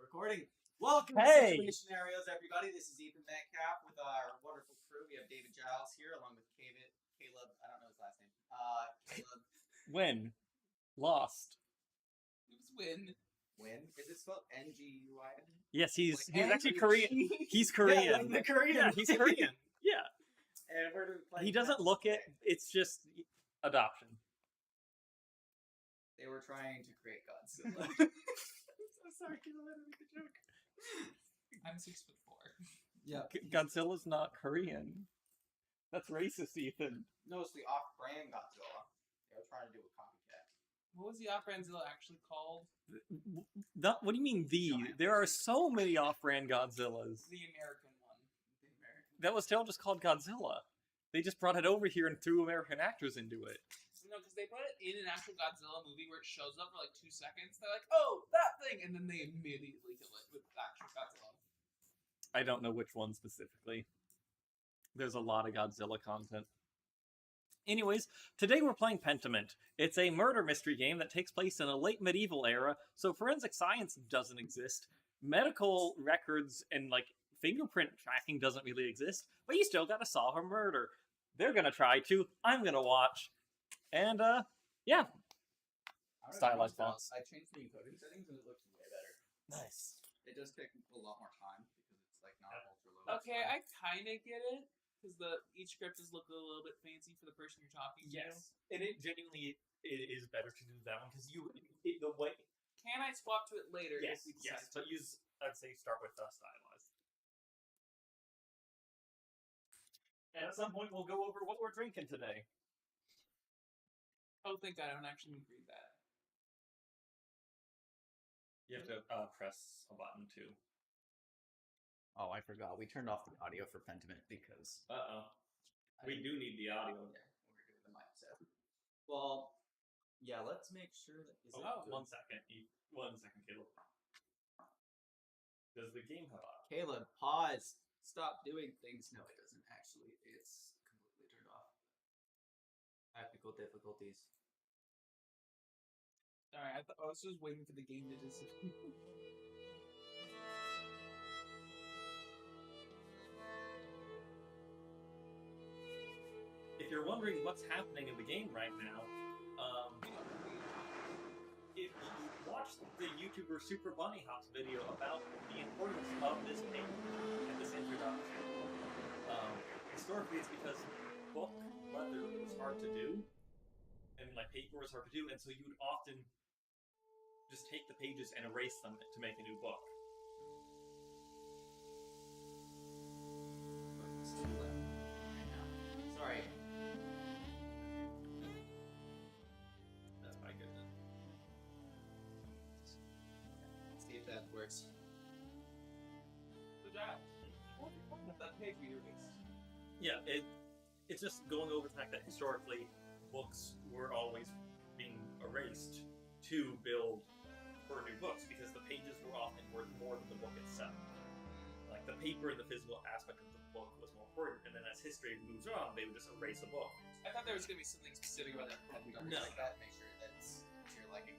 Recording. Welcome to Situation Scenarios, everybody. This is Ethan Metcalf with our wonderful crew. We have David Giles here, along with Caleb. I don't know his last name. Caleb. Win. Lost. It was Win. Win? Is it spelled N-G-U-I-N? Yes, he's Like actually Korean. He's Korean. Yeah, like the Korean. Yeah, he's Korean. Yeah. And where do we play? He doesn't look it. It's just adoption. They were trying to create Godzilla. I'm so sorry, can I let him make a joke? I'm 6'4". Yeah. Godzilla's not Korean. That's racist, Ethan. No, it's the off-brand Godzilla. They were trying to do a copycat. What was the off-brand Zilla actually called? What do you mean the? There are so many off-brand Godzillas. The American one. The American. That was still just called Godzilla. They just brought it over here and threw American actors into it. No, because they put it in an actual Godzilla movie where it shows up for like 2 seconds. They're like, oh, that thing! And then they immediately kill it with actual Godzilla. I don't know which one specifically. There's a lot of Godzilla content. Anyways, today we're playing Pentiment. It's a murder mystery game that takes place in a late medieval era, so forensic science doesn't exist. Medical records and, fingerprint tracking doesn't really exist, but you still gotta solve a murder. They're gonna try to, I'm gonna watch. And, yeah. Stylized fonts. I changed the encoding settings and it looks way better. Nice. It does take a lot more time because it's not ultra low. Okay, I kind of get it. Because each script is look a little bit fancy for the person you're talking to. Yes. And it genuinely it is better to do that one because the way. Can I swap to it later? Yes, if we yes. decide But I'd say start with stylized. And at some point we'll go over what we're drinking today. Oh, thank God, I don't actually need to read that. You have to press a button too. Oh, I forgot. We turned off the audio for Pentiment because... We do need the audio. Yeah, we're doing the mic set. Well, yeah, let's make sure that... Is it good? 1 second. 1 second, Caleb. Does the game have audio? Caleb, pause. Stop doing things. No, it doesn't actually. It's completely turned off. Technical difficulties. Alright, I was just waiting for the game to disappear. If you're wondering what's happening in the game right now, if you watched the YouTuber Super Bunny Hops video about the importance of this page and this introduction, historically it's because book leather was hard to do, and paper was hard to do, and so you would often just take the pages and erase them to make a new book. Sorry. That's my goodness. Let's see if that works. Good job. What if that page we erased? Yeah, it's just going over the fact that historically books were always being erased to build for new books because the pages were often worth more than the book itself. The paper and the physical aspect of the book was more important, and then as history moves on, they would just erase a book. I thought there was going to be something specific about that. No. Like that, make sure that's to your liking.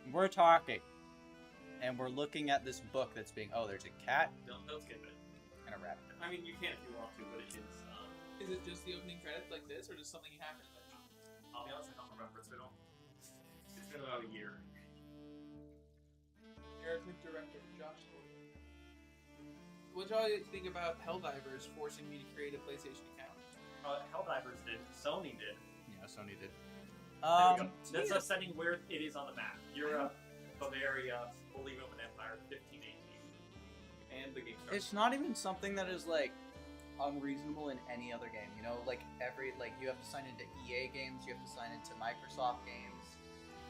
We're talking, and we're looking at this book that's being. Oh, there's a cat Don't skip it. and a rabbit. I mean, you can if you want to, but it is. Is it just the opening credits like this, or does something happen? I'll be honest, I don't remember. It's been about a year. Narrative director Josh Gordon. What do y'all think about Helldivers forcing me to create a PlayStation account? Helldivers did. Sony did. Yeah, Sony did. There we go. That's us setting where it is on the map. Europe, Bavaria, Holy Roman Empire, 1518. And the game starts. It's not even something that is unreasonable in any other game. You you have to sign into EA games, you have to sign into Microsoft games.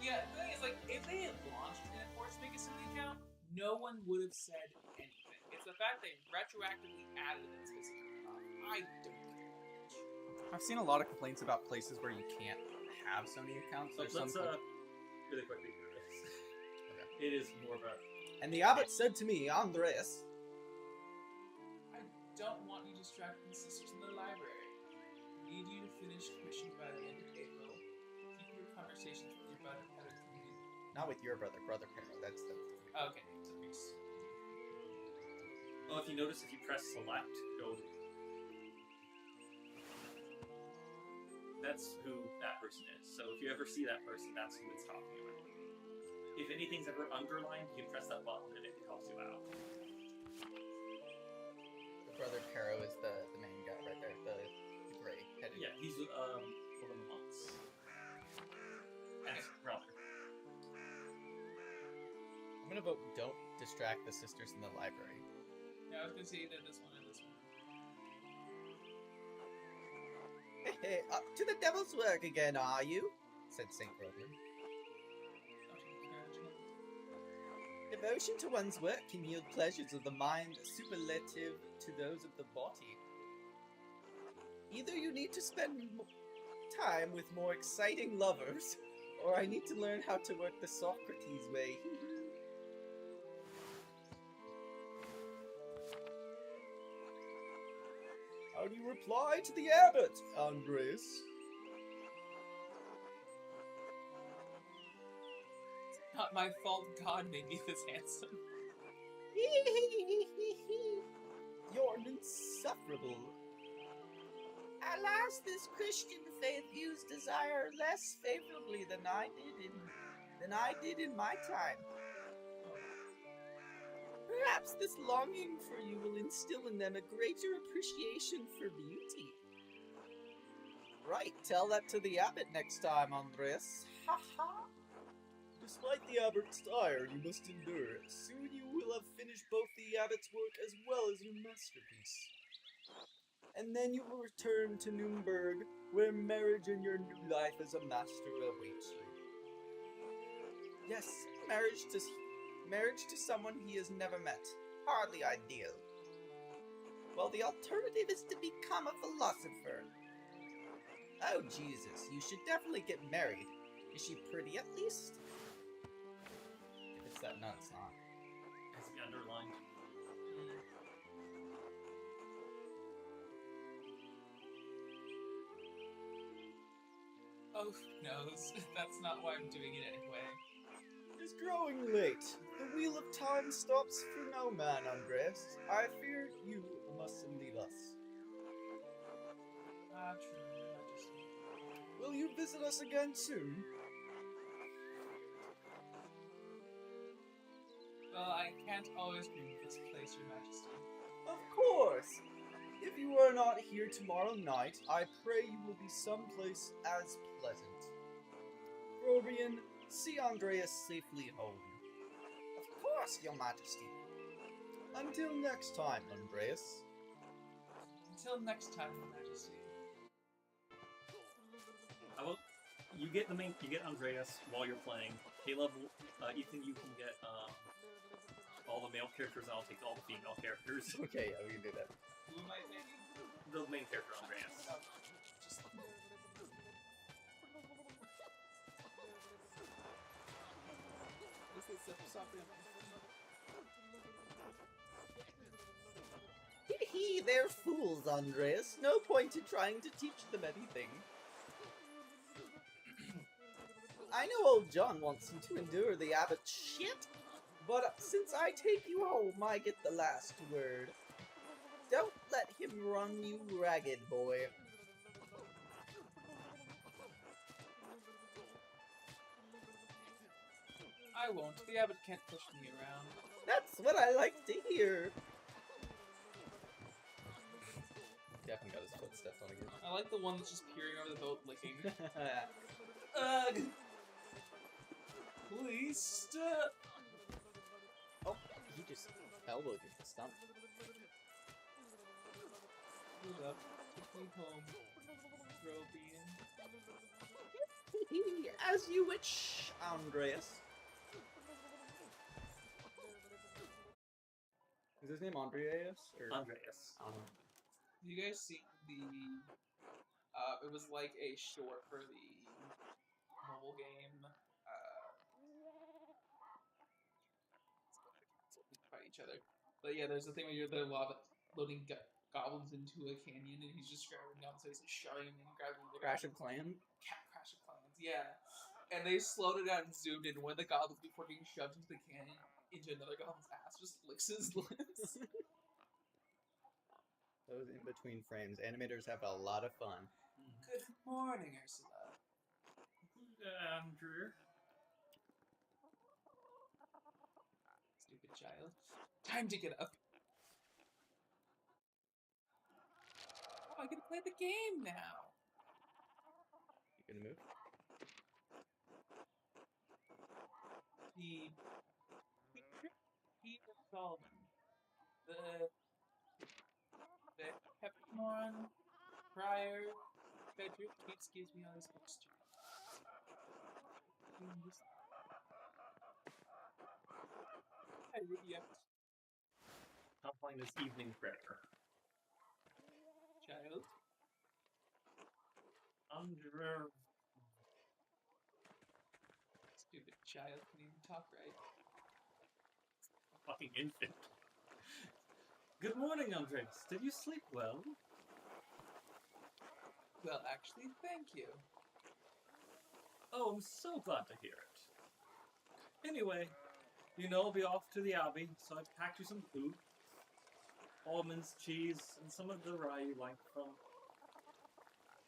Yeah, the thing is, if they had launched an enforced make a Sony account, no one would have said anything. It's the fact they retroactively added it to this account. I don't care. I've seen a lot of complaints about places where you can't have Sony accounts. Let's really quickly do this. Okay. It is more of a... And the abbot said to me, Andres... I don't want you to distract the sisters in the library. Need you to finish mission by the end of April. Keep your conversations with your brother Pedro community. Not with your brother Pedro. That's the. Okay, so Reese. Well, if you notice, if you press select, go. That's who that person is. So if you ever see that person, that's who it's talking about. If anything's ever underlined, you can press that button and it helps you out. The brother Pedro is the main guy right there, the gray headed. Yeah, he's one of the monks. And his brother. I'm gonna vote don't distract the sisters in the library. Yeah, I was gonna say either this one or this one. Hey, up to the devil's work again, are you? Said Saint Robin. Devotion to one's work can yield pleasures of the mind superlative to those of the body. Either you need to spend time with more exciting lovers, or I need to learn how to work the Socrates way. How do you reply to the abbot, Andres? Not my fault God made me this handsome. You're insufferable. Alas, this Christian faith views desire less favorably than I did in my time. Perhaps this longing for you will instill in them a greater appreciation for beauty. Right, tell that to the abbot next time, Andres. Ha ha! Despite the abbot's ire, you must endure. Soon you will have finished both the abbot's work as well as your masterpiece. And then you will return to Nuremberg, where marriage and your new life as a master awaits you. Yes, marriage to someone he has never met. Hardly ideal. Well, the alternative is to become a philosopher. Oh, Jesus, you should definitely get married. Is she pretty at least? If it's that nut, it's not. Has to be underlined. Oh, who knows? That's not why I'm doing it anyway. It's growing late. The wheel of time stops for no man, Andres. I fear you must leave us. Ah, true, Your Majesty. Will you visit us again soon? Well, I can't always be in this place, Your Majesty. Of course! If you are not here tomorrow night, I pray you will be someplace as pleasant. Robian, see Andreas safely home. Of course, Your Majesty. Until next time, Andreas. Until next time, Your Majesty. You get Andreas while you're playing. Caleb, Ethan, you can get all the male characters, and I'll take all the female characters. Okay, yeah, we can do that. Who am I picking? The main character, Andreas. Just... This is something. Hee, they're fools, Andreas. No point in trying to teach them anything. I know old John wants you to endure the abbot's shit, but since I take you home, I get the last word. Don't let him run you ragged, boy. I won't. The abbot can't push me around. That's what I like to hear. Definitely got his footsteps on again. I like the one that's just peering over the boat, licking. Ugh! Please stop! Oh, he just elbowed you to the stomach. Hold up. Take me home, Robian. As you wish, Andreas. Is his name Andreas? Or? Andreas. Have you guys seen the... it was like a short for the mobile game. Fight each other. But yeah, there's the thing where you're the lava loading goblins into a canyon, and he's just grabbing down, so he's shoving them and grabbing the Crash of Clan. Crash of Clans, yeah. And they slowed it down and zoomed in. One of the goblins, before getting shoved into the canyon, into another goblin's ass, just licks his lips. Those in between frames. Animators have a lot of fun. Good morning, Ursula. Andrew. Stupid child. Time to get up. Oh, I get to play the game now. You gonna move? The Peter Solomon. The Peppermon Prior Frederick keeps gives me all these books to read. I read yet. I'm playing this evening prayer. Child. Andrew. Stupid child can even talk right. Fucking infant. Good morning, Andres. Did you sleep well? Well, actually, thank you. Oh, I'm so glad to hear it. Anyway, you know I'll be off to the Abbey, so I've packed you some food. Almonds, cheese, and some of the rye you like from...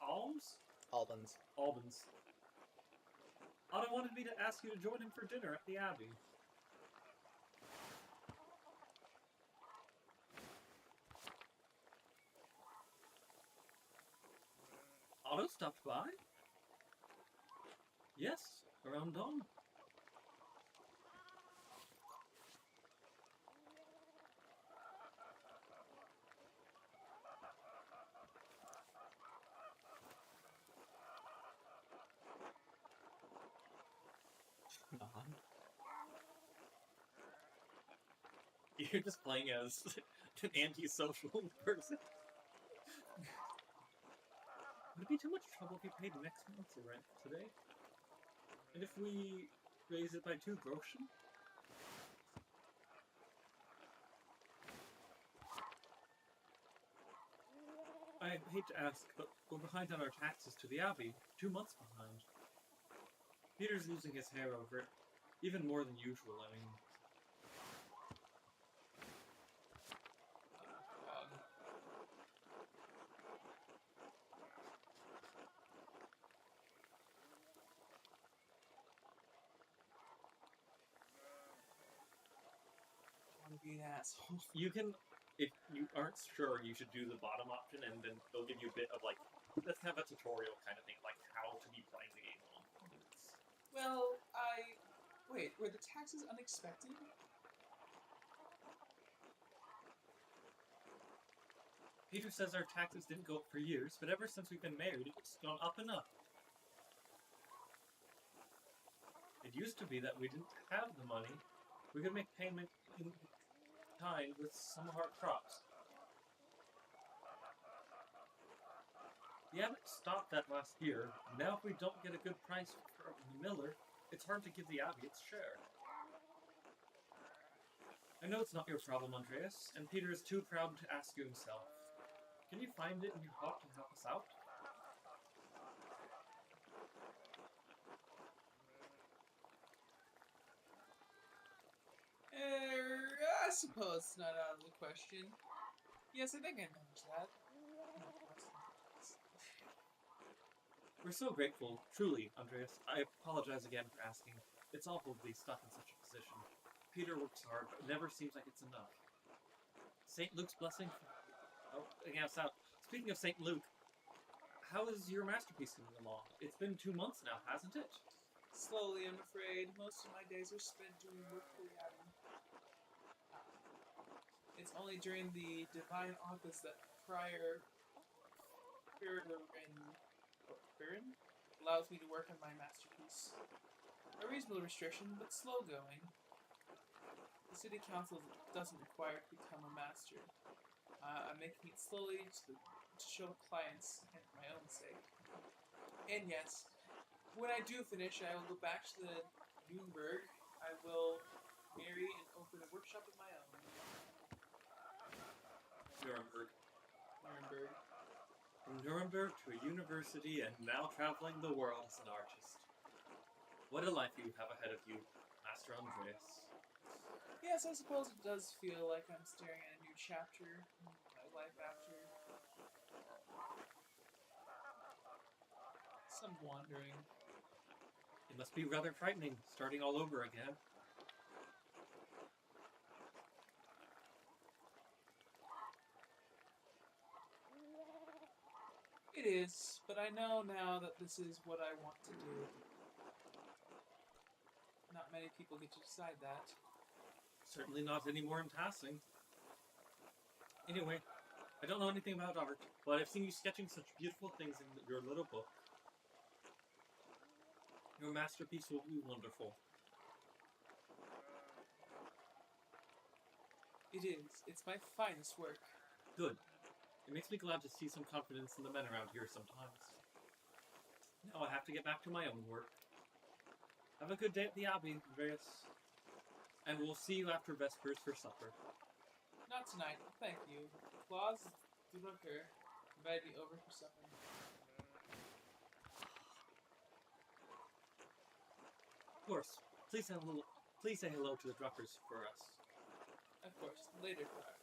Alms? Albans. Albans. Otto wanted me to ask you to join him for dinner at the Abbey. Otto stopped by? Yes, around dawn. Non. You're just playing as an antisocial person. Would it be too much trouble if you paid next month's rent today? And if we raise it by 2 groschen? I hate to ask, but we're behind on our taxes to the Abbey. 2 months behind. Peter's losing his hair over it. Even more than usual, I mean. Be an asshole. You can, if you aren't sure, you should do the bottom option, and then they'll give you a bit of, like, that's kind of a tutorial kind of thing, like how to be playing the game on. Well, wait, were the taxes unexpected? Peter says our taxes didn't go up for years, but ever since we've been married, it's gone up and up. It used to be that we didn't have the money. We could make payment in kind with some of our crops. The abbot stopped that last year. Now if we don't get a good price from the miller, it's hard to give the abbey its share. I know it's not your problem, Andreas, and Peter is too proud to ask you himself. Can you find it in your heart to help us out? I suppose it's not out of the question. Yes, I think I managed that. We're so grateful, truly, Andreas. I apologize again for asking. It's awful to be stuck in such a position. Peter works hard, but it never seems like it's enough. St. Luke's blessing... Oh, yeah, so, speaking of St. Luke, how is your masterpiece coming along? It's been 2 months now, hasn't it? Slowly, I'm afraid. Most of my days are spent doing work for the abbey. It's only during the divine office that Prior Firin allows me to work on my masterpiece. A reasonable restriction, but slow going. The city council doesn't require to become a master. I'm making it slowly to show clients and for my own sake. And yes, when I do finish, I will go back to the Nuremberg. I will marry and open a workshop of my own. Nuremberg. Nuremberg. From Nuremberg to a university and now traveling the world as an artist. What a life you have ahead of you, Master Andreas. Yes, I suppose it does feel like I'm staring at a new chapter in my life after some wandering. It must be rather frightening, starting all over again. It is, but I know now that this is what I want to do. Not many people get to decide that. Certainly not any more in passing. Anyway, I don't know anything about art, but I've seen you sketching such beautiful things in your little book. Your masterpiece will be wonderful. It is. It's my finest work. Good. It makes me glad to see some confidence in the men around here sometimes. Now I have to get back to my own work. Have a good day at the Abbey, Andreas. And we'll see you after Vespers for supper. Not tonight, thank you. Claus Drucker invited me over for supper. Of course. Please say hello to the Druckers for us. Of course, later, Clark.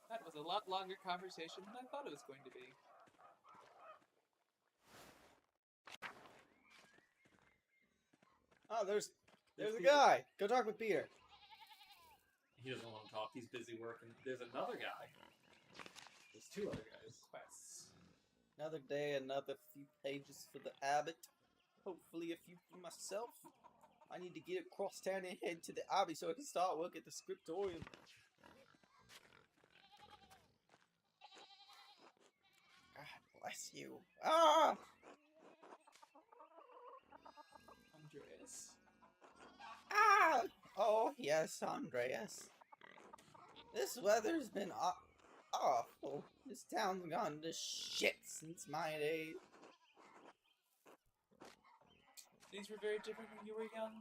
That was a lot longer conversation than I thought it was going to be. Oh, there's a guy. Go talk with Peter. He doesn't want to talk. He's busy working. There's another guy. There's two other guys. Quests. Another day, another few pages for the abbot. Hopefully a few for myself. I need to get across town and head to the abbey so I can start work at the scriptorium. God bless you. Ah! Andreas. Ah! Oh, yes, Andreas. This weather's been awful. This town's gone to shit since my days. These were very different when you were young.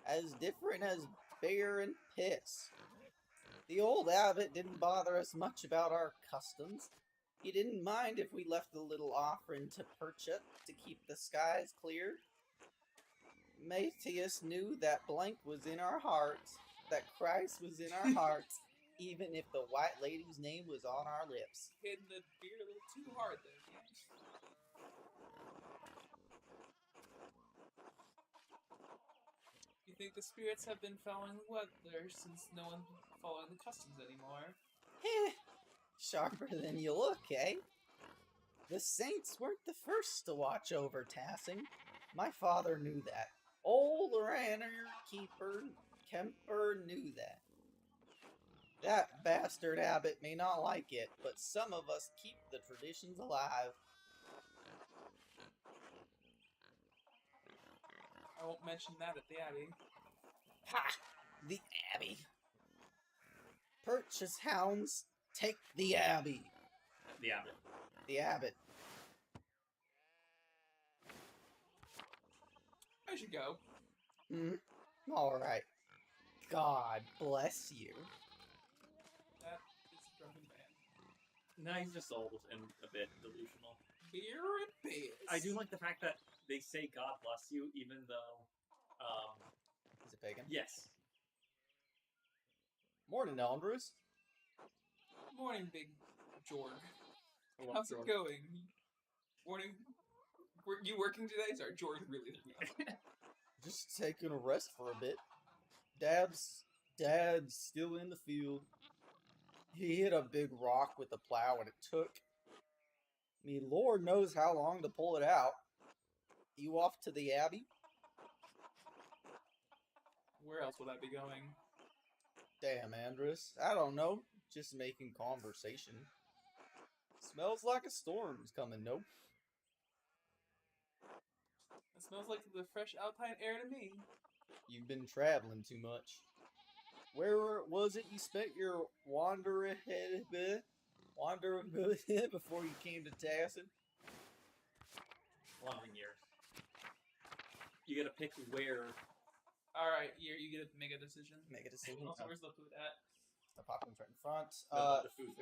As different as beer and piss. The old abbot didn't bother us much about our customs. He didn't mind if we left a little offering to Percha to keep the skies clear. Matthias knew that blank was in our hearts, that Christ was in our hearts, even if the white lady's name was on our lips. Hitting the beer a little too hard there, James. You think the spirits have been following the weather since no one's following the customs anymore? Sharper than you look, eh? The saints weren't the first to watch over Tassing. My father knew that. Old Ranner Kemper knew that. That bastard abbot may not like it, but some of us keep the traditions alive. I won't mention that at the Abbey. Ha! The abbey. Purchase hounds, take the abbey. The abbot. The abbot. I should go. Alright. God bless you. That is a drunken man. No, he's just old and a bit delusional. Beer and piss. I do like the fact that they say God bless you, even though, Is it pagan? yes. Morning, Andrews. Morning, big Jorg. I love How's Jorg. it going? Morning. Were you working today? Sorry, Jorg really threw me off. Just taking a rest for a bit. Dad's still in the field. He hit a big rock with the plow and it took me Lord knows how long to pull it out. You off to the Abbey? Where else would I be going? Damn, Andrus. I don't know. Just making conversation. Smells like a storm's coming, no? It smells like the fresh alpine air to me. You've been traveling too much. Where was it you spent your wander before you came to Tassin? Wandering years. You gotta pick where. Alright, you get to make a decision. Make a decision. Also, where's the food at? The popcorn's right in front. The food.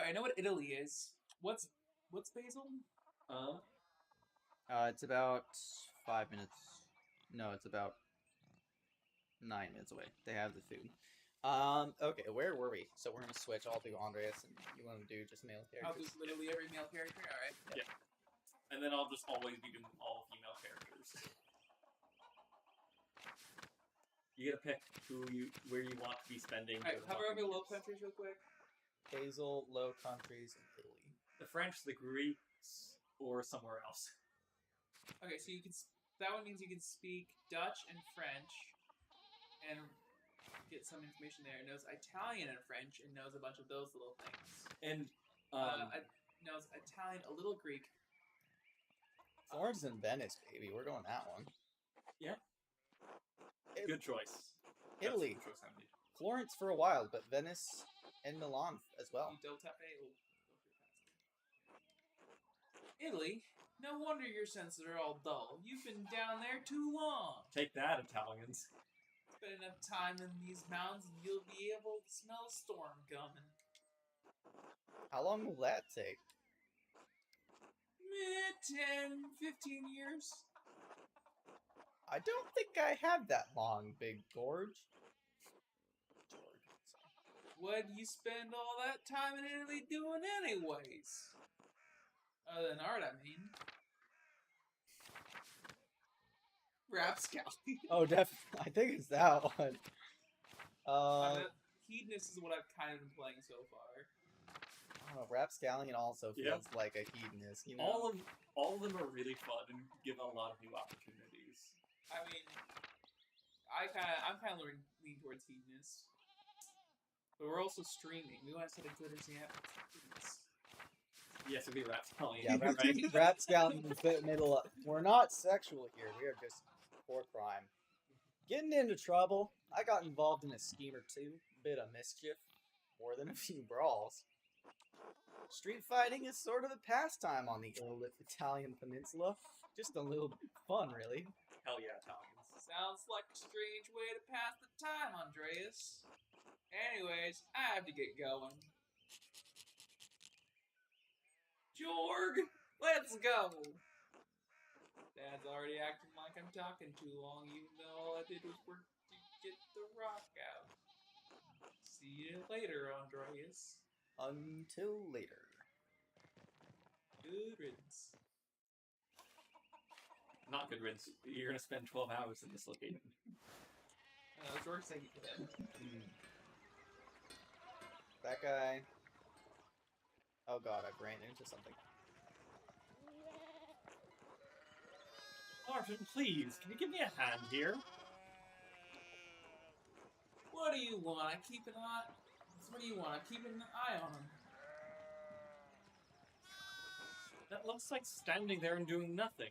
I know what Italy is. What's Basil? It's about 5 minutes. No, it's about 9 minutes away. They have the food. Okay, where were we? So we're gonna switch all through Andreas, and you want to do just male I'll do characters? literally every male character. All right. Yeah. And then I'll just always be doing all female characters. You get to pick where you want to be spending. All right. your Hover over lucky the Low years. Countries real quick. Basil, Low Countries, and Italy. The French, the Greeks, or somewhere else. Okay, so you can. That one means you can speak Dutch and French, and get some information there. It knows Italian and French, and knows a bunch of those little things. And Knows Italian, a little Greek. Florence and Venice, baby. We're going that one. Yeah. It- Good choice. Italy. That's the choice I made. Florence for a while, but Venice and Milan as well. You don't tap A. Italy? No wonder your senses are all dull. You've been down there too long. Take that, Italians. Spend enough time in these mountains and you'll be able to smell a storm coming. How long will that take? 10, 15 years. I don't think I have that long, Big Gorge. What do you spend all that time in Italy doing anyways? Other than art, I mean. Rapscallion. Oh, definitely. I think it's that one. Hedonist is what I've kind of been playing so far. I don't know, Rapscallion also Yeah. feels like a hedonist, you know? All of them are really fun and give a lot of new opportunities. I mean, I'm kind of leaning towards hedonist. But we're also streaming. We want to set a good example. Yes, it'd be Rapscallion. Yeah, right? Rapscallion is the middle of... We're not sexual here, we are just for crime. Getting into trouble. I got involved in a scheme or two. Bit of mischief. More than a few brawls. Street fighting is sort of a pastime on the ill-lit Italian peninsula. Just a little fun, really. Hell yeah, Italians. Sounds like a strange way to pass the time, Andreas. Anyways, I have to get going. Jorg, let's go! Dad's already acting like I'm talking too long, even though all I did was work to get the rock out. See you later, Andreas. Until later. Good riddance. Not good riddance. You're gonna spend 12 hours in this location. Jorg's taking it to them. That guy. Oh god, I ran into something. Martin, please, can you give me a hand here? What do you want? I keep an eye. What do you want? I keep an eye on him. That looks like standing there and doing nothing.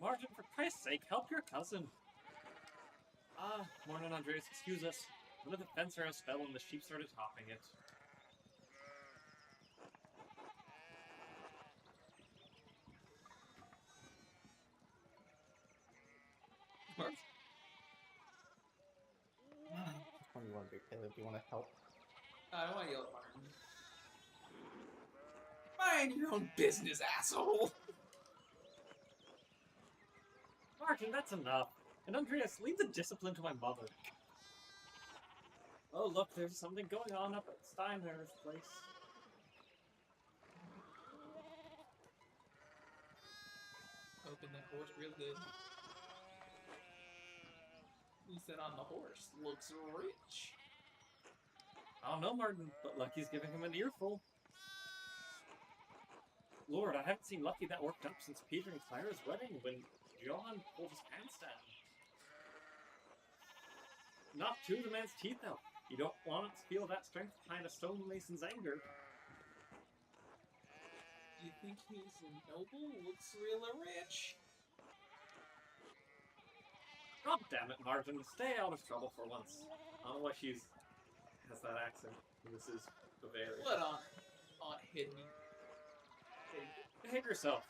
Martin, for Christ's sake, help your cousin. Ah, morning, Andreas. Excuse us. One of the fence arrows fell and the sheep started hopping it. What do you want to do, Caleb? Do you want to help? I don't want to yell at Martin. Mind your own business, asshole! Martin, that's enough. And Andreas, leave the discipline to my mother. Oh, look, there's something going on up at Steinhar's place. Open that horse real good. Who said on the horse? Looks rich. I don't know, Martin, but Lucky's giving him an earful. Lord, I haven't seen Lucky that worked up since Peter and Clara's wedding when Johann pulled his pants down. Not to the man's teeth, though. You don't want to feel that strength behind a stonemason's anger. Do you think he's a noble? Looks really rich. God damn it, Martin. Stay out of trouble for once. I don't know why she has that accent. This is Bavaria. What on Hidney? Behave yourself.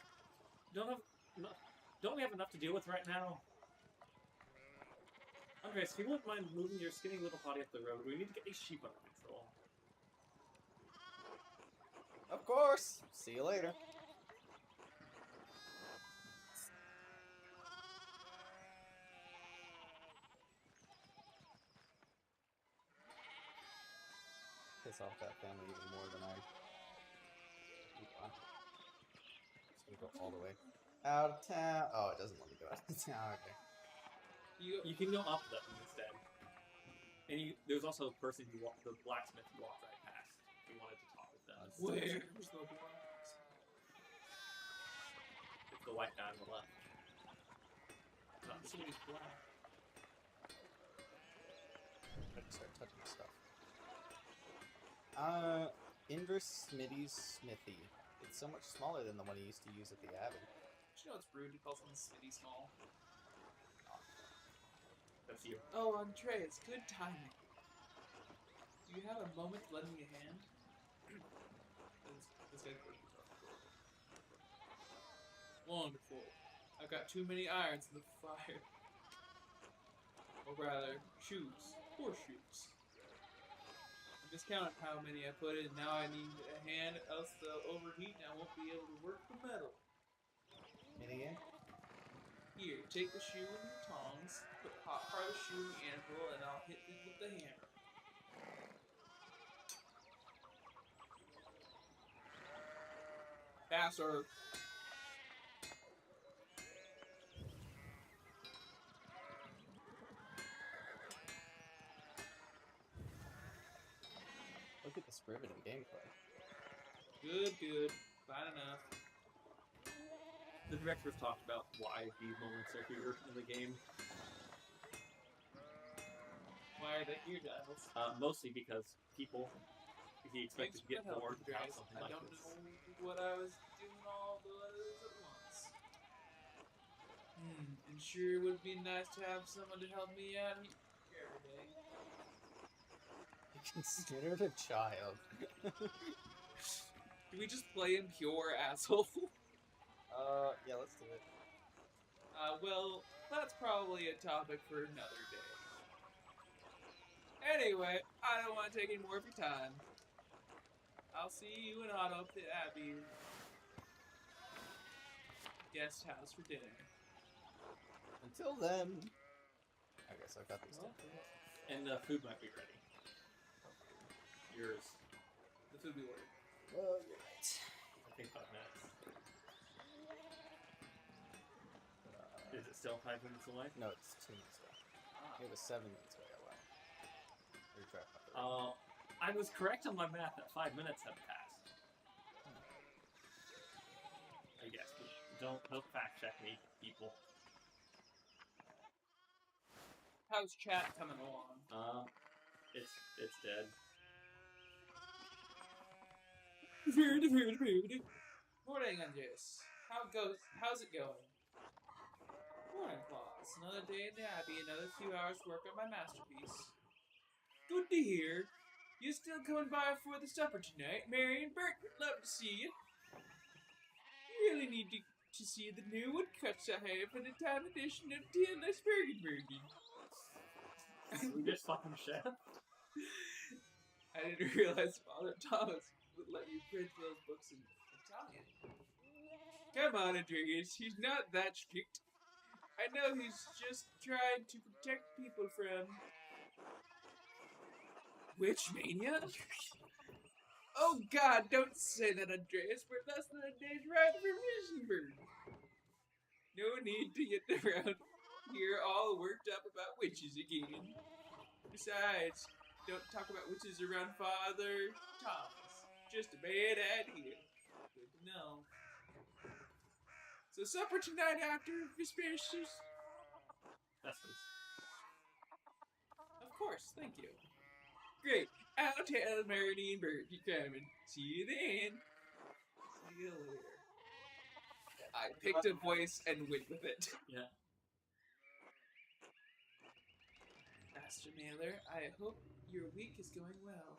Don't we have enough to deal with right now? Andres, if you wouldn't mind moving your skinny little body up the road, we need to get these sheep under control. Of course. See you later. Piss off that family even more than I. Just gonna go all the way out of town. Oh, it doesn't let me go out of town. Okay. You can go up them instead. And there's also a person the blacksmith you walked right past. If you wanted to talk with them. Where's the boy? It's the white guy on the left. Somebody's black. I just start touching stuff. Inverse Smitty's Smithy. It's so much smaller than the one he used to use at the Abbey. Did you know it's rude to call someone Smitty small? That's you. Oh, Andreas, good timing. Do you have a moment to lend me a hand? This guy's working. Wonderful. I've got too many irons in the fire. Or rather, shoes. Horseshoes. I just counted how many I put in. Now I need a hand, else they'll overheat and I won't be able to work the metal. Anything? Here, take the shoe in your tongs, put hot part of the shoe in the anvil, and I'll hit it with the hammer. Faster. Look at this riveting gameplay. Good, good. Fine enough. The directors talked about why these moments are here in the game. Why are they here, Giles? Mostly because people, he expected to get bored without Andreas. something I like don't this. know what I was doing all the others at once. And sure it would be nice to have someone to help me out here every day. Considered a child. Do we just play him pure asshole? Yeah, let's do it. Well, that's probably a topic for another day. Anyway, I don't want to take any more of your time. I'll see you in Otto at the Abbey guest house for dinner. Until then, I guess I've got these stuff. And the food might be ready. Yours. The food we ordered. Well, you're right. I think 5 minutes. Is it still 5 minutes away? No, it's 2 minutes away. It was 7 minutes away. Wow. I was correct on my math that 5 minutes have passed. I guess, but don't fact check me, people. How's chat coming along? It's dead. Morning, Andreas. How's it going? Morning, Claus. Another day in the Abbey, another few hours work on my masterpiece. Good to hear. You still coming by for the supper tonight? Mary and Bert would love to see you. You really need to see the new woodcuts I have in a time edition of TLS Bergenbergen. We just fucking chef. I didn't realize Father Thomas would let you print those books in Italian. Come on, Andreas. He's not that strict. I know he's just trying to protect people from witch mania. Oh God! Don't say that, Andreas. We're less than a day's ride from Risenberg. No need to get around here all worked up about witches again. Besides, don't talk about witches around Father Thomas. Just a bad idea. Good to know. So supper tonight after Vespasius? Vespers. Of course, thank you. Great. I'll tell Marty and Bert you're coming. See you then. See you later. I picked a voice and went with it. Yeah. Master Mailer, I hope your week is going well.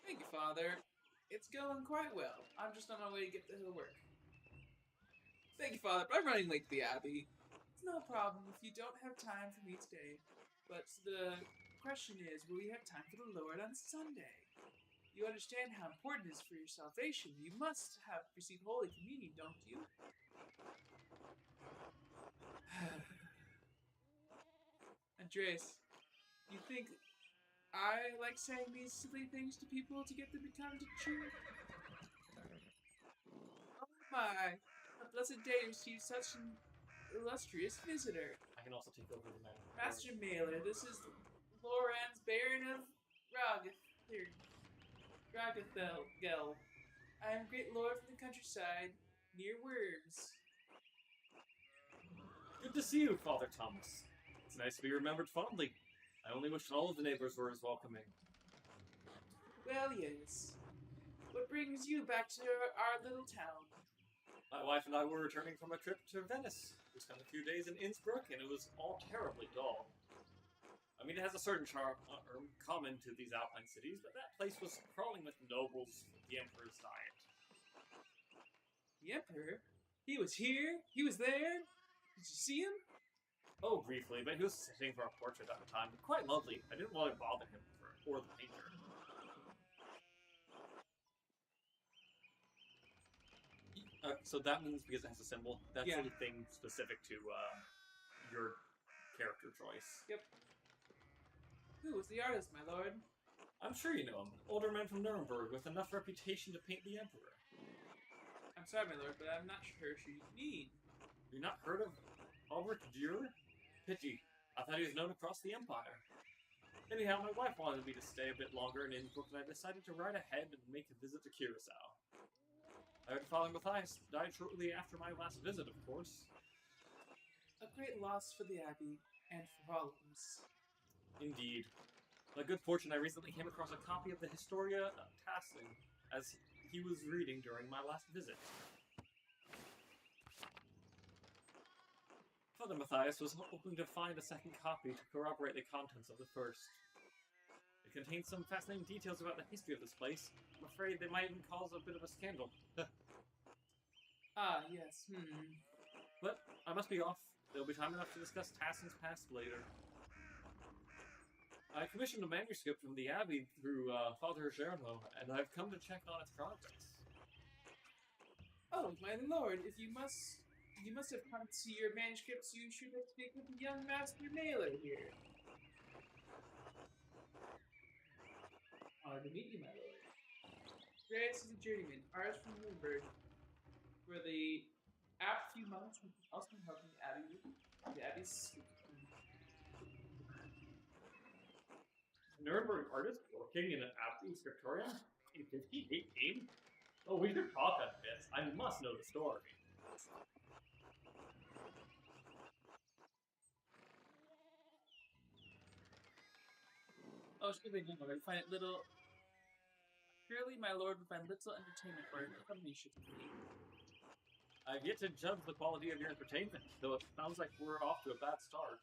Thank you, Father. It's going quite well. I'm just on my way to get the hill work. Thank you, Father, but I'm running late to the Abbey. It's no problem if you don't have time for me today. But the question is, will you have time for the Lord on Sunday? You understand how important it is for your salvation. You must have received Holy Communion, don't you? Andreas, you think I like saying these silly things to people to get them to come to church? Oh my! A blessed day to receive such an illustrious visitor. I can also take over the man. Master Mailer, this is Lorenz, Baron of Ragathel. I am great lord from the countryside, near Worms. Good to see you, Father Thomas. It's nice to be remembered fondly. I only wish all of the neighbors were as welcoming. Well, yes. What brings you back to our little town? My wife and I were returning from a trip to Venice. We spent a few days in Innsbruck, and it was all terribly dull. I mean, it has a certain charm common to these Alpine cities, but that place was crawling with nobles for the Emperor's diet. The Emperor? He was here? He was there? Did you see him? Oh, briefly, but he was sitting for a portrait at the time. Quite lovely. I didn't want to bother him or the painter. So that means because it has a symbol, that's Yeah. a thing specific to your character choice. Yep. Who was the artist, my lord? I'm sure you know him. Older man from Nuremberg with enough reputation to paint the Emperor. I'm sorry, my lord, but I'm not sure who you mean. You not heard of Albert Dürer? Pity. I thought he was known across the Empire. Anyhow, my wife wanted me to stay a bit longer in Innsbruck, and I decided to ride ahead and make a visit to Curacao. I heard Father Matthias died shortly after my last visit, of course. A great loss for the Abbey, and for all of us. Indeed. By good fortune, I recently came across a copy of the Historia Tassing, as he was reading during my last visit. Father Matthias was hoping to find a second copy to corroborate the contents of the first. It contains some fascinating details about the history of this place. I'm afraid they might even cause a bit of a scandal. Ah, yes, But I must be off. There'll be time enough to discuss Tassing's past later. I commissioned a manuscript from the Abbey through Father Germo, and I've come to check on its progress. Oh, my lord, if you must have come to see your manuscripts, you should have speak with the young Master Mailer here. Honored to meet you, my lord. Grace is a journeyman, artist from Nuremberg. For the apt few months, we also been helping the Abbey's Nuremberg artist working in an Abbey scriptorium in 1518? Oh, we should talk on this. I must know the story. Oh, excuse me, I find it little. Surely, my lord would find little entertainment for your company should be. I've yet to judge the quality of your entertainment, though it sounds like we're off to a bad start.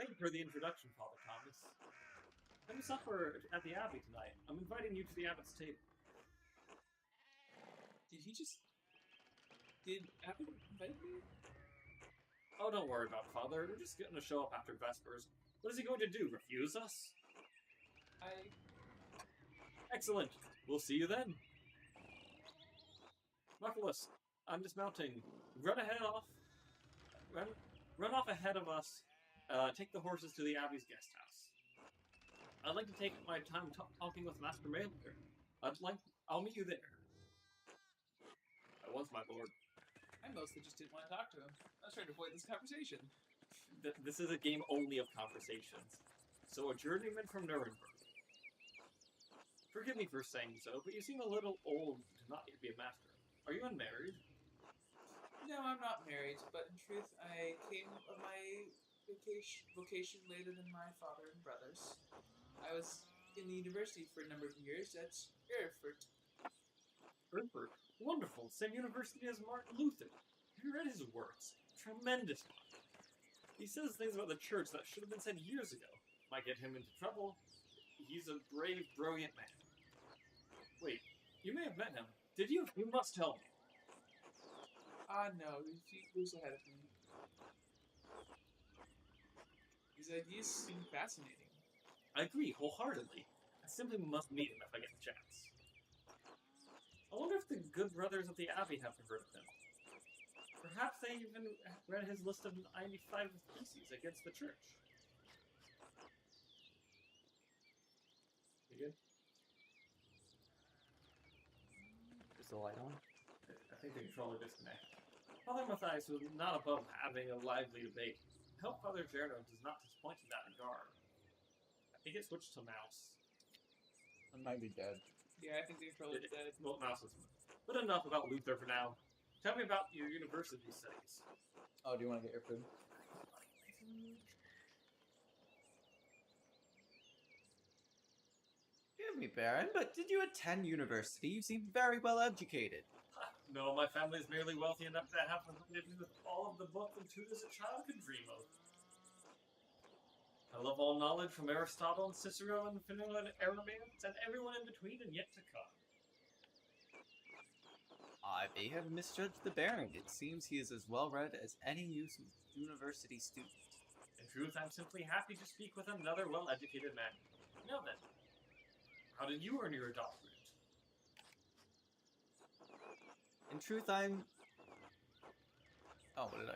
Thank you for the introduction, Father Thomas. Come to supper at the Abbey tonight. I'm inviting you to the Abbot's table. Did Abbott invite me? Oh, don't worry about it, Father. We're just going to show up after Vespers. What is he going to do, refuse us? Excellent. We'll see you then. Marvelous. I'm dismounting. Run off ahead of us. Take the horses to the Abbey's guest house. I'd like to take my time talking with Master Mailer. I'll meet you there. At once, my lord. I mostly just didn't want to talk to him. I was trying to avoid this conversation. This is a game only of conversations. So a journeyman from Nuremberg. Forgive me for saying so, but you seem a little old to not yet be a master. Are you unmarried? No, I'm not married, but in truth, I came of my vocation later than my father and brothers. I was in the university for a number of years at Erfurt. Erfurt? Wonderful. Same university as Martin Luther. Have you read his works? Tremendous. He says things about the church that should have been said years ago. Might get him into trouble. He's a brave, brilliant man. Wait, you may have met him. Did you? You must tell me. No, he was ahead of me. His ideas seem fascinating. I agree wholeheartedly. simply must meet him if I get the chance. I wonder if the good brothers of the Abbey have heard of him. Perhaps they even read his list of 95 theses against the church. You good? Is the light on? I think the controller disconnected. Father Matthias was not above having a lively debate. I hope Father Gerardo does not disappoint in that regard. I think it switched to mouse. I might be dead. Yeah, I think the controller's dead. Well, mouse is. But enough about Luther for now. Tell me about your university studies. Oh, do you want to get your food? Forgive me, Baron, but did you attend university? You seem very well educated. No, my family is merely wealthy enough to have provided me with all of the books and tutors a child could dream of. I love all knowledge from Aristotle and Cicero and Philo and Arrhenius and everyone in between and yet to come. I may have misjudged the Baron. It seems he is as well read as any university student. In truth, I'm simply happy to speak with another well-educated man. Now then, how did you earn your doctorate? In truth, I'm... Oh, what did I...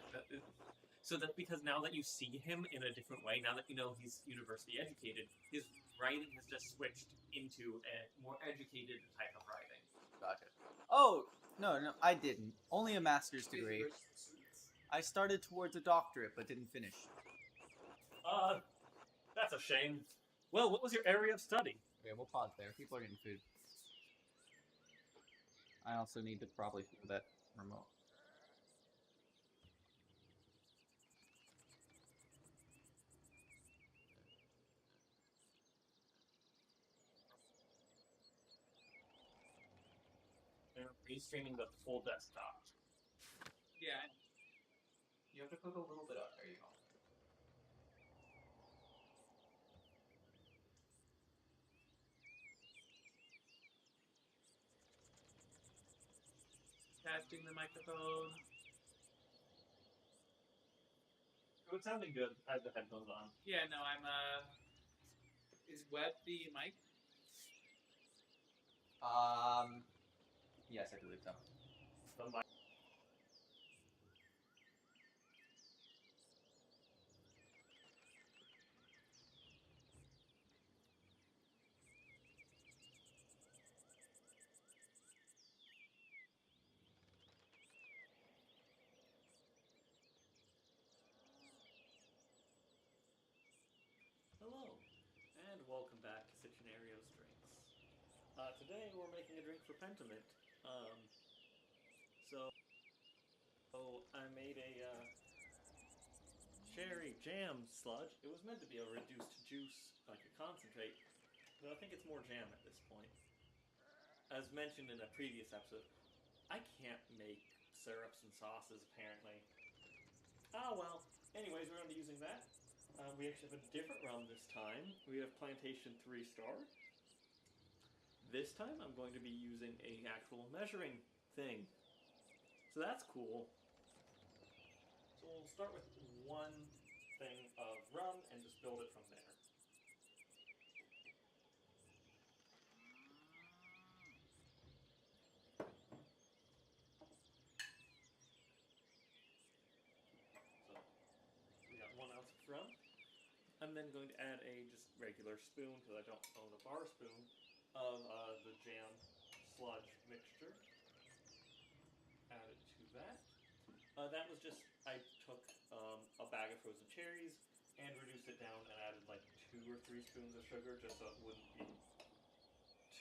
So that because now that you see him in a different way, now that you know he's university educated, his writing has just switched into a more educated type of writing. Gotcha. Oh, no, I didn't. Only a master's degree. I started towards a doctorate, but didn't finish. That's a shame. Well, what was your area of study? Okay, we'll pause there. People are getting food. I also need to probably do that remote. They're restreaming the full desktop. Yeah. You have to cook a little bit up. There you go. Testing the microphone. It was sounding good. I had the headphones on. Yeah, no, I'm, is Web the mic? Yes, I believe so. The mic. Hello, and welcome back to Sictionario's Drinks. Today we're making a drink for Pentiment. So I made a cherry jam sludge. It was meant to be a reduced juice, like a concentrate, but I think it's more jam at this point. As mentioned in a previous episode, I can't make syrups and sauces, apparently. Ah, well. Anyways, we're going to be using that. We actually have a different rum this time. We have Plantation 3-Star. This time, I'm going to be using an actual measuring thing. So that's cool. So we'll start with one thing of rum and just build it from there. Rum. I'm then going to add a just regular spoon, because I don't own a bar spoon, of the jam sludge mixture. Add it to that. That was just, I took a bag of frozen cherries and reduced it down and added like 2 or 3 spoons of sugar just so it wouldn't be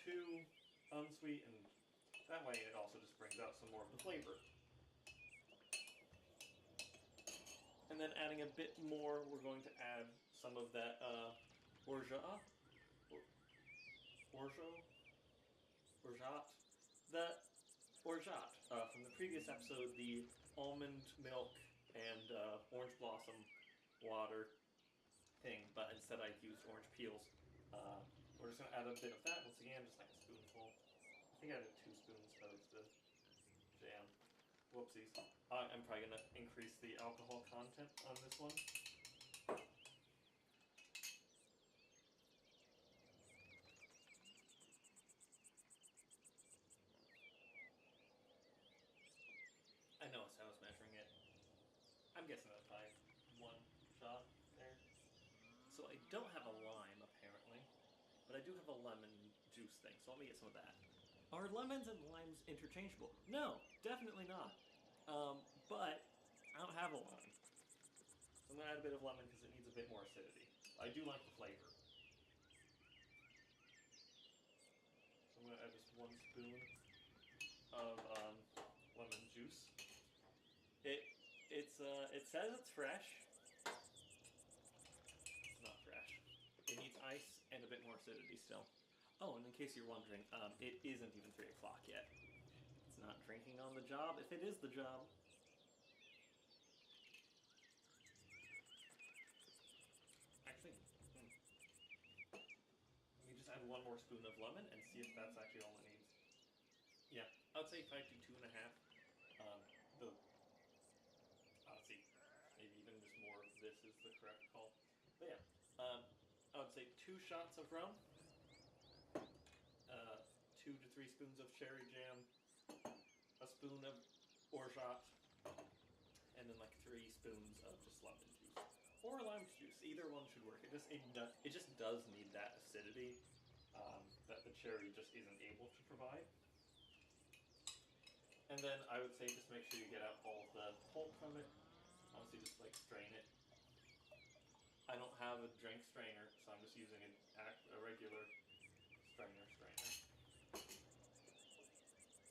too unsweet, and that way it also just brings out some more of the flavor. And then adding a bit more, we're going to add some of that orgeat from the previous episode, the almond milk and orange blossom water thing, but instead I used orange peels. We're just going to add a bit of that once again, just like a spoonful. I think I added 2 spoons of the jam. Whoopsies. I'm probably going to increase the alcohol content on this one. I'm guessing that's by one shot there. So I don't have a lime, apparently. But I do have a lemon juice thing, so let me get some of that. Are lemons and limes interchangeable? No, definitely not. But I don't have a lemon. I'm going to add a bit of lemon because it needs a bit more acidity. I do like the flavor. So I'm going to add just 1 spoon of lemon juice. It says it's fresh. It's not fresh. It needs ice and a bit more acidity still. Oh, and in case you're wondering, it isn't even 3 o'clock yet. It's not drinking on the job if it is the job. Actually, let me just add 1 more spoon of lemon and see if that's actually all it needs. Yeah, I would say if I do 2.5, let's see, maybe even just more of this is the correct call. But yeah, I would say 2 shots of rum, 2 to 3 spoons of cherry jam, a spoon of orgeat, and then like 3 spoons of just lemon juice or lime juice. Either one should work. It just does need that acidity that the cherry just isn't able to provide. And then I would say just make sure you get out all the pulp from it. Honestly, just like strain it. I don't have a drink strainer, so I'm just using a regular strainer.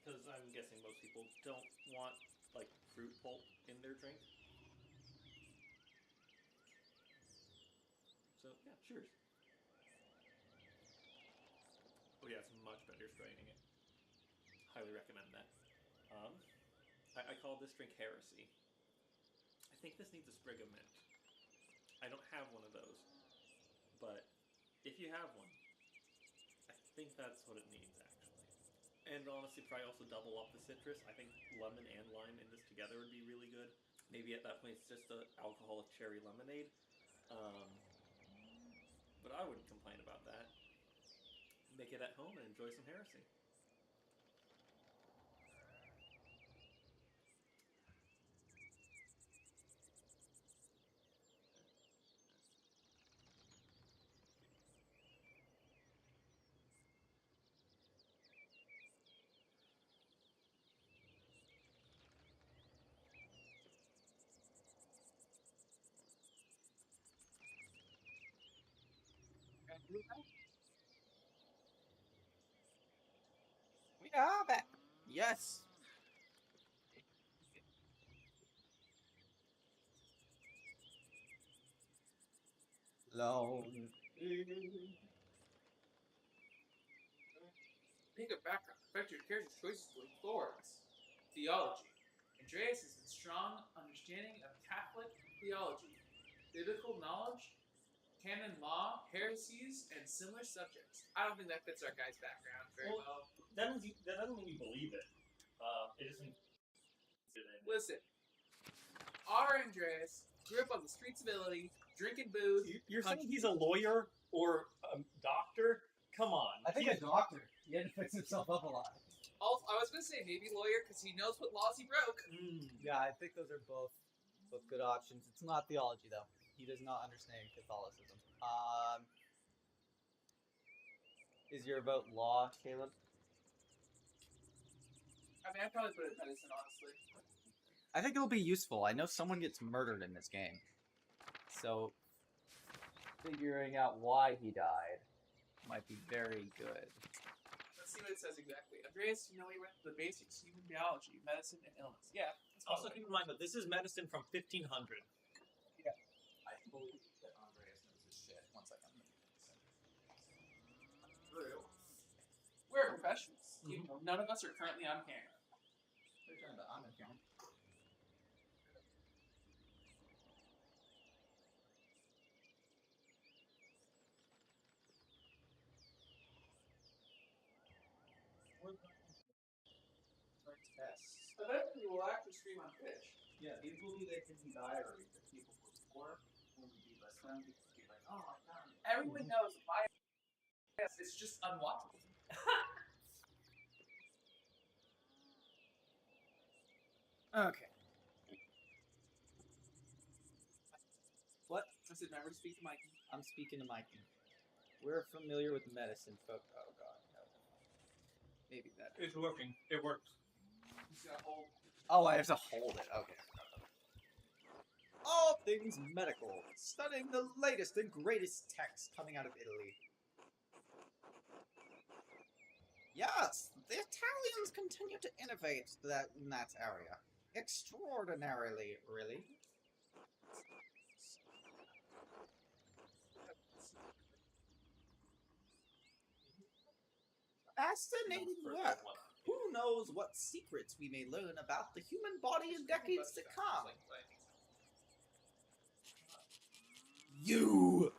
Because I'm guessing most people don't want like fruit pulp in their drink. So yeah, cheers. Oh yeah, it's much better straining it. Highly recommend that. I call this drink Heresy. I think this needs a sprig of mint. I don't have one of those, but if you have one, I think that's what it needs actually. And honestly, probably also double up the citrus. I think lemon and lime in this together would be really good. Maybe at that point it's just an alcoholic cherry lemonade. But I wouldn't complain about that. Make it at home and enjoy some Heresy. We are back. Yes. Lone. Think of background affect your character's choices going forwards. Theology. Andreas is a strong understanding of Catholic theology, biblical knowledge, canon law, heresies, and similar subjects. I don't think that fits our guy's background very well. That doesn't mean you believe it. It just means Listen, our Andreas grew up on the streets of Italy, drinking booze. You're saying he's a lawyer or a doctor? Come on. I think a doctor. He had to fix himself up a lot. Also, I was going to say maybe lawyer because he knows what laws he broke. Yeah, I think those are both good options. It's not theology though. He does not understand Catholicism. Is your vote law, Caleb? I mean, I'd probably put it in medicine, honestly. I think it'll be useful. I know someone gets murdered in this game. So, figuring out why he died might be very good. Let's see what it says exactly. Andreas, you know, he went to the basics of human biology, medicine, and illness. Yeah. Also, keep in mind that this is medicine from 1500. Yeah. I believe that Andreas knows his shit. 1 second. True. We're professionals. Even though none of us are currently on camera. They're trying to on camera. Tests. Eventually, we'll actually stream on Twitch. Yeah, these will be the hidden diaries that people before when we listen. People be like, oh my god. Everyone knows my yes, it's just unwatchable. Okay. said, remember to speak to Mikey. I'm speaking to Mikey. We're familiar with medicine, folk. Oh god, no. Maybe that. It's working. It works. You just gotta hold. Oh, I have to hold it. Okay. All things medical, studying the latest and greatest texts coming out of Italy. Yes, the Italians continue to innovate in that area. Extraordinarily, really. Fascinating work. Who knows what secrets we may learn about the human body in decades to come? You!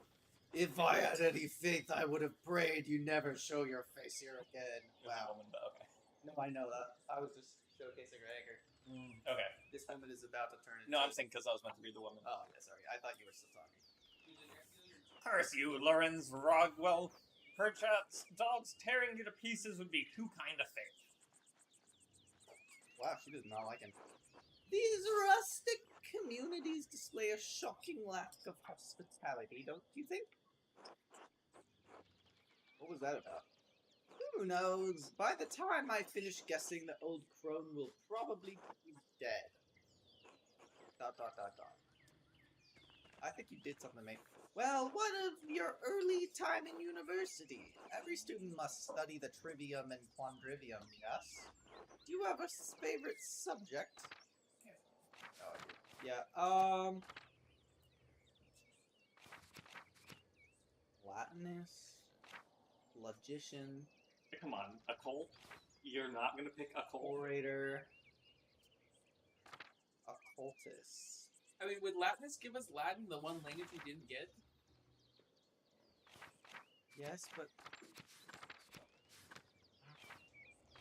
If I had any faith, I would have prayed you never show your face here again. Wow. Okay. No, I know that. I was just showcasing her anger. Okay. This woman is about to turn into... No, I'm saying because I was meant to be the woman. Oh, yeah, sorry. I thought you were still talking. Curse you, Lorenz Rogwell. Perchance dogs tearing you to pieces would be too kind of fate. Wow, she does not like him. These rustic communities display a shocking lack of hospitality, don't you think? What was that about? Who knows? By the time I finish guessing, the old crone will probably be dead. ... I think you did something, mate. Well, what of your early time in university? Every student must study the trivium and quadrivium, yes? Do you have a favorite subject? Oh, yeah, Latinist, logician, Come on, a cult? You're not gonna pick a cult? orator, occultist. I mean, would Latinist give us Latin, the one language we didn't get? Yes, but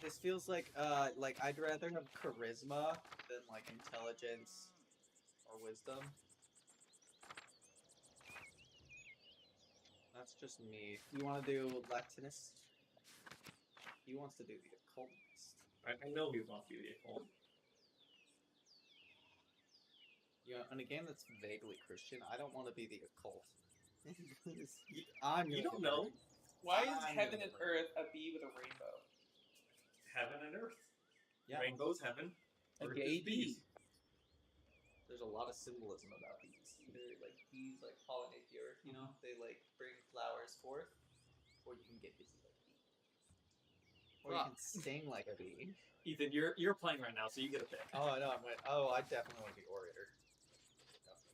this feels like I'd rather have charisma than like intelligence or wisdom. That's just me. You want to do Latinist? He wants to do the occultist. I know he wants to be the cult. You know, in a game that's vaguely Christian, I don't want to be the occult. You don't know. Why is I heaven know. and earth a bee with a rainbow? Heaven and earth. Yeah, Rainbow's heaven. A Earth gay is bees. bee. there's a lot of symbolism about bees. Either like bees like pollinate the earth, you know, they like bring flowers forth, or you can get busy like a bee, or you can sting like a bee. Ethan, you're playing right now, so you get a pick. Oh, I know. I definitely want to be orator.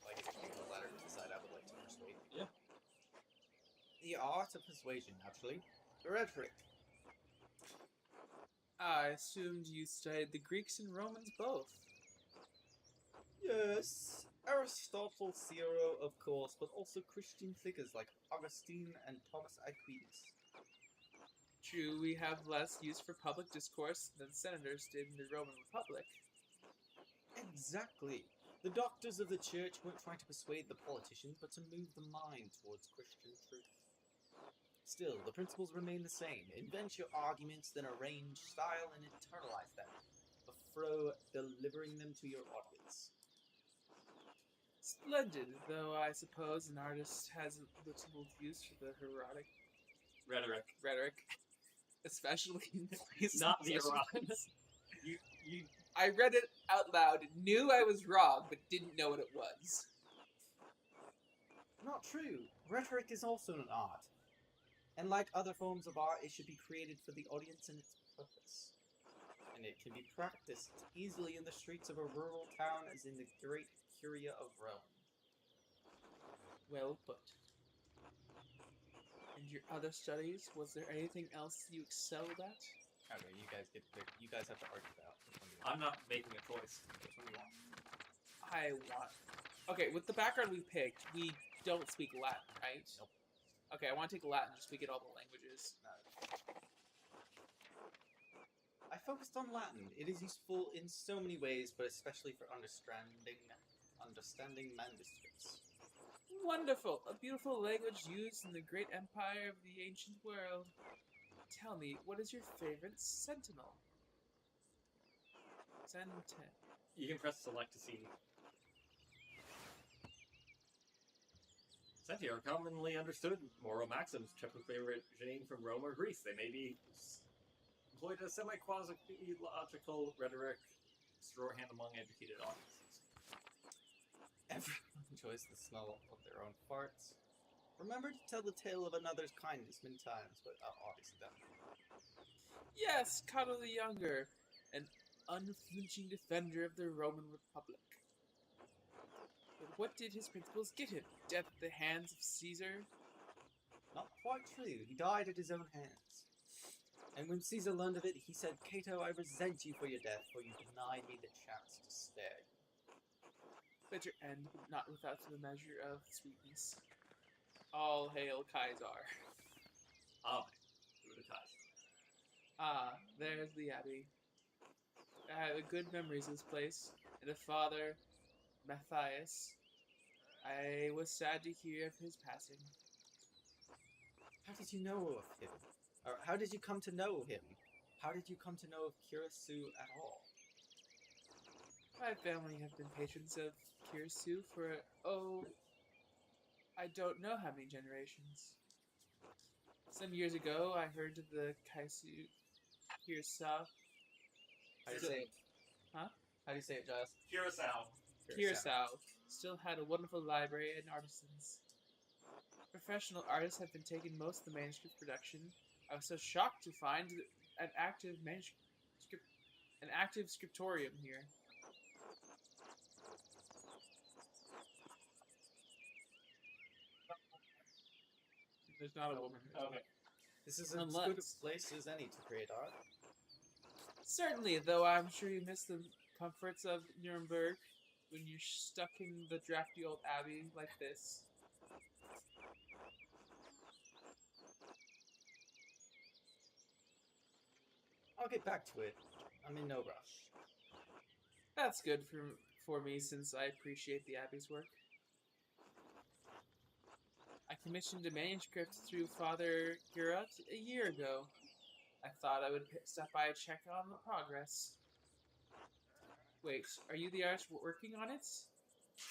Like, if you the latter decide, I would like to persuade. Yeah. The art of persuasion, naturally. Rhetoric. I assumed you studied the Greeks and Romans both. Yes. Aristotle, Cicero, of course, but also Christian figures like Augustine and Thomas Aquinas. True, we have less use for public discourse than senators did in the Roman Republic. Exactly. The doctors of the church weren't trying to persuade the politicians, but to move the mind towards Christian truth. Still, the principles remain the same. Invent your arguments, then arrange, style, and internalize them, before delivering them to your audience. Splendid, though I suppose an artist has little use for the rhetoric, especially in places Not the such erotic. as- You I read it out loud, knew I was wrong, but didn't know what it was. Not true. Rhetoric is also an art. And like other forms of art, it should be created for the audience and its purpose. And it can be practiced easily in the streets of a rural town as in the great Curia of Rome. Well put. And your other studies, was there anything else you excelled at? Okay, you guys get to pick. You guys have to argue about which one you want. I'm not making a choice. Which one you want? I want... Okay, with the background we picked, we don't speak Latin, right? Nope. Okay, I want to take Latin just so we get all the languages. I focused on Latin. It is useful in so many ways, but especially for understanding manuscripts. Wonderful! A beautiful language used in the great empire of the ancient world. Tell me, what is your favorite sentinel? You can press select to see. Senti are commonly understood moral maxims typically originating from Rome or Greece. They may be employed as semi-quasi-logical rhetoric shorthand among educated audiences. Everyone enjoys the smell of their own farts. Remember to tell the tale of another's kindness many times, but obviously that. Yes, Cato the Younger, an unflinching defender of the Roman Republic. But what did his principles get him? Death at the hands of Caesar? Not quite true. He died at his own hands. And when Caesar learned of it, he said, Cato, I resent you for your death, for you denied me the chance to stay. Bitter end, but not without the measure of sweetness. All hail Caesar. Amen. To the Kaiser. Ah, there's the abbey. I have good memories of this place, and of Father Matthias. I was sad to hear of his passing. How did you know of him? Or how did you come to know him? How did you come to know of Kirisu at all? My family have been patrons of Kirisu for, I don't know how many generations. Some years ago, I heard of the Kirisu. How do you say it? Huh? How do you say it, Giles? Curacao. Curacao still had a wonderful library and artisans. Professional artists have been taking most of the manuscript production. I was so shocked to find an active scriptorium here. There's not a woman. Okay. This is as good a place as any to create art. Certainly, though I'm sure you miss the comforts of Nuremberg when you're stuck in the drafty old abbey like this. I'll get back to it. I'm in no rush. That's good for me since I appreciate the abbey's work. I commissioned a manuscript through Father Gurut a year ago. I thought I would stop by and check on the progress. Wait, are you the artist working on it?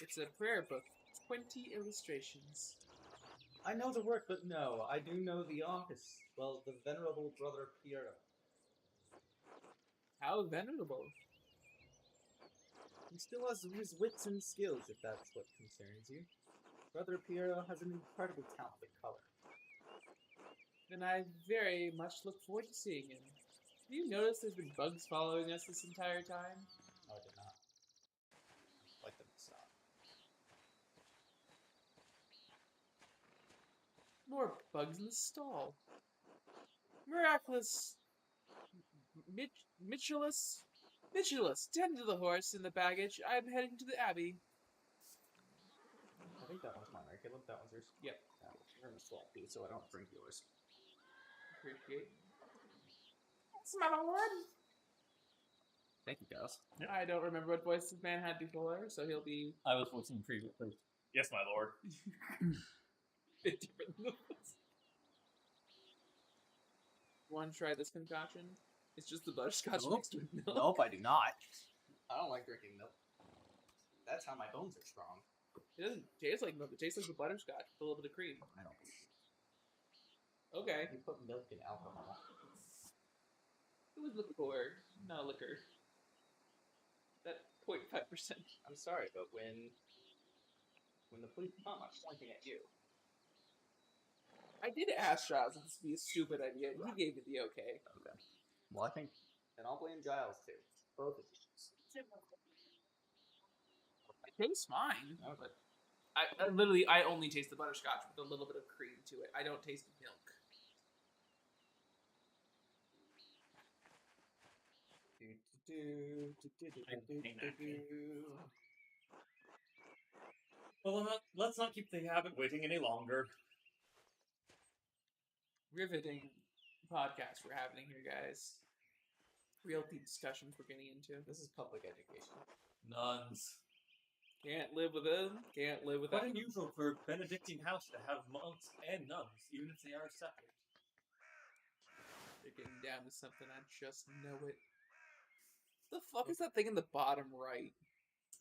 It's a prayer book, 20 illustrations. I know the work, but no, I do know the artist. Well, the venerable Brother Piero. How venerable. He still has his wits and skills, if that's what concerns you. Brother Piero has an incredible talent with color. Then I very much look forward to seeing him. Have you noticed there's been bugs following us this entire time? No, I did not. Like them to stop. More bugs in the stall. Miraculous. Mitchellus? Mitchellus, tend to the horse and the baggage. I'm heading to the abbey. I think that one's mine, right, Caleb? That one's yours? Yep. Yeah, we're gonna swap these so I don't drink yours. Appreciate. That's my lord. Thank you, guys. Yep. I don't remember what voice this man had before, so he'll be I was listening previously. Yes, my lord. a bit different than this. Want to try this concoction? It's just the butterscotch Nope. mixed with milk. Nope, I do not. I don't like drinking milk. That's how my bones are strong. It doesn't taste like milk. It tastes like the butterscotch with a little bit of cream. I don't. Okay. You put milk in alcohol. It was liqueur, not a liquor. That 0.5%. I'm sorry, but when the police come, I'm pointing at you. I did ask Giles if this would be a stupid idea, and he gave me the okay. Okay. Well, I think, and I'll blame Giles too. Both of you. It tastes fine, Okay. but I only taste the butterscotch with a little bit of cream to it. I don't taste the milk. Well, let's not keep the habit waiting any longer. Riveting podcast we're having here, guys. Real deep discussions we're getting into. This is public education. Nuns. Can't live with them. Can't live without Quite them. unusual for a Benedictine house to have monks and nuns, even if they are separate. They're getting down to something. I just know it. The fuck is that thing in the bottom right?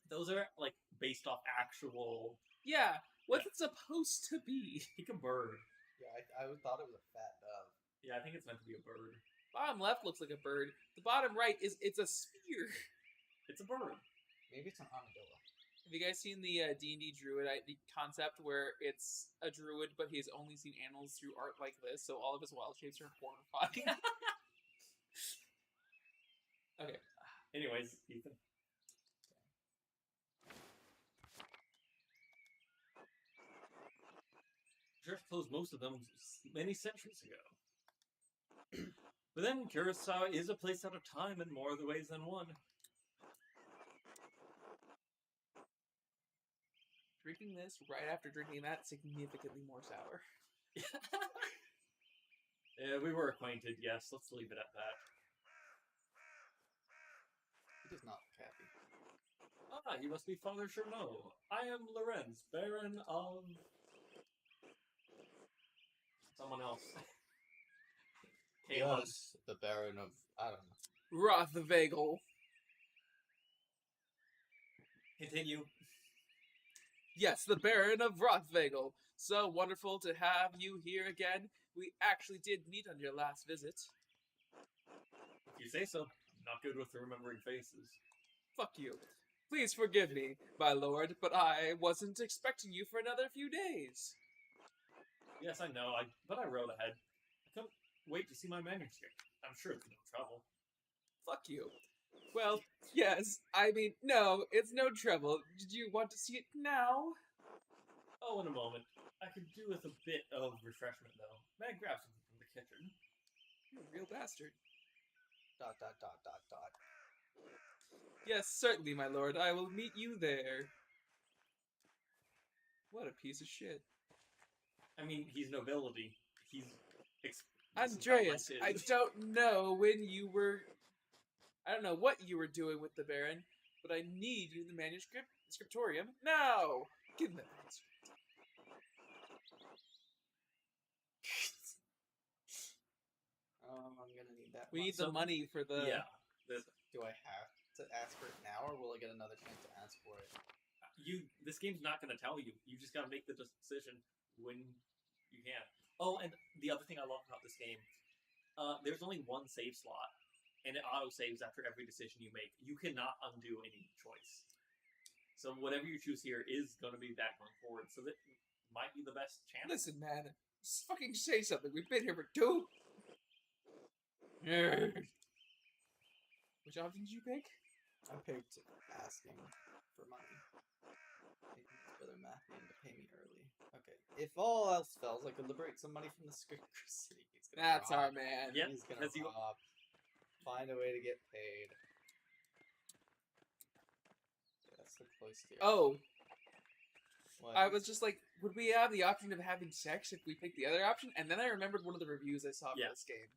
Those are like based off actual. Yeah, What's it supposed to be? I think a bird. Yeah, I thought it was a fat dove. Yeah, I think it's meant to be a bird. Bottom left looks like a bird. The bottom right it's a sphere. It's a bird. Maybe it's an armadillo. Have you guys seen the D&D druid concept where it's a druid, but he's only seen animals through art like this, so all of his wild shapes are horrifying? Okay. Anyways, Ethan. Church closed most of them many centuries ago. But then Curacao is a place out of time in more of the ways than one. Drinking this right after drinking that, significantly more sour. Yeah, we were acquainted, yes. Let's leave it at that. He does not look happy. Ah, you must be Father Cherneau. I am Lorenz, Baron of... someone else. Yes, the Baron of... I don't know. Rothvagel. Continue. Yes, the Baron of Rothvagel. So wonderful to have you here again. We actually did meet on your last visit. If you say so. Not good with remembering faces. Fuck you. Please forgive me, my lord, but I wasn't expecting you for another few days. Yes, I know, but I rode ahead. I couldn't wait to see my manuscript. I'm sure it's no trouble. Fuck you. Well, yes, I mean, no, it's no trouble. Did you want to see it now? Oh, in a moment. I could do with a bit of refreshment, though. May I grab something from the kitchen? You're a real bastard. ... Yes, certainly, my lord. I will meet you there. What a piece of shit. I mean, he's nobility. He's... Andreas, I don't know when you were... I don't know what you were doing with the Baron, but I need you in the manuscript, the scriptorium, now! Give me that manuscript. I'm gonna need that. We need the money for the... Yeah. Do I have to ask for it now, or will I get another chance to ask for it? This game's not going to tell you. You just got to make the decision when you can. Oh, and the other thing I love about this game, there's only one save slot, and it auto-saves after every decision you make. You cannot undo any choice. So whatever you choose here is going to be that going forward. So that might be the best chance. Listen, man. Just fucking say something. We've been here for 2... Which option did you pick? I picked asking for money. Making his brother Matthew to pay me early. Okay. If all else fails, I could liberate some money from the City. That's our man. Yep, He's gonna rob. Find a way to get paid. Yeah, that's so close to you. Oh. What? I was just like, would we have the option of having sex if we picked the other option? And then I remembered one of the reviews I saw for this game.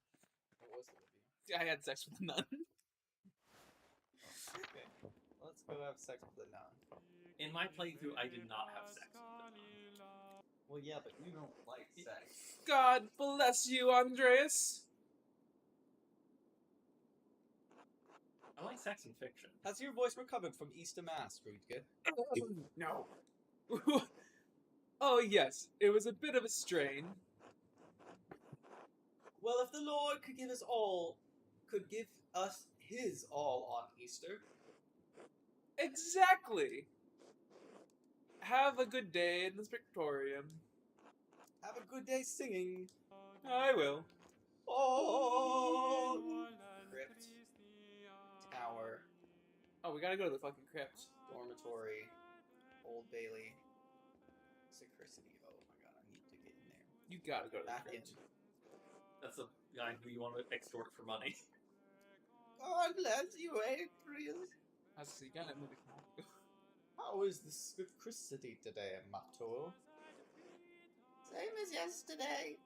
What was the review? I had sex with a nun. Okay. Let's go have sex with a nun. In my playthrough, I did not have sex with the nun. Well, yeah, but you don't like sex. God bless you, Andreas. I like sex in fiction. Has your voice recovered from Easter Mass, Rutger? No. Oh, yes. It was a bit of a strain. Well, if the Lord could give us his all on Easter. Exactly. Have a good day in the scriptorium. Have a good day singing. I will. Oh, crypt, tower, Oh, we gotta go to the fucking crypt. dormitory, Old Bailey, sacristy. Oh my god, I need to get in there. You gotta go to the Back in. crypt. That's a guy who you want to extort for money. God bless you, Adrian. How's the gonna move it? How is the sacristy today, Mato? Same as yesterday.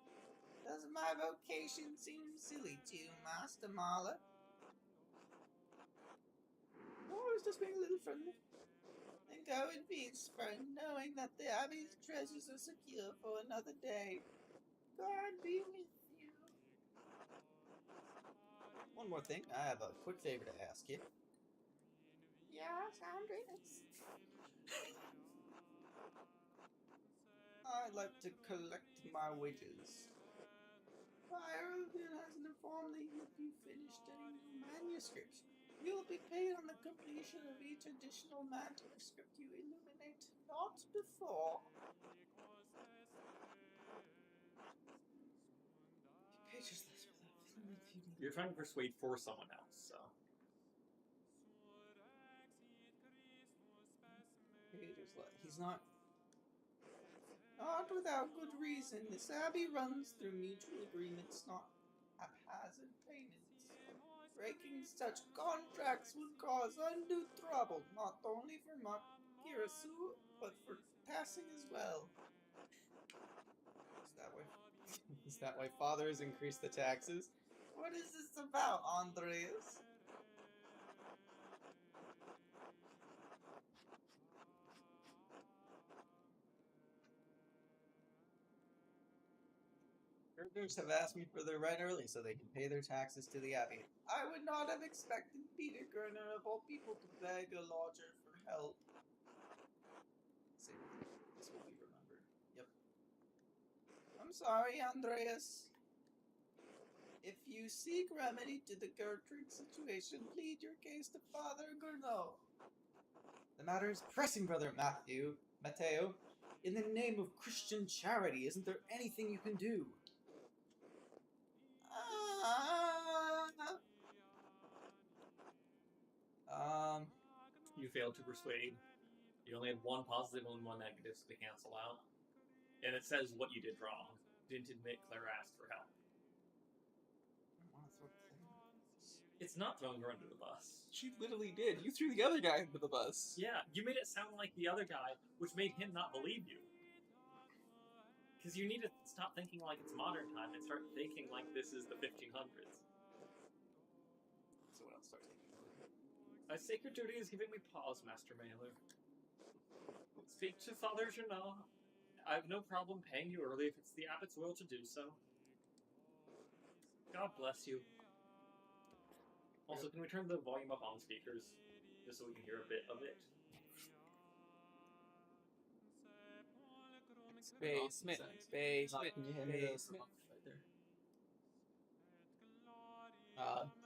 Does my vocation seem silly to you, Master Marla? No, I was just being a little friendly. Then go in peace, friend, knowing that the Abbey's treasures are secure for another day. God be with you. One more thing, I have a quick favor to ask you. Yes, Andreas. I like to collect my wages. Byron has informed me that you finished any new manuscripts. You'll be paid on the completion of each additional manuscript you illuminate, not before. Pages less without filament feuding. You're trying to persuade for someone else, so. Pages less. He's not. Not without good reason. This abbey runs through mutual agreements, not haphazard payments. Breaking such contracts would cause undue trouble, not only for Kirasu, but for passing as well. Is that why father has increased the taxes? What is this about, Andreas? Burgers have asked me for their rent early so they can pay their taxes to the abbey. I would not have expected Peter Gerner of all people to beg a lodger for help. This will be remembered. Yep. I'm sorry, Andreas. If you seek remedy to the Gertrude situation, plead your case to Father Gurnot. The matter is pressing, Brother Matteo. In the name of Christian charity, isn't there anything you can do? You failed to persuade. You only had one positive and one negative, so they cancel out. And it says what you did wrong. Didn't admit Claire asked for help. It's not throwing her under the bus. She literally did. You threw the other guy under the bus. Yeah, you made it sound like the other guy, which made him not believe you. Because you need to stop thinking like it's modern time and start thinking like this is the 1500s. So what else starts thinking? A sacred duty is giving me pause, Master Mailer. Speak to Father Janot. I have no problem paying you early if it's the abbot's will to do so. God bless you. Also, can we turn the volume up on the speakers, just so we can hear a bit of it? Basement. Because I can hear it in the game. Windows. I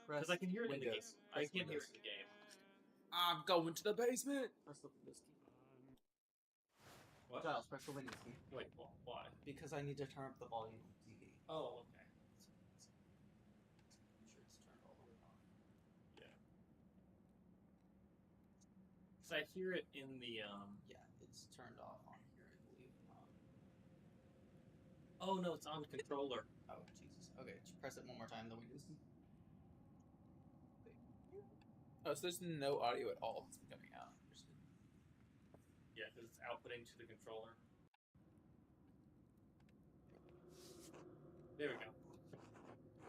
Press can't hear Windows. it in the game. I'm going to the basement. Press the Windows key. What? Giles, press the Windows key. Wait, why? Because I need to turn up the volume on the TV. Oh, okay. I'm sure it's turned all the way on. Yeah. Because I hear it in the, Yeah, it's turned off on here, I believe. Oh, no, it's on the controller. Oh, Jesus. Okay, just press it one more time, the Windows key. Oh, so there's no audio at all that's coming out. Yeah, because it's outputting to the controller. There we go.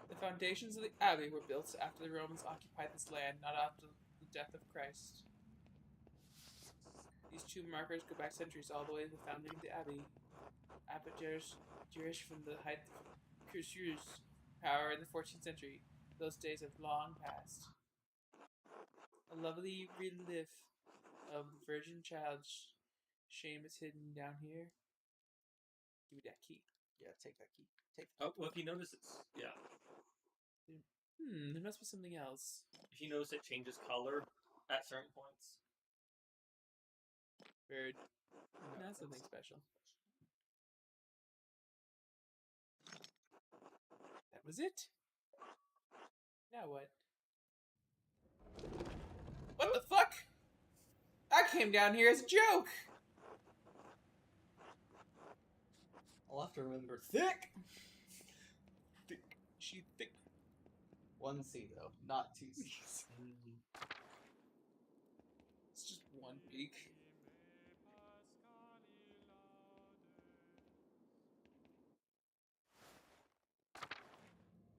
The foundations of the abbey were built after the Romans occupied this land, not after the death of Christ. These two markers go back centuries, all the way to the founding of the abbey. Abbot Jerish from the height of Crusaders' power in the 14th century. Those days have long passed. A lovely relief of the Virgin Child's shame is hidden down here. Give me that key. Yeah, take that key. Oh, well, if you notice it's, yeah. There must be something else. If you notice it changes color at certain points. Bird. No, That's something special. That was it? Now what? What the fuck? I came down here as a joke! I'll have to remember thick! Thick. She thick. One C, though, not two C's. It's just one peak.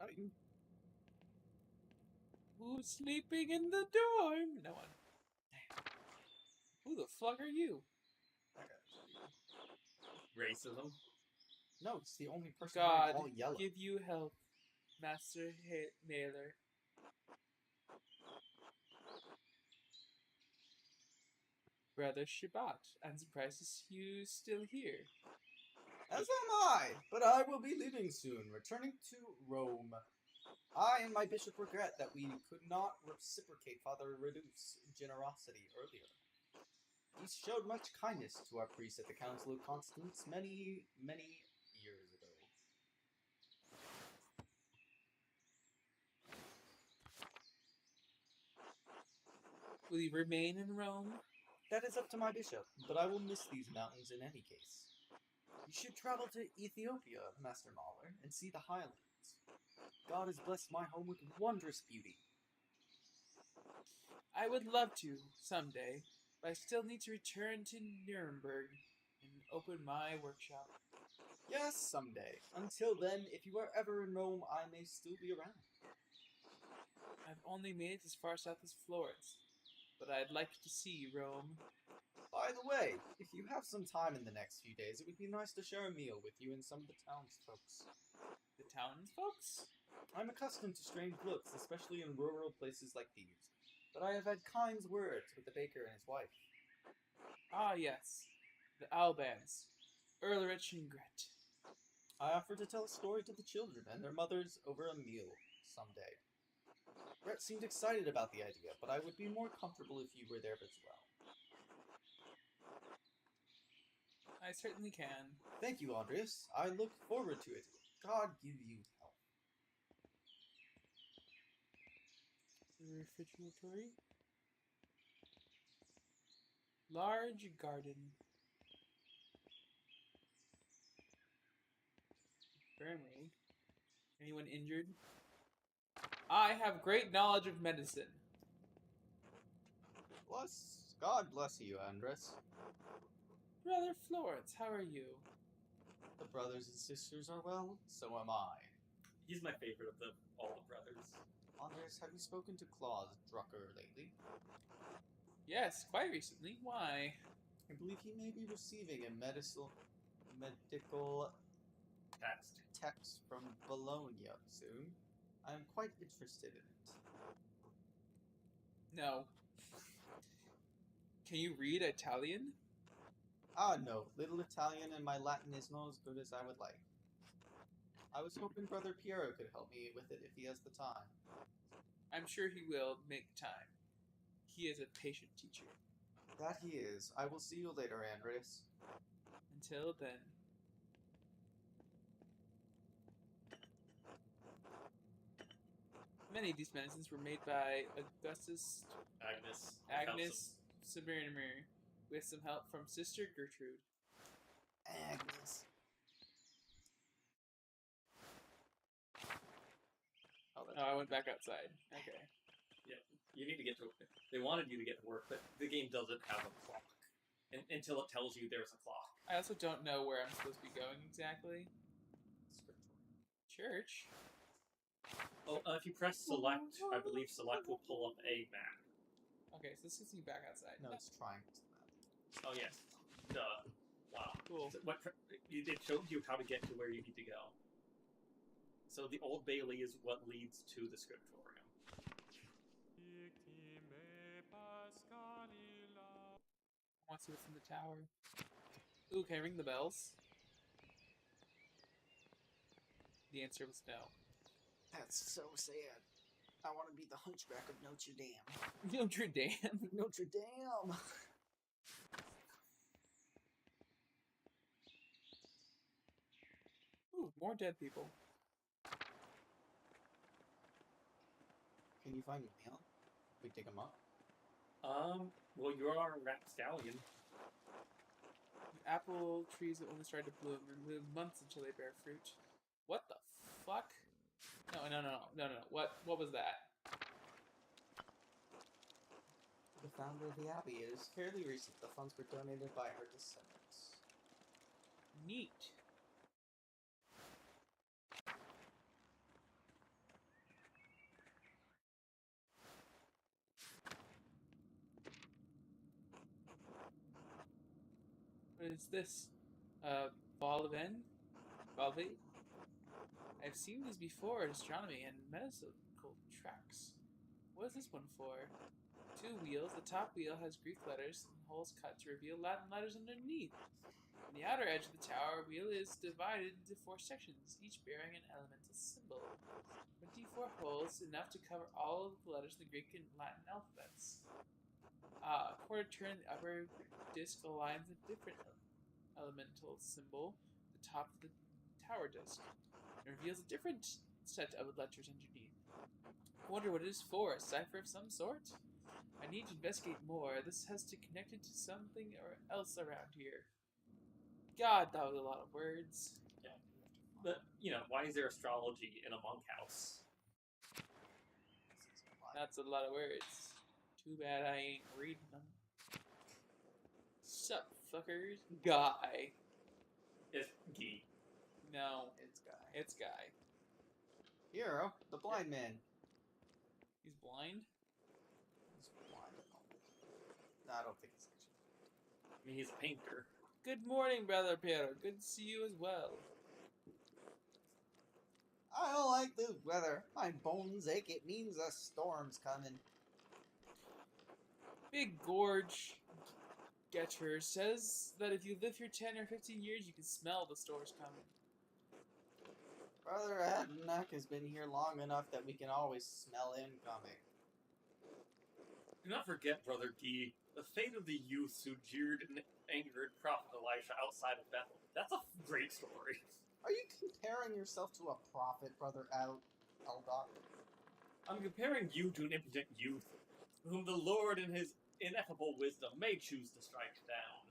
Oh, you. Who's sleeping in the dorm? No one. Damn. Who the fuck are you? Racism. No, it's the only person God, wearing all yellow. give you help, Master Mailer. Brother Shabbat, I'm surprised to see you still here. As am I, but I will be leaving soon, returning to Rome. I and my bishop regret that we could not reciprocate Father Reduce's generosity earlier. He showed much kindness to our priest at the Council of Constance many, many years ago. Will you remain in Rome? That is up to my bishop, but I will miss these mountains in any case. You should travel to Ethiopia, Master Mahler, and see the highlands. God has blessed my home with wondrous beauty. I would love to, someday, but I still need to return to Nuremberg and open my workshop. Yes, someday. Until then, if you are ever in Rome, I may still be around. I've only made it as far south as Florence, but I'd like to see Rome. By the way, if you have some time in the next few days, it would be nice to share a meal with you and some of the townsfolks. The townsfolks? I'm accustomed to strange looks, especially in rural places like these, but I have had kind words with the baker and his wife. Ah, yes. The Albans. Ulrich and Gret. I offered to tell a story to the children and their mothers over a meal someday. Brett seemed excited about the idea, but I would be more comfortable if you were there as well. I certainly can. Thank you, Andres. I look forward to it. God give you health. Refrigerator. Large garden. Infirmary. Anyone injured? I have great knowledge of medicine. God bless you, Andres. Brother Florence, how are you? The brothers and sisters are well, so am I. He's my favorite of all the brothers. Andres, have you spoken to Claus Drucker lately? Yes, quite recently. Why? I believe he may be receiving a medical text from Bologna soon. I am quite interested in it. No. Can you read Italian? Ah, no. Little Italian and my Latin is not as good as I would like. I was hoping Brother Piero could help me with it if he has the time. I'm sure he will make time. He is a patient teacher. That he is. I will see you later, Andres. Until then. Many of these medicines were made by Agnes Subirmer, with some help from Sister Gertrude. Agnes. Oh, I went back outside. Okay. Yeah, you need to get to. They wanted you to get to work, but the game doesn't have a clock until it tells you there's a clock. I also don't know where I'm supposed to be going exactly. Church. Oh, if you press select, I believe select will pull up a map. Okay, so this gets me back outside. No, it's trying to. Oh yes. Duh. Wow. Cool. It shows you how to get to where you need to go. So the Old Bailey is what leads to the scriptorium. I want to see what's in the tower. Ooh, can I ring the bells? The answer was no. That's so sad. I want to be the hunchback of Notre Dame. Notre Dame? Notre Dame! Ooh, more dead people. Can you find Neil? We dig him up? Well, you are a rapscallion. Apple trees that only started to bloom and live months until they bear fruit. What the fuck? No. What was that? The founder of the Abbey is fairly recent. The funds were donated by her descendants. Neat. What is this? Volven? I've seen these before in astronomy and medical tracks. What is this one for? 2 wheels. The top wheel has Greek letters and holes cut to reveal Latin letters underneath. On the outer edge of the tower wheel is divided into 4 sections, each bearing an elemental symbol. 24 holes, enough to cover all of the letters in the Greek and Latin alphabets. A quarter turn, the upper disc aligns a different elemental symbol at the top of the tower disc and reveals a different set of letters underneath. I wonder what it is for, a cipher of some sort? I need to investigate more. This has to connect it to something or else around here. God, that was a lot of words. Yeah. But, why is there astrology in a monkhouse? That's a lot of words. Too bad I ain't reading them. Sup, fuckers? Guy. It's Gee. No, It's Guy. it's Guy. Hero, the blind man. He's blind? He's blind. No, I don't think he's actually. I mean, he's a painter. Good morning, Brother Piero. Good to see you as well. I don't like this weather. My bones ache. It means a storm's coming. Big Gorge Getcher says that if you live here 10 or 15 years, you can smell the storms coming. Brother Adnak has been here long enough that we can always smell him coming. Do not forget, Brother Gee, the fate of the youths who jeered and angered Prophet Elisha outside of Bethel. That's a great story. Are you comparing yourself to a prophet, Brother Eldok? I'm comparing you to an impotent youth, whom the Lord in his ineffable wisdom may choose to strike down.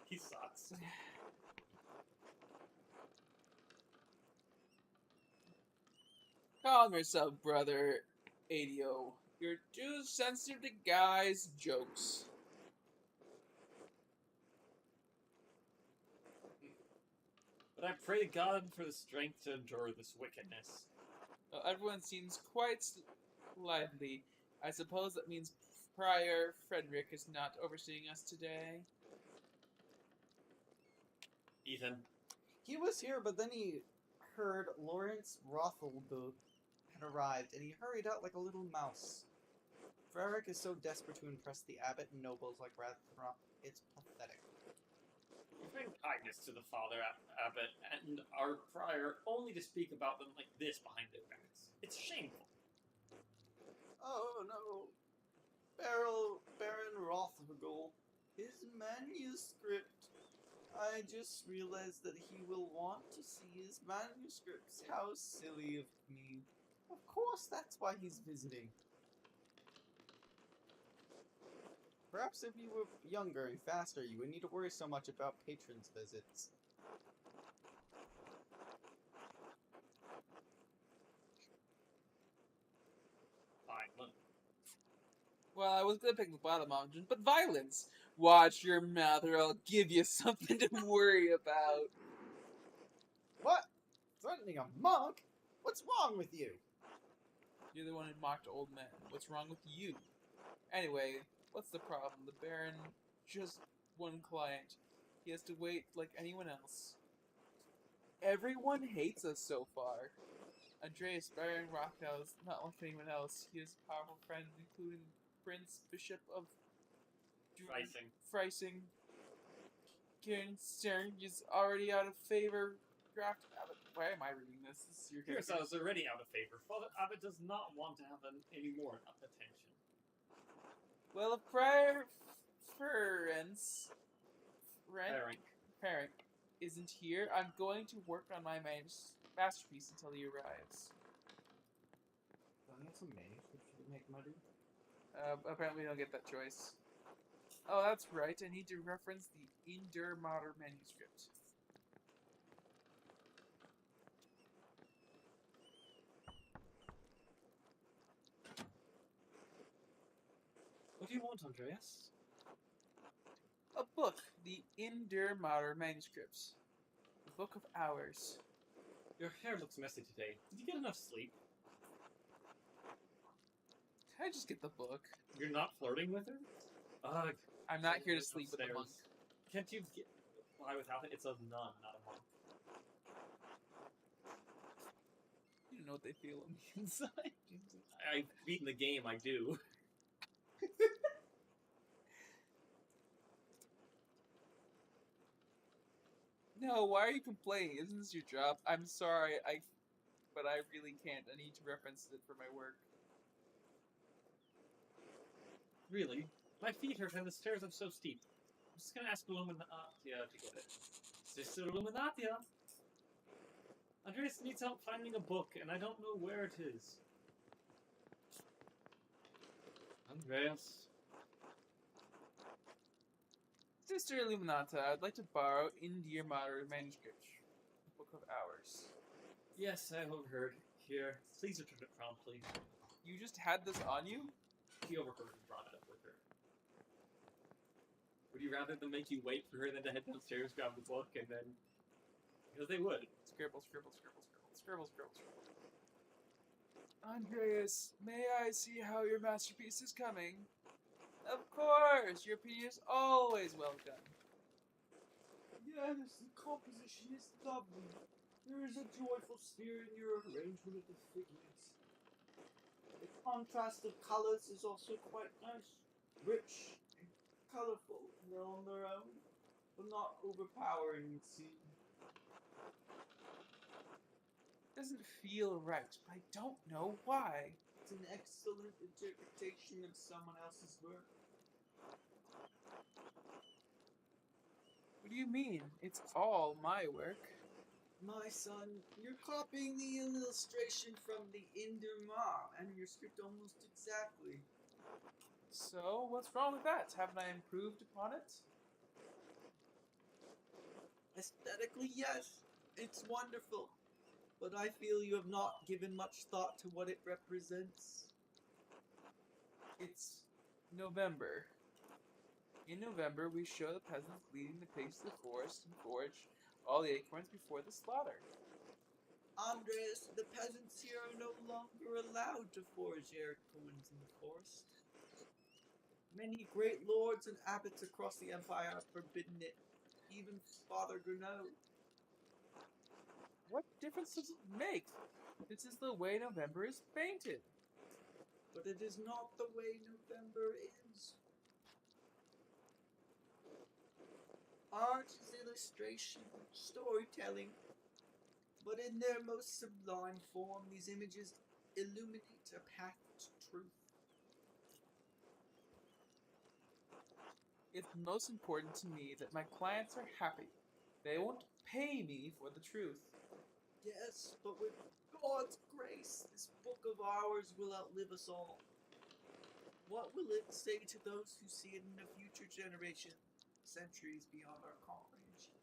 He sucks. Calm yourself, Brother Adio. You're too sensitive to guys' jokes. But I pray God for the strength to endure this wickedness. Well, everyone seems quite lively. I suppose that means Prior Frederick is not overseeing us today. Ethan. He was here, but then he heard Lawrence Rotheldo had arrived, and he hurried out like a little mouse. Frederick is so desperate to impress the abbot and nobles like Rathrop, it's pathetic. We've been kindness to the Father Abbot and our prior only to speak about them like this behind their backs. It's shameful. Oh no. Baron Rothgul, his manuscript. I just realized that he will want to see his manuscripts. How silly of me. Of course, that's why he's visiting. Perhaps if you were younger and faster, you wouldn't need to worry so much about patrons' visits. Fine. Well, I was gonna pick the bottom option, but violence. Watch your mouth or I'll give you something to worry about. What? Threatening a monk? What's wrong with you? You're the one who mocked old men. What's wrong with you? Anyway, what's the problem? The Baron just one client. He has to wait like anyone else. Everyone hates us so far. Andreas Baron Rothgau is not like anyone else. He has powerful friends, including Prince Bishop of Freising. King Stern is already out of favor. Draft Abbott. Why am I reading this? This is your Here's character. I was already out of favor. Father Abbot does not want to have any more attention. Well, if Prior Ferenc isn't here, I'm going to work on my masterpiece until he arrives. Don't you have some manuscripts you can make, Muddy? Apparently we don't get that choice. Oh, that's right. I need to reference the Inder Mater manuscript. What do you want, Andreas? A book, the Inder Mater manuscript. The Book of Hours. Your hair looks messy today. Did you get enough sleep? Can I just get the book? You're not flirting with her? Ugh. I'm not here to sleep with the Upstairs. monk. Can't you get fly without it? It's a nun, not a monk. You don't know what they feel on the inside. I've beaten the game, I do. No, why are you complaining? Isn't this your job? I'm sorry, but I really can't. I need to reference it for my work. Really? My feet hurt and the stairs are so steep. I'm just gonna ask Illuminatia to get it. Sister Illuminatia! Andreas needs help finding a book, and I don't know where it is. Andreas. Sister Illuminata, I'd like to borrow Indir Mater manuscript, the Book of Hours. Yes, I overheard. Here, please return it promptly. You just had this on you? She overheard and brought it up with her. Would you rather them make you wait for her than to head downstairs, grab the book, and then... Because they would. Scribble, scribble, scribble, scribble, scribble, scribble, scribble. Andreas, may I see how your masterpiece is coming? Of course, your opinion is always welcome. Yes, the composition is lovely. There is a joyful spirit in your arrangement of the figures. The contrast of colors is also quite nice. Rich and colorful on their own, but not overpowering, it seems. Doesn't feel right, but I don't know why. It's an excellent interpretation of someone else's work. What do you mean? It's all my work. My son, you're copying the illustration from the Inderma and your script almost exactly. So, what's wrong with that? Haven't I improved upon it? Aesthetically, yes, it's wonderful, but I feel you have not given much thought to what it represents. It's November. In November, we show the peasants leading the pigs to the forest and forage all the acorns before the slaughter. Andres, the peasants here are no longer allowed to forage acorns in the forest. Many great lords and abbots across the empire have forbidden it, even Father Grenot. What difference does it make? This is the way November is painted. But it is not the way November is. Art is illustration, storytelling, but in their most sublime form, these images illuminate a path to truth. It's most important to me that my clients are happy. They won't pay me for the truth. Yes, but with God's grace, this book of ours will outlive us all. What will it say to those who see it in a future generation, centuries beyond our comprehension?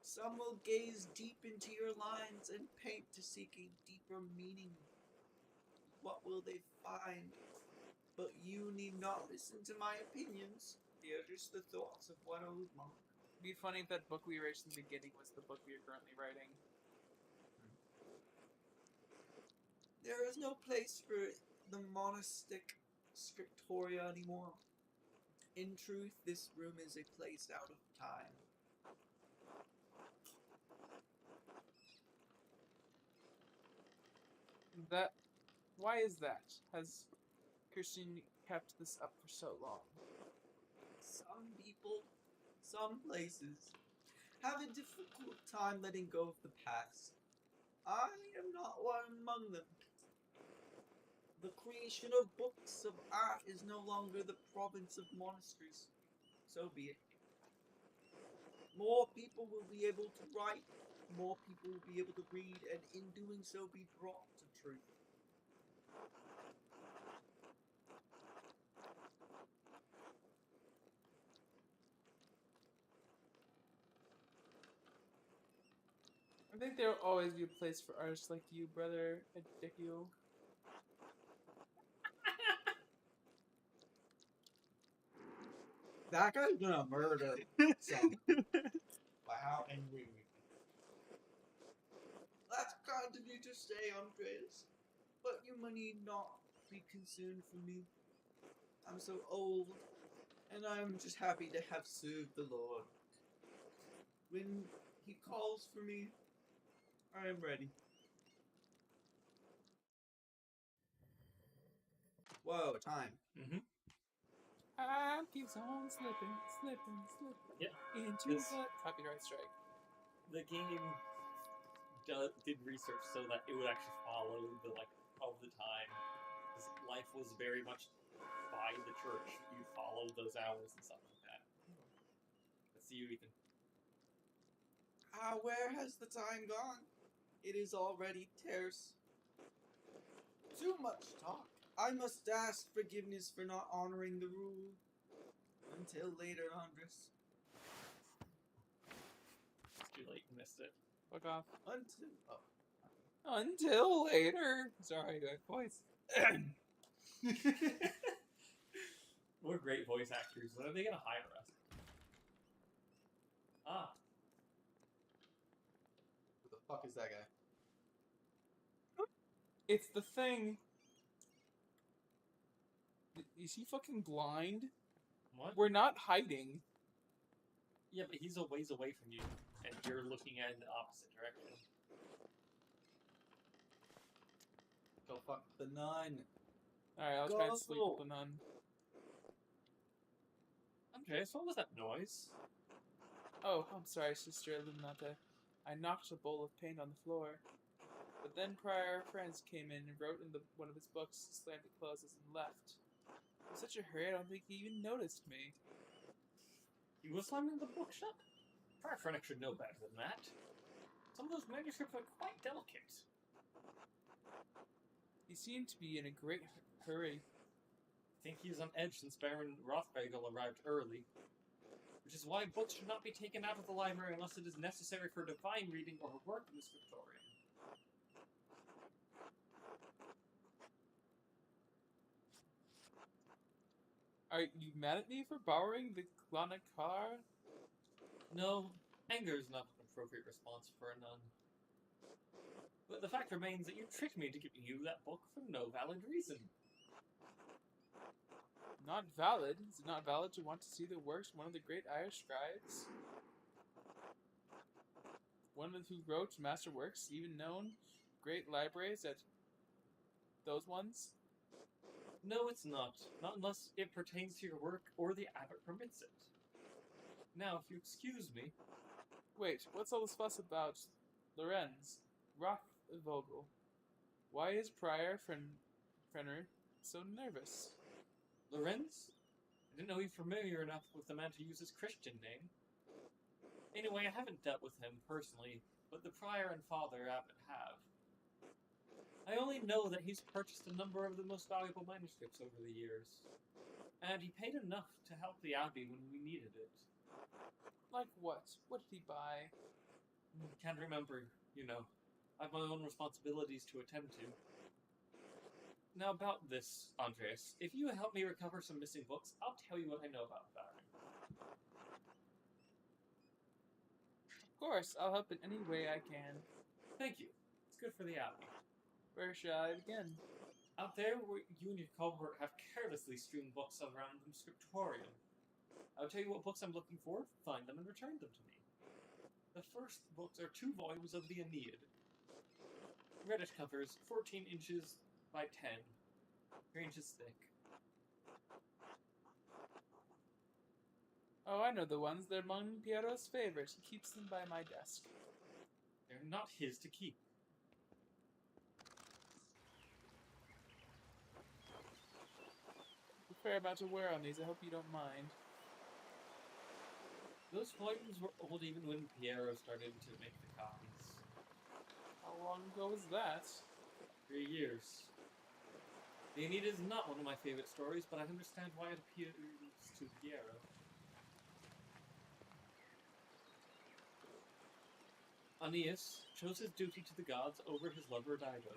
Some will gaze deep into your lines and paint to seek a deeper meaning. What will they find? But you need not listen to my opinions. They are just the thoughts of one old monk. It'd be funny if that book we erased in the beginning was the book we are currently writing. There is no place for the monastic scriptoria anymore. In truth, this room is a place out of time. Why is that? Has Christian kept this up for so long? Some people, some places, have a difficult time letting go of the past. I am not one among them. The creation of books of art is no longer the province of monasteries. So be it. More people will be able to write, more people will be able to read, and in doing so be brought to truth. I think there will always be a place for artists like you, brother Adekio. That guy's gonna murder someone. By how angry we can. That's kind of you to say, Andreas. But you need not be concerned for me. I'm so old, and I'm just happy to have served the Lord. When he calls for me, I am ready. Whoa, time. Mm-hmm. Time keeps on slipping, slipping, slipping Yeah. into It's- the copyright strike. The game did research so that it would actually follow the of the time. Because life was very much by the church. You follow those hours and stuff like that. Let's see you, Ethan. Where has the time gone? It is already terse. Too much talk. I must ask forgiveness for not honoring the rule. Until later, Andres. It's too late. You missed it. Fuck off. Until Until later. Sorry, that voice. We're great voice actors. When are they gonna hire us? Ah, Who the fuck is that guy? It's the thing. Is he fucking blind? what? We're not hiding. Yeah, but he's a ways away from you, and you're looking at in the opposite direction. Go fuck the nun. Alright, I'll try and sleep with the nun. Andreas, what was that noise? Oh, I'm sorry, Sister Illuminata. I knocked a bowl of paint on the floor. But then prior friends came in and wrote in one of his books, slammed it closes, and left. In such a hurry, I don't think he even noticed me. He was slamming the book shut? Prior Frennick should know better than that. Some of those manuscripts are quite delicate. He seemed to be in a great hurry. I think he is on edge since Baron Rothbagel arrived early. Which is why books should not be taken out of the library unless it is necessary for divine reading or work in the scriptorium. Are you mad at me for borrowing the Clonacar? No, anger is not an appropriate response for a nun. But the fact remains that you tricked me into giving you that book for no valid reason. Not valid? Is it not valid to want to see the works of one of the great Irish scribes? One of who wrote masterworks, even known great libraries at those ones? No, it's not. Not unless it pertains to your work or the abbot permits it. Now, if you excuse me... Wait, what's all this fuss about Lorenz? Rothvogel? Why is Prior Frenner so nervous? Lorenz? I didn't know you were familiar enough with the man to use his Christian name. Anyway, I haven't dealt with him personally, but the prior and father abbot have. I only know that he's purchased a number of the most valuable manuscripts over the years. And he paid enough to help the abbey when we needed it. Like what? What did he buy? Can't remember, you know. I have my own responsibilities to attend to. Now about this, Andreas. If you help me recover some missing books, I'll tell you what I know about Baron. Of course, I'll help in any way I can. Thank you. It's good for the abbey. Where shall I begin? Out there, where you and your cohort have carelessly strewn books around the scriptorium. I'll tell you what books I'm looking for, find them, and return them to me. The first books are 2 volumes of the Aeneid. Reddish covers, 14 inches by 10, 3 inches thick. Oh, I know the ones. They're among Piero's favorites. He keeps them by my desk. They're not his to keep. A fair amount to wear on these. I hope you don't mind. Those volumes were old even when Piero started to make the copies. How long ago was that? 3 years. The Aeneid is not one of my favorite stories, but I understand why it appeals to Piero. Aeneas chose his duty to the gods over his lover Dido.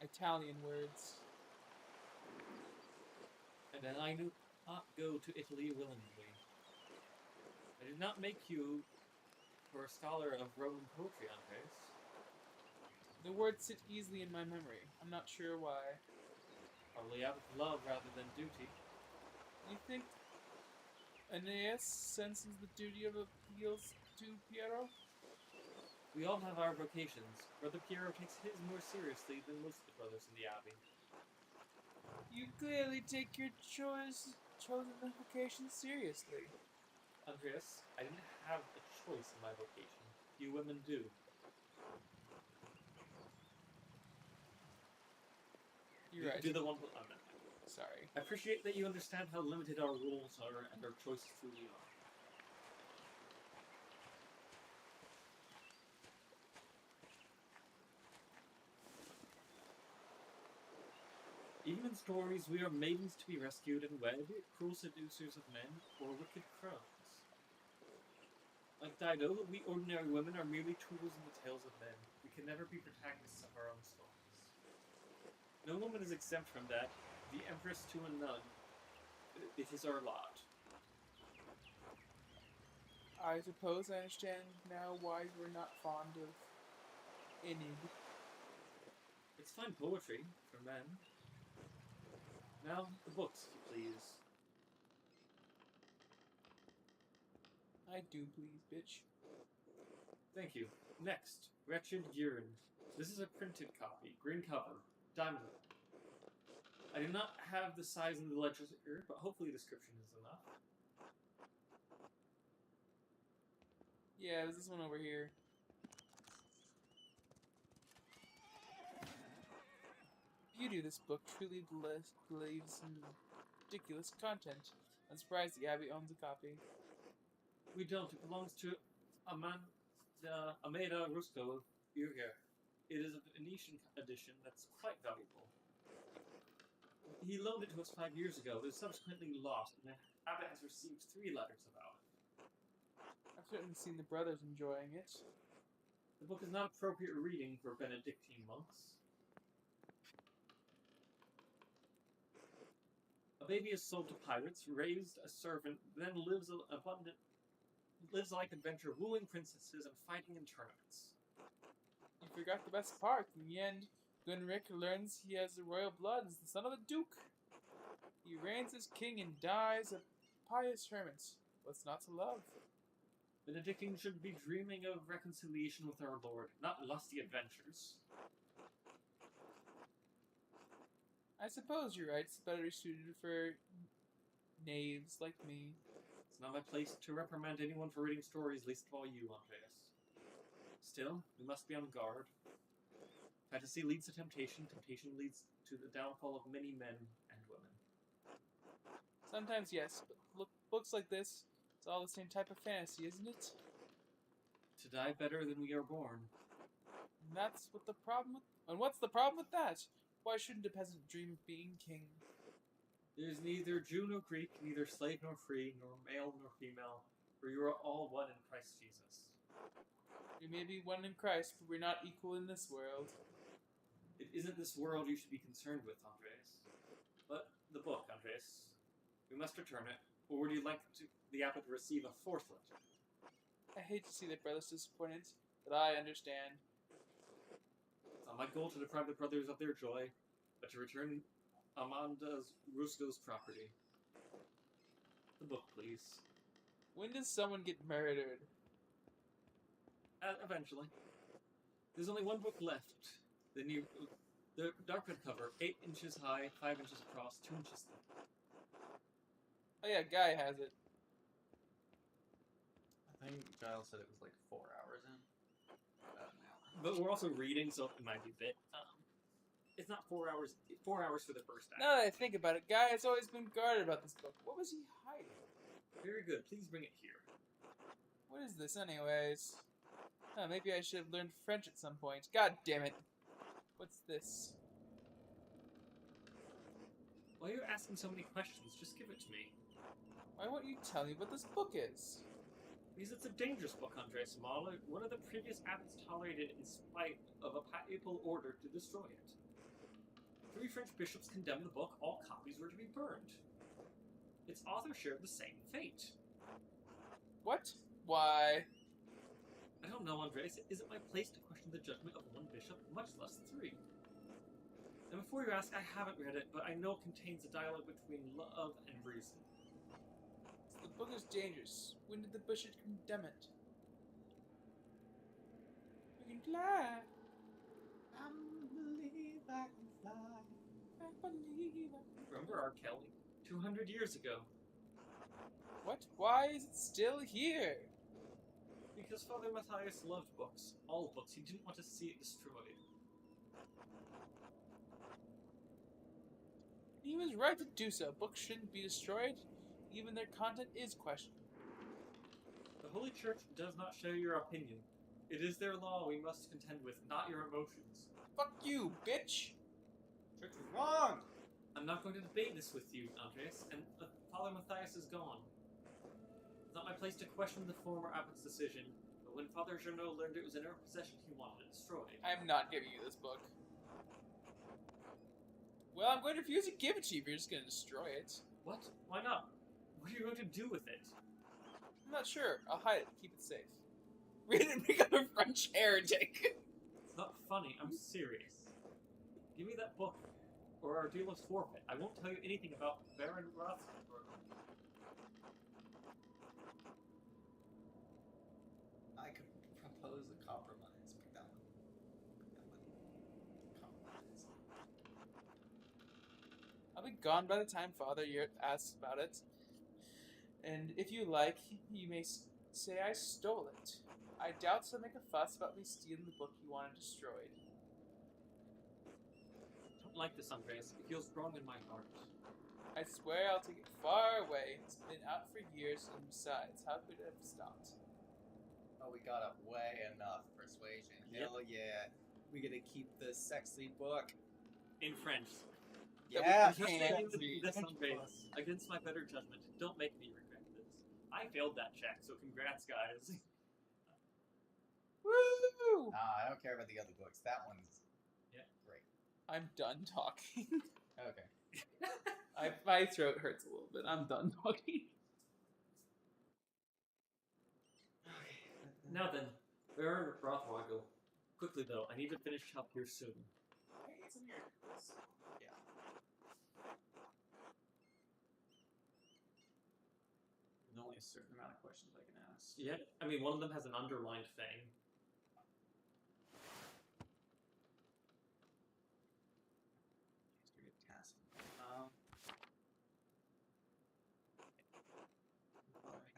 Italian words. And then I do not go to Italy willingly. I did not make you for a scholar of Roman poetry, Andres. The words sit easily in my memory. I'm not sure why. Probably out of love rather than duty. You think Aeneas senses the duty of appeals to Piero? We all have our vocations. Brother Piero takes his more seriously than most of the brothers in the Abbey. You clearly take your chosen vocation seriously. Andreas, I didn't have a choice in my vocation. Few women do. You're right. Do the one. Sorry. I appreciate that you understand how limited our rules are and our choices truly are. Even in stories, we are maidens to be rescued and wed, cruel seducers of men, or wicked crones. Like Dido, we ordinary women are merely tools in the tales of men. We can never be protagonists of our own stories. No woman is exempt from that. The empress to a nun. It is our lot. I suppose I understand now why you were not fond of Enid. It's fine poetry for men. Now, the books, if you please. I do please, bitch. Thank you. Next, Wretched Urine. This is a printed copy, green cover, diamond. I do not have the size in the ledger, but hopefully the description is enough. Yeah, there's this one over here. Beauty of this book truly believes in ridiculous content. I'm surprised the Abbey owns a copy. We don't. It belongs to Ameda Rusco of Urger. It is a Venetian edition that's quite valuable. He loaned it to us 5 years ago. It was subsequently lost, and the abbot has received 3 letters about it. I've certainly seen the brothers enjoying it. The book is not appropriate reading for Benedictine monks. A baby is sold to pirates, raised a servant, then lives like adventure, wooing princesses and fighting in tournaments. You forgot the best part. In the end, Gunrick learns he has the royal blood as the son of the Duke. He reigns as king and dies a pious hermit. What's not to love? Benedictine should be dreaming of reconciliation with our Lord, not lusty adventures. I suppose you're right. It's better suited for knaves like me. It's not my place to reprimand anyone for reading stories, least of all you, Andreas. Still, we must be on guard. Fantasy leads to temptation. Temptation leads to the downfall of many men and women. Sometimes, yes, but books like this, it's all the same type of fantasy, isn't it? To die better than we are born. And that's what the problem with... And what's the problem with that? Why shouldn't a peasant dream of being king? There is neither Jew nor Greek, neither slave nor free, nor male nor female, for you are all one in Christ Jesus. We may be one in Christ, but we're not equal in this world. It isn't this world you should be concerned with, Andreas. But the book, Andreas. We must return it, or would you like the abbot to receive a 4th letter? I hate to see the brothers disappointed, but I understand. It's not my goal to deprive the brothers of their joy, but to return Amanda Rusco's property. The book, please. When does someone get murdered? Eventually. There's only one book left. The dark red cover, 8 inches high, 5 inches across, 2 inches thick. Oh yeah, Guy has it. I think Giles said it was like 4 hours in. About an hour. But we're also reading, so it might be a bit. It's not 4 hours. 4 hours for the first act. Now that I think about it, Guy has always been guarded about this book. What was he hiding? Very good. Please bring it here. What is this, anyways? Huh, maybe I should have learned French at some point. God damn it. What's this? Why are you asking so many questions? Just give it to me. Why won't you tell me what this book is? Because it's a dangerous book, Andres Mahler. One of the previous abbots tolerated it in spite of a papal order to destroy it. 3 French bishops condemned the book. All copies were to be burned. Its author shared the same fate. What? Why? I don't know, Andres. It isn't my place to question the judgment of one bishop, much less 3. And before you ask, I haven't read it, but I know it contains a dialogue between love and reason. dangerous. When did the bushes condemn it? We can fly. I believe I can fly. I believe I can Remember R. Kelly? 200 years ago. What? Why is it still here? Because Father Matthias loved books. All books. He didn't want to see it destroyed. He was right to do so. Books shouldn't be destroyed. Even their content is questionable. The Holy Church does not share your opinion. It is their law we must contend with, not your emotions. Fuck you, bitch! Church is wrong! I'm not going to debate this with you, Andreas, and Father Matthias is gone. It's not my place to question the former abbot's decision, but when Father Jeannot learned it was in our possession, he wanted it destroyed. I'm not giving you this book. Well, I'm going to refuse to give it to you if you're just going to destroy it. What? Why not? What are you going to do with it? I'm not sure. I'll hide it. Keep it safe. Read it and become a French heretic. It's not funny, I'm serious. Give me that book, or our deal is forfeit. I won't tell you anything about Baron Rothschild. I could propose a compromise. Pick that one. Compromise. I'll be gone by the time Father Yurt asks about it. And if you like, you may say I stole it. I doubt he'll make a fuss about me stealing the book he wanted destroyed. I don't like this, Andreas. It feels wrong in my heart. I swear I'll take it far away. It's been out for years, and besides, how could it have stopped? Oh, we got up way enough persuasion. Yep. Hell yeah. We get to keep this sexy book. In French. Yeah! Just can't saying read. this, Andreas. Against my better judgment, don't make me regret this. I failed that check, so congrats, guys. Woo! Nah, I don't care about the other books. That one's great. I'm done talking. Okay. My throat hurts a little bit. I'm done talking. Now then, Baron Rothwagel. Quickly though, I need to finish up here soon. It's in here. Yeah. There's only a certain amount of questions I can ask. Yeah, I mean, one of them has an underlined thing.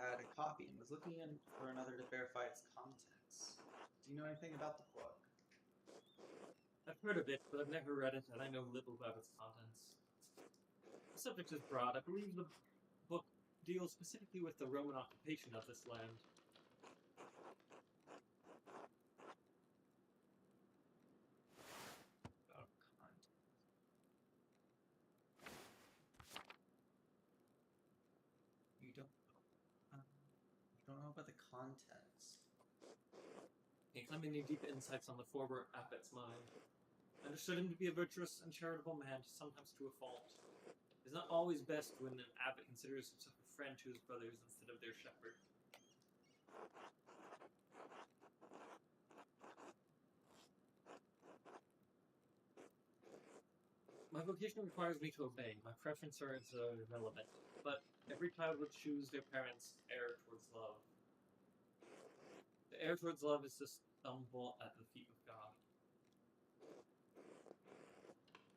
Had a copy and was looking in for another to verify its contents. Do you know anything about the book? I've heard of it, but I've never read it, and I know little about its contents. The subject is broad. I believe the book deals specifically with the Roman occupation of this land. About content. You don't know about the contents. He claimed any deep insights on the former abbot's mind. I understood him to be a virtuous and charitable man, sometimes to a fault. It is not always best when an abbot considers himself a friend to his brothers instead of their shepherd. My vocation requires me to obey. My preferences are irrelevant, but every child would choose their parents' heir towards love. The heir towards love is to stumble at the feet of God.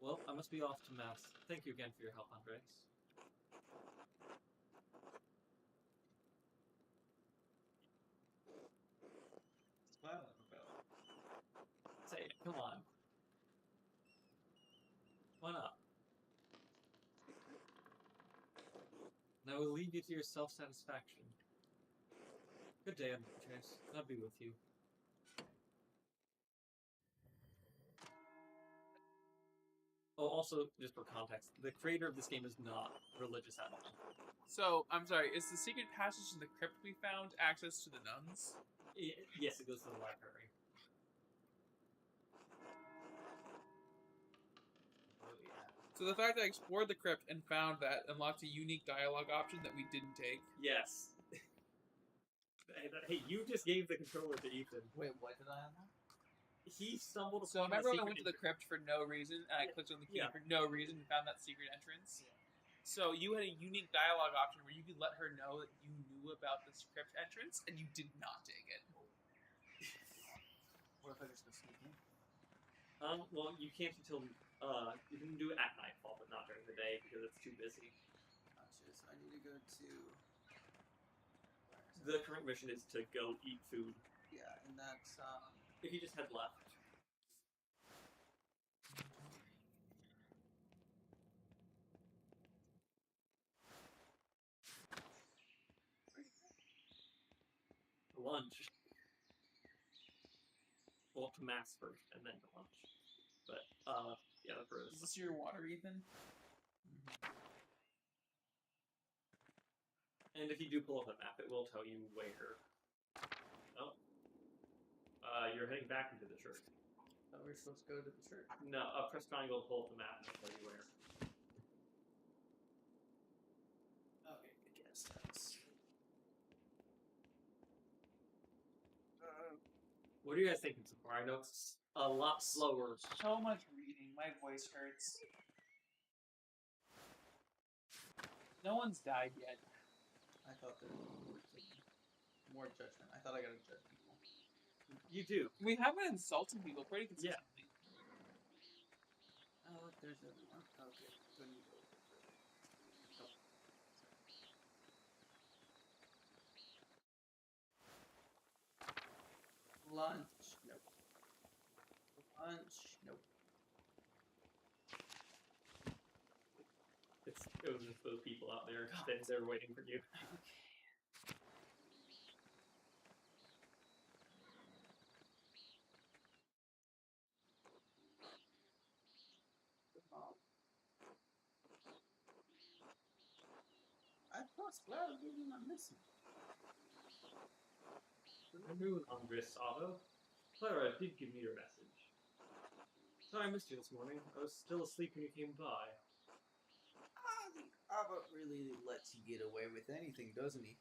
Well, I must be off to Mass. Thank you again for your help, Andres. Smiling about. Say it, come on. Why not? And I will leave you to your self-satisfaction. Good day, Andres. God be with you. Oh, also, just for context, the creator of this game is not religious at all. So, I'm sorry, is the secret passage in the crypt we found access to the nuns? Yes, it goes to the library. Oh yeah. So the fact that I explored the crypt and found that unlocked a unique dialogue option that we didn't take. Yes. Hey, you just gave the controller to Ethan. Wait, what did I unlock? He stumbled So upon remember the when I went to the secret crypt for no reason, and I clicked on the key Yeah. for no reason and found that secret entrance? So you had a unique dialogue option where you could let her know that you knew knew about this crypt entrance and you did not take it. What if I just go sneak in? Well, you can't until you can do it at nightfall, but not during the day because it's too busy. Gotcha. So I need to go to. The current mission is to go eat food. Yeah, and that's If you just head left. Lunch. Well, to mass first, and then to lunch. But, yeah, the Is this your water, Ethan? And if you do pull up a map, it will tell you where. Oh. You're heading back into the church. Oh, we're supposed to go to the church. No, press triangle to pull up the map and it'll tell you where. Okay, I guess that's. What are you guys thinking so far? I know it's a lot slower. So much reading. My voice hurts. No one's died yet. I thought there were more judgment. I thought I gotta judge people. You do. We have been insulting people pretty consistently. Oh, look, there's everyone. Okay, couldn't go further. Nope. Lunch. Nope. Lunch. Nope. It was just those people out there that they're waiting for you. Okay. I thought Splatter gave me my missing. Afternoon, Andres Otto. Clara did give me your message. Sorry I missed you this morning. I was still asleep when you came by. The Abbot really lets you get away with anything, doesn't he?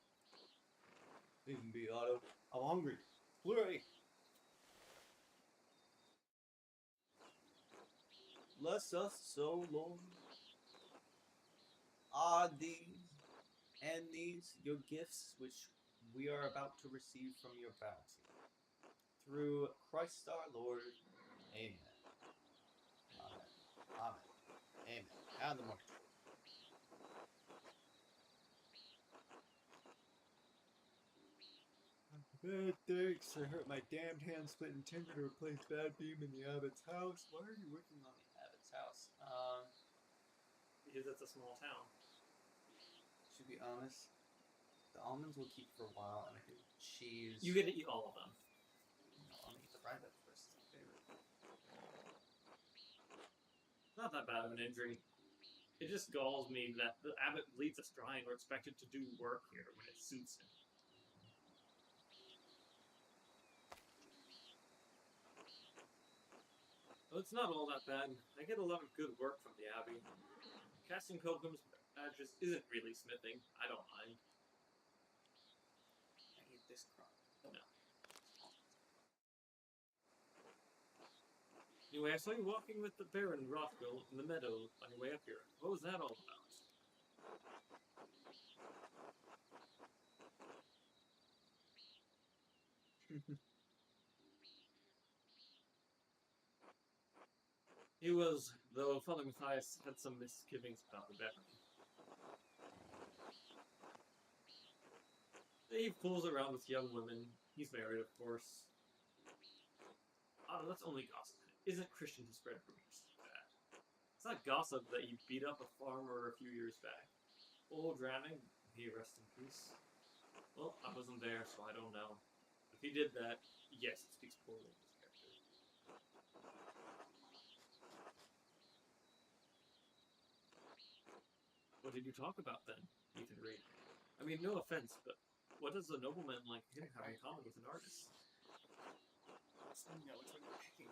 Even be Otto. I'm hungry. Flurry. Bless us so, Lord. Are these and these your gifts which we are about to receive from your bounty? Through Christ our Lord. Amen. Amen. Amen. Amen. And the morning. Thanks. I hurt my damned hand splitting timber to replace bad beam in the Abbot's house. Why are you working on the Abbot's house? Because it's a small town. To be honest, the almonds will keep for a while, and I think cheese. You get to eat all of them. No, I'm gonna eat the rabbit first. It's my favorite. Not that bad of an injury. It just galls me that the abbot leads us dry and we're expected to do work here when it suits him. Well, it's not all that bad. I get a lot of good work from the abbey. Casting pilgrims' badges isn't really smithing. I don't mind. I eat this crumb. No. Anyway, I saw you walking with the Baron Rothville in the meadow on your way up here. What was that all about? He was, though Father Matthias had some misgivings about the Baron. He fools around with young women. He's married, of course. Oh, that's only gossip. Isn't Christian to spread rumors like that? It's not gossip that you beat up a farmer a few years back. Old drowning, he rest in peace. Well, I wasn't there, so I don't know. If he did that, yes, it speaks poorly of his character. What did you talk about then? Ethan Reed. I mean, no offense, but what does a nobleman like him have in common with an artist? So you know which one you're picking.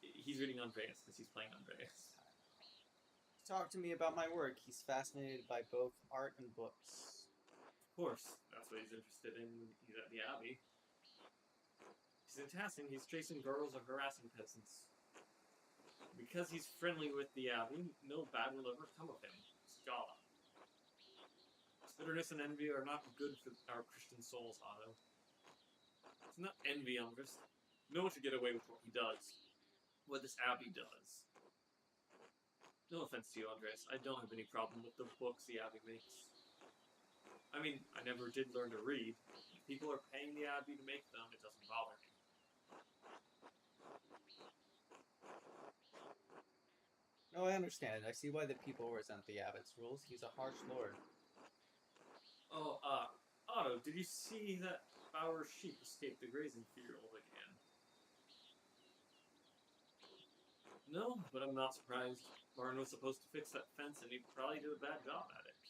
He's reading Andreas because he's playing Andreas. Talk to me about my work. He's fascinated by both art and books. Of course, that's what he's interested in. He's at the abbey. He's in Tassin. He's chasing girls and harassing peasants. Because he's friendly with the abbey, no bad will ever come of him. Scala. Bitterness and envy are not good for our Christian souls, Otto. It's not envy, Andres. No one should get away with what he does. What this Abbey does. No offense to you, Andres. I don't have any problem with the books the Abbey makes. I mean, I never did learn to read. If people are paying the Abbey to make them, it doesn't bother me. No, I understand. I see why the people resent the abbot's rules. He's a harsh lord. Oh, Otto, did you see that our sheep escaped the grazing field again? No, but I'm not surprised. Martin was supposed to fix that fence, and he probably did a bad job at it.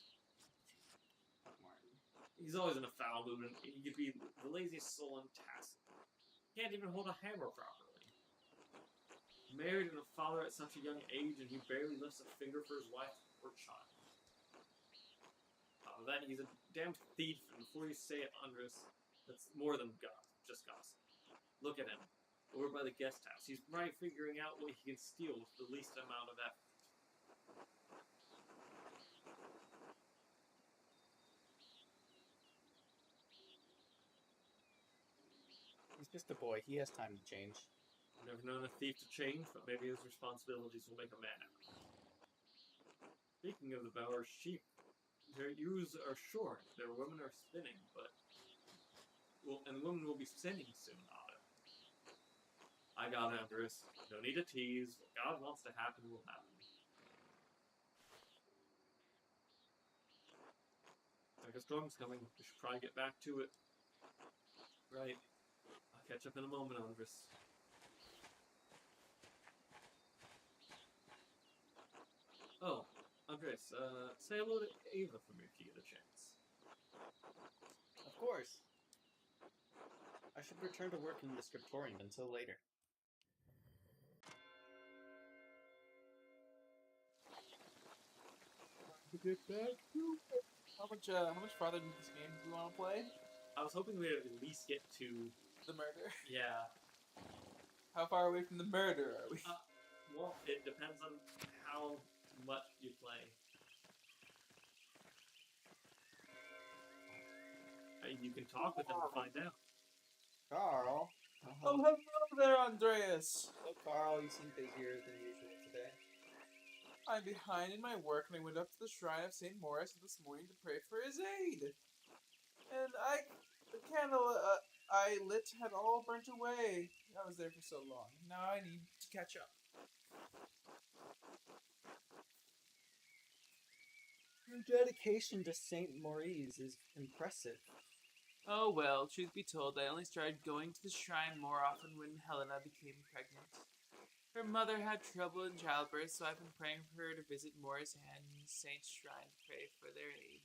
Martin. He's always in a foul mood, and he could be the laziest soul in Tassel. He can't even hold a hammer properly. Married and a father at such a young age, and he barely lifts a finger for his wife or child. Then he's a damned thief, and before you say it, Andres, that's more than just gossip. Look at him. Over by the guest house. He's probably figuring out what he can steal with the least amount of effort. He's just a boy. He has time to change. I've never known a thief to change, but maybe his responsibilities will make a man out of him. Speaking of the Bower sheep, their ewes are short. Their women are spinning, and the women will be sinning soon, Otto. I got it, Andres. No need to tease. What God wants to happen will happen. Like a storm's coming. We should probably get back to it. Right. I'll catch up in a moment, Andres. Oh, Andres, say hello to Ava for me if you get a chance. Of course. I should return to work in the scriptorium until later. Get back to it. How much farther into this game do you want to play? I was hoping we'd at least get to... The murder. Yeah. How far away from the murder are we? Well, it depends on how much you play. You can talk with him to find out. Carl. Oh, hello there, Andreas. Hello, Carl. You seem busier than usual today. I'm behind in my work, and I went up to the shrine of St. Maurice this morning to pray for his aid. And the candle I lit had all burnt away. I was there for so long. Now I need to catch up. Your dedication to St. Maurice is impressive. Oh well, truth be told, I only started going to the shrine more often when Helena became pregnant. Her mother had trouble in childbirth, so I've been praying for her to visit Maurice and Saint's shrine to pray for their aid.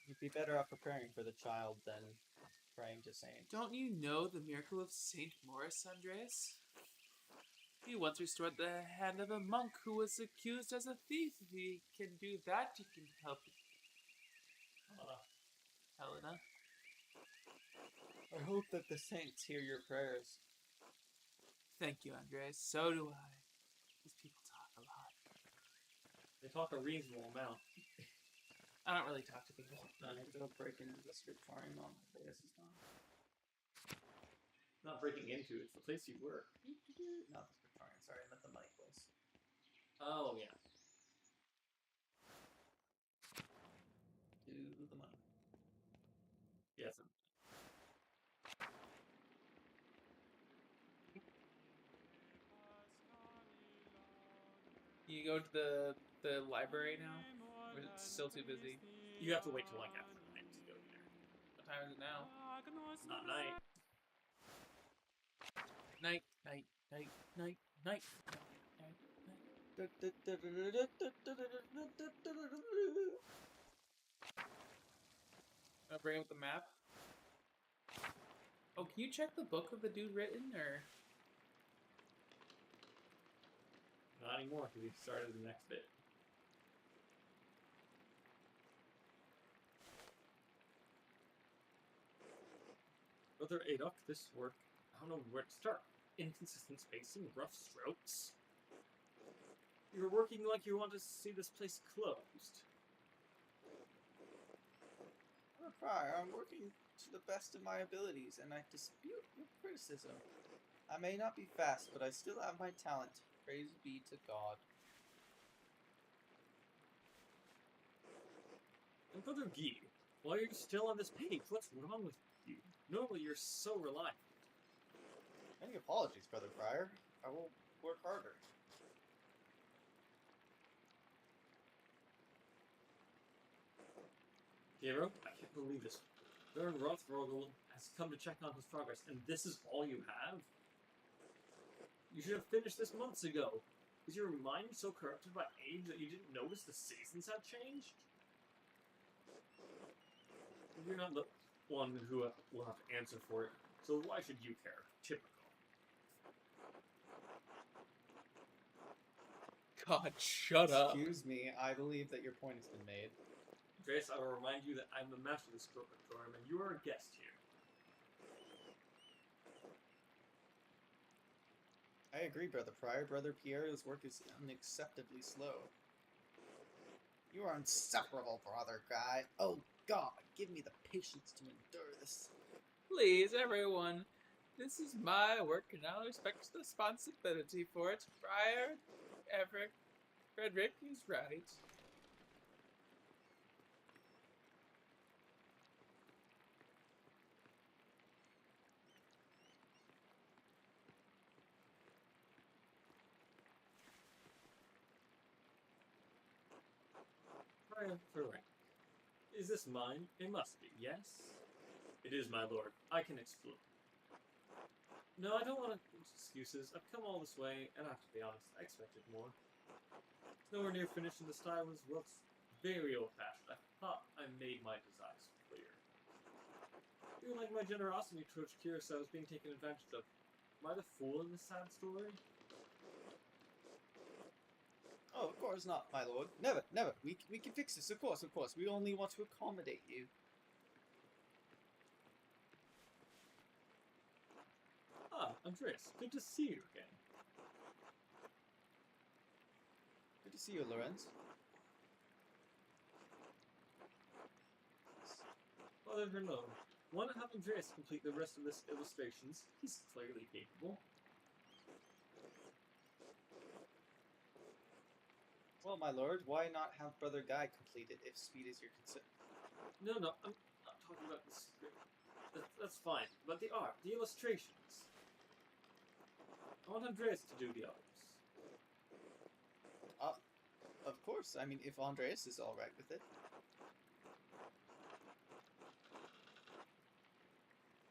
You'd be better off preparing for the child than praying to Saint. Don't you know the miracle of St. Maurice, Andreas? He once restored the hand of a monk who was accused as a thief. If he can do that, he can help Helena. I hope that the saints hear your prayers. Thank you, Andreas. So do I. These people talk a lot. They talk a reasonable amount. I don't really talk to people. I need to break into the scriptorium on the dais is gone. Not breaking into it, it's the place you work. Not the scriptorium, sorry, I meant the money place. Oh, yeah. Do the money. Yes. You go to the library now? Or is it still too busy? You have to wait till like after night to go there. What time is it now? Not night. Night, night, night, night, night, night, I'll bring up the map. Oh, can you check the book of the dude written, or? Not anymore, because we started the next bit. Brother Adok, this work, I don't know where to start. Inconsistent spacing, rough strokes. You're working like you want to see this place closed. Brother Prior, I'm working to the best of my abilities, and I dispute your criticism. I may not be fast, but I still have my talent. Praise be to God. And Brother Guy, while you're still on this page, what's wrong with you? Normally you're so reliant. Many apologies, Brother Prior. I will work harder. Hero, I can't believe this. Baron Rothvogel has come to check on his progress, and this is all you have? You should have finished this months ago. Is your mind so corrupted by age that you didn't notice the seasons have changed? You're not the one who will have to answer for it, so why should you care? Typical. God, shut up. Excuse me, I believe that your point has been made. Grace, I will remind you that I'm the master of this program, and you are a guest here. I agree, Brother Prior. Brother Pierre's work is unacceptably slow. You are insufferable, Brother Guy. Oh, God, give me the patience to endure this. Please, everyone. This is my work, and I'll respect the responsibility for it. Friar Frederick is right. Correct. Is this mine? It must be, yes? It is, my lord. I can explore. No, I don't want excuses. I've come all this way, and I have to be honest, I expected more. It's nowhere near finished, and the style looks very old-fashioned. I thought I made my desires clear. You like my generosity towards Curacao is being taken advantage of. Am I the fool in this sad story? Oh, of course not, my lord. Never, never. We can fix this, of course, of course. We only want to accommodate you. Ah, Andreas, good to see you again. Good to see you, Lorenz. Father Vernon, want to have Andreas complete the rest of this illustrations? He's clearly capable. Well, my lord, why not have Brother Guy complete it if speed is your concern? No, I'm not talking about the script. That's fine, but the art, the illustrations. I want Andreas to do the others. Of course. I mean, if Andreas is alright with it.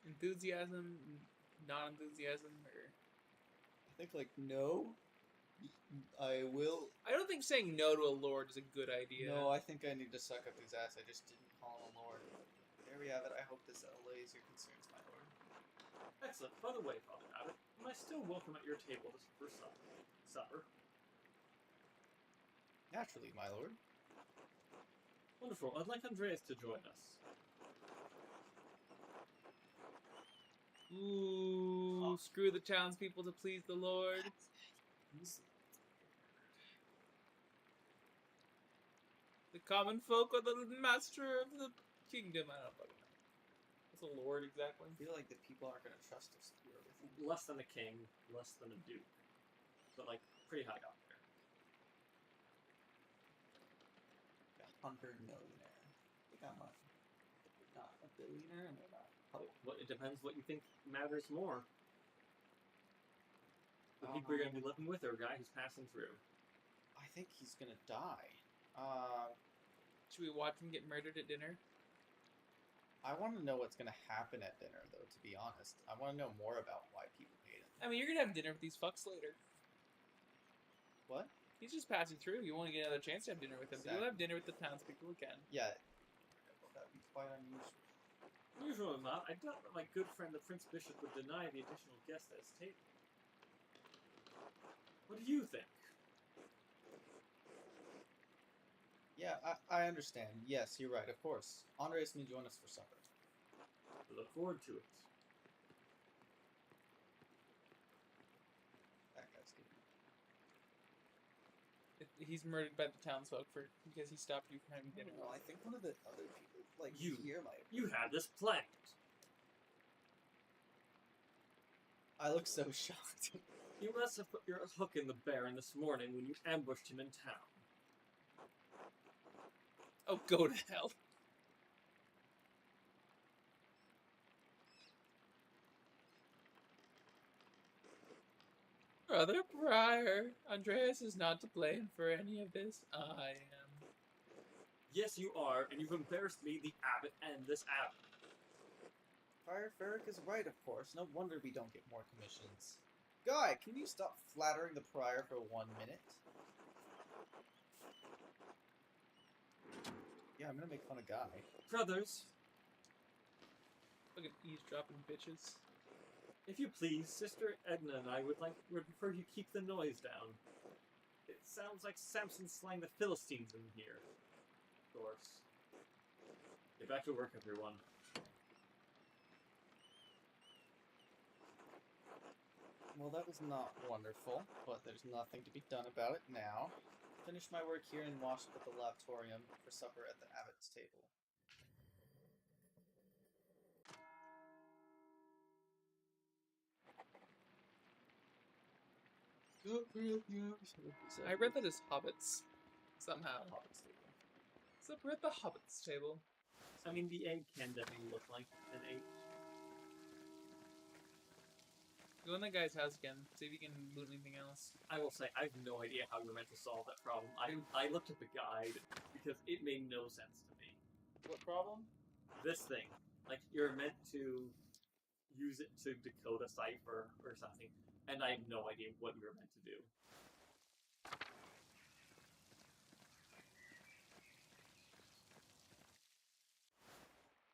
Enthusiasm, non-enthusiasm, or... I think, like, no. I will. I don't think saying no to a lord is a good idea. No, I think I need to suck up his ass. I just didn't call him a lord. There we have it. I hope this allays your concerns, my lord. Excellent. By the way, Father Abbot, am I still welcome at your table for supper? Naturally, my lord. Wonderful. I'd like Andreas to join us. Ooh, screw the townspeople to please the lord. The common folk or the master of the kingdom? I don't fucking know. What's a lord exactly? I feel like the people aren't going to trust us to do everything. Less than a king, less than a duke. But, like, pretty high up there. 100 millionaire. They got money. They're not a billionaire and they're not. Well, it depends what you think matters more. The people you're going to be living with or a guy who's passing through. I think he's going to die. Should we watch him get murdered at dinner? I want to know what's going to happen at dinner, though, to be honest. I want to know more about why people hate him. I mean, you're gonna have dinner with these fucks later. What? He's just passing through. You won't get another chance to have dinner with him. But you'll have dinner with the townspeople again. Yeah. That would be quite unusual. Usual or not, I doubt that my good friend the Prince Bishop would deny the additional guest at his table. What do you think? Yeah, I understand. Yes, you're right, of course. Andres can join us for supper. I look forward to it. He's murdered by the townsfolk because he stopped you from having dinner. Well, I think one of the other people, like, You- here might. You had this planned. I look so shocked. You must have put your hook in the Baron this morning when you ambushed him in town. Oh, go to hell. Brother Prior, Andreas is not to blame for any of this. I am. Yes, you are, and you've embarrassed me, the abbot, and this abbot. Friar Ferric is right, of course. No wonder we don't get more commissions. Guy, can you stop flattering the prior for 1 minute? Yeah, I'm gonna make fun of Guy. Brothers, Fucking eavesdropping bitches. if you please, Sister Edna and I would prefer you keep the noise down. It sounds like Samson slaying the Philistines in here. Of course. Get back to work, everyone. Well, that was not wonderful, but there's nothing to be done about it now. Finish my work here and wash up at the lavtorium for supper at the abbot's table. I read that as hobbits. Somehow. Hobbit's table. So we're at the hobbits table. I mean, the egg can definitely look like an H. Go in that guy's house again. See if you can loot anything else. I will say, I have no idea how you're meant to solve that problem. I looked at the guide because it made no sense to me. What problem? This thing, like, you're meant to use it to decode a cipher or something, and I have no idea what you're meant to do.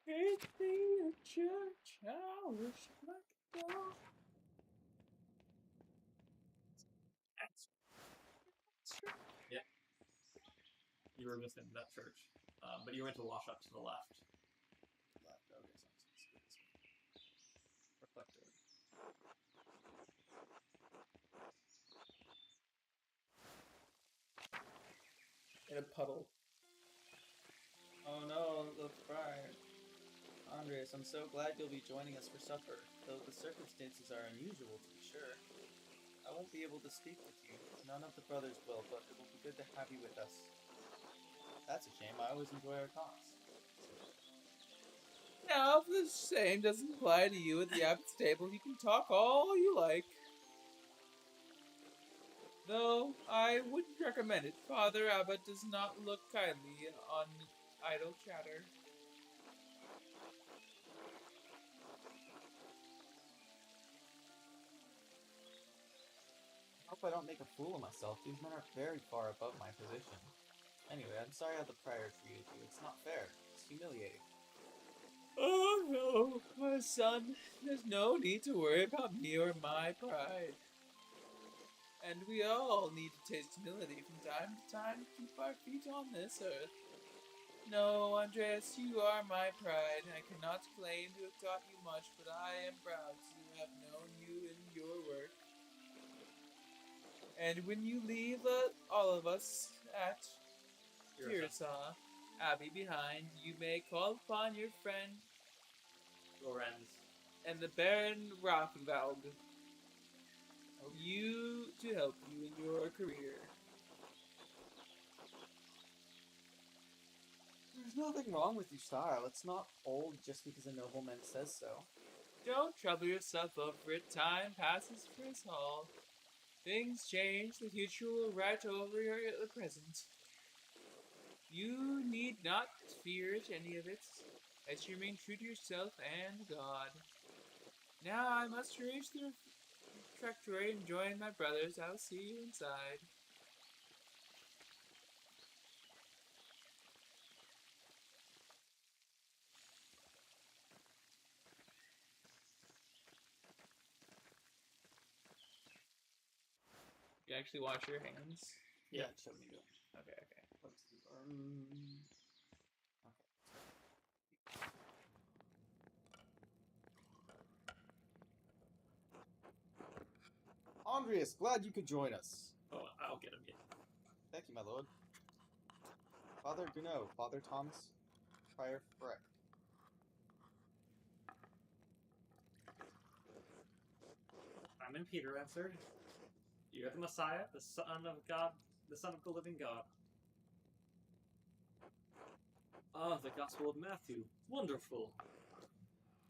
Take me to church. I wish I could go. Yeah. You were missing that church. But you went to wash up to the left. Left. Okay, so it's this one. Reflector. In a puddle. Oh no, the friar. Andres, I'm so glad you'll be joining us for supper, though the circumstances are unusual to be sure. I won't be able to speak with you. None of the brothers will, but it will be good to have you with us. That's a shame. I always enjoy our talks. Now, if the same doesn't apply to you at the abbot's table, you can talk all you like. Though, I wouldn't recommend it. Father Abbot does not look kindly on idle chatter. I hope I don't make a fool of myself. These men are very far above my position. Anyway, I'm sorry how the prior treated you. It's not fair. It's humiliating. Oh no, my son. There's no need to worry about me or my pride. And we all need to taste humility from time to time to keep our feet on this earth. No, Andreas, you are my pride. I cannot claim to have taught you much, but I am proud to have known you in your work. And when you leave all of us at Tirsa Abbey behind, you may call upon your friend Lorenz. and the Baron Rockenwald. You to help you in your career. There's nothing wrong with your style. It's not old just because a nobleman says so. Don't trouble yourself over it. Time passes for us all. Things change. The future will right over the present. You need not fear any of it, as you remain true to yourself and God. Now I must reach the refectory and join my brothers. I'll see you inside. You actually wash your hands? Yeah, it showed me doing. Okay, okay. Let's do, Andreas, glad you could join us. Oh, I'll get him. Yeah. Thank you, my lord. Father Gounod, Father Thomas, Prior Freck. Simon Peter answered, "You are the Messiah, the Son of God, the Son of the living God." Ah, the Gospel of Matthew. Wonderful.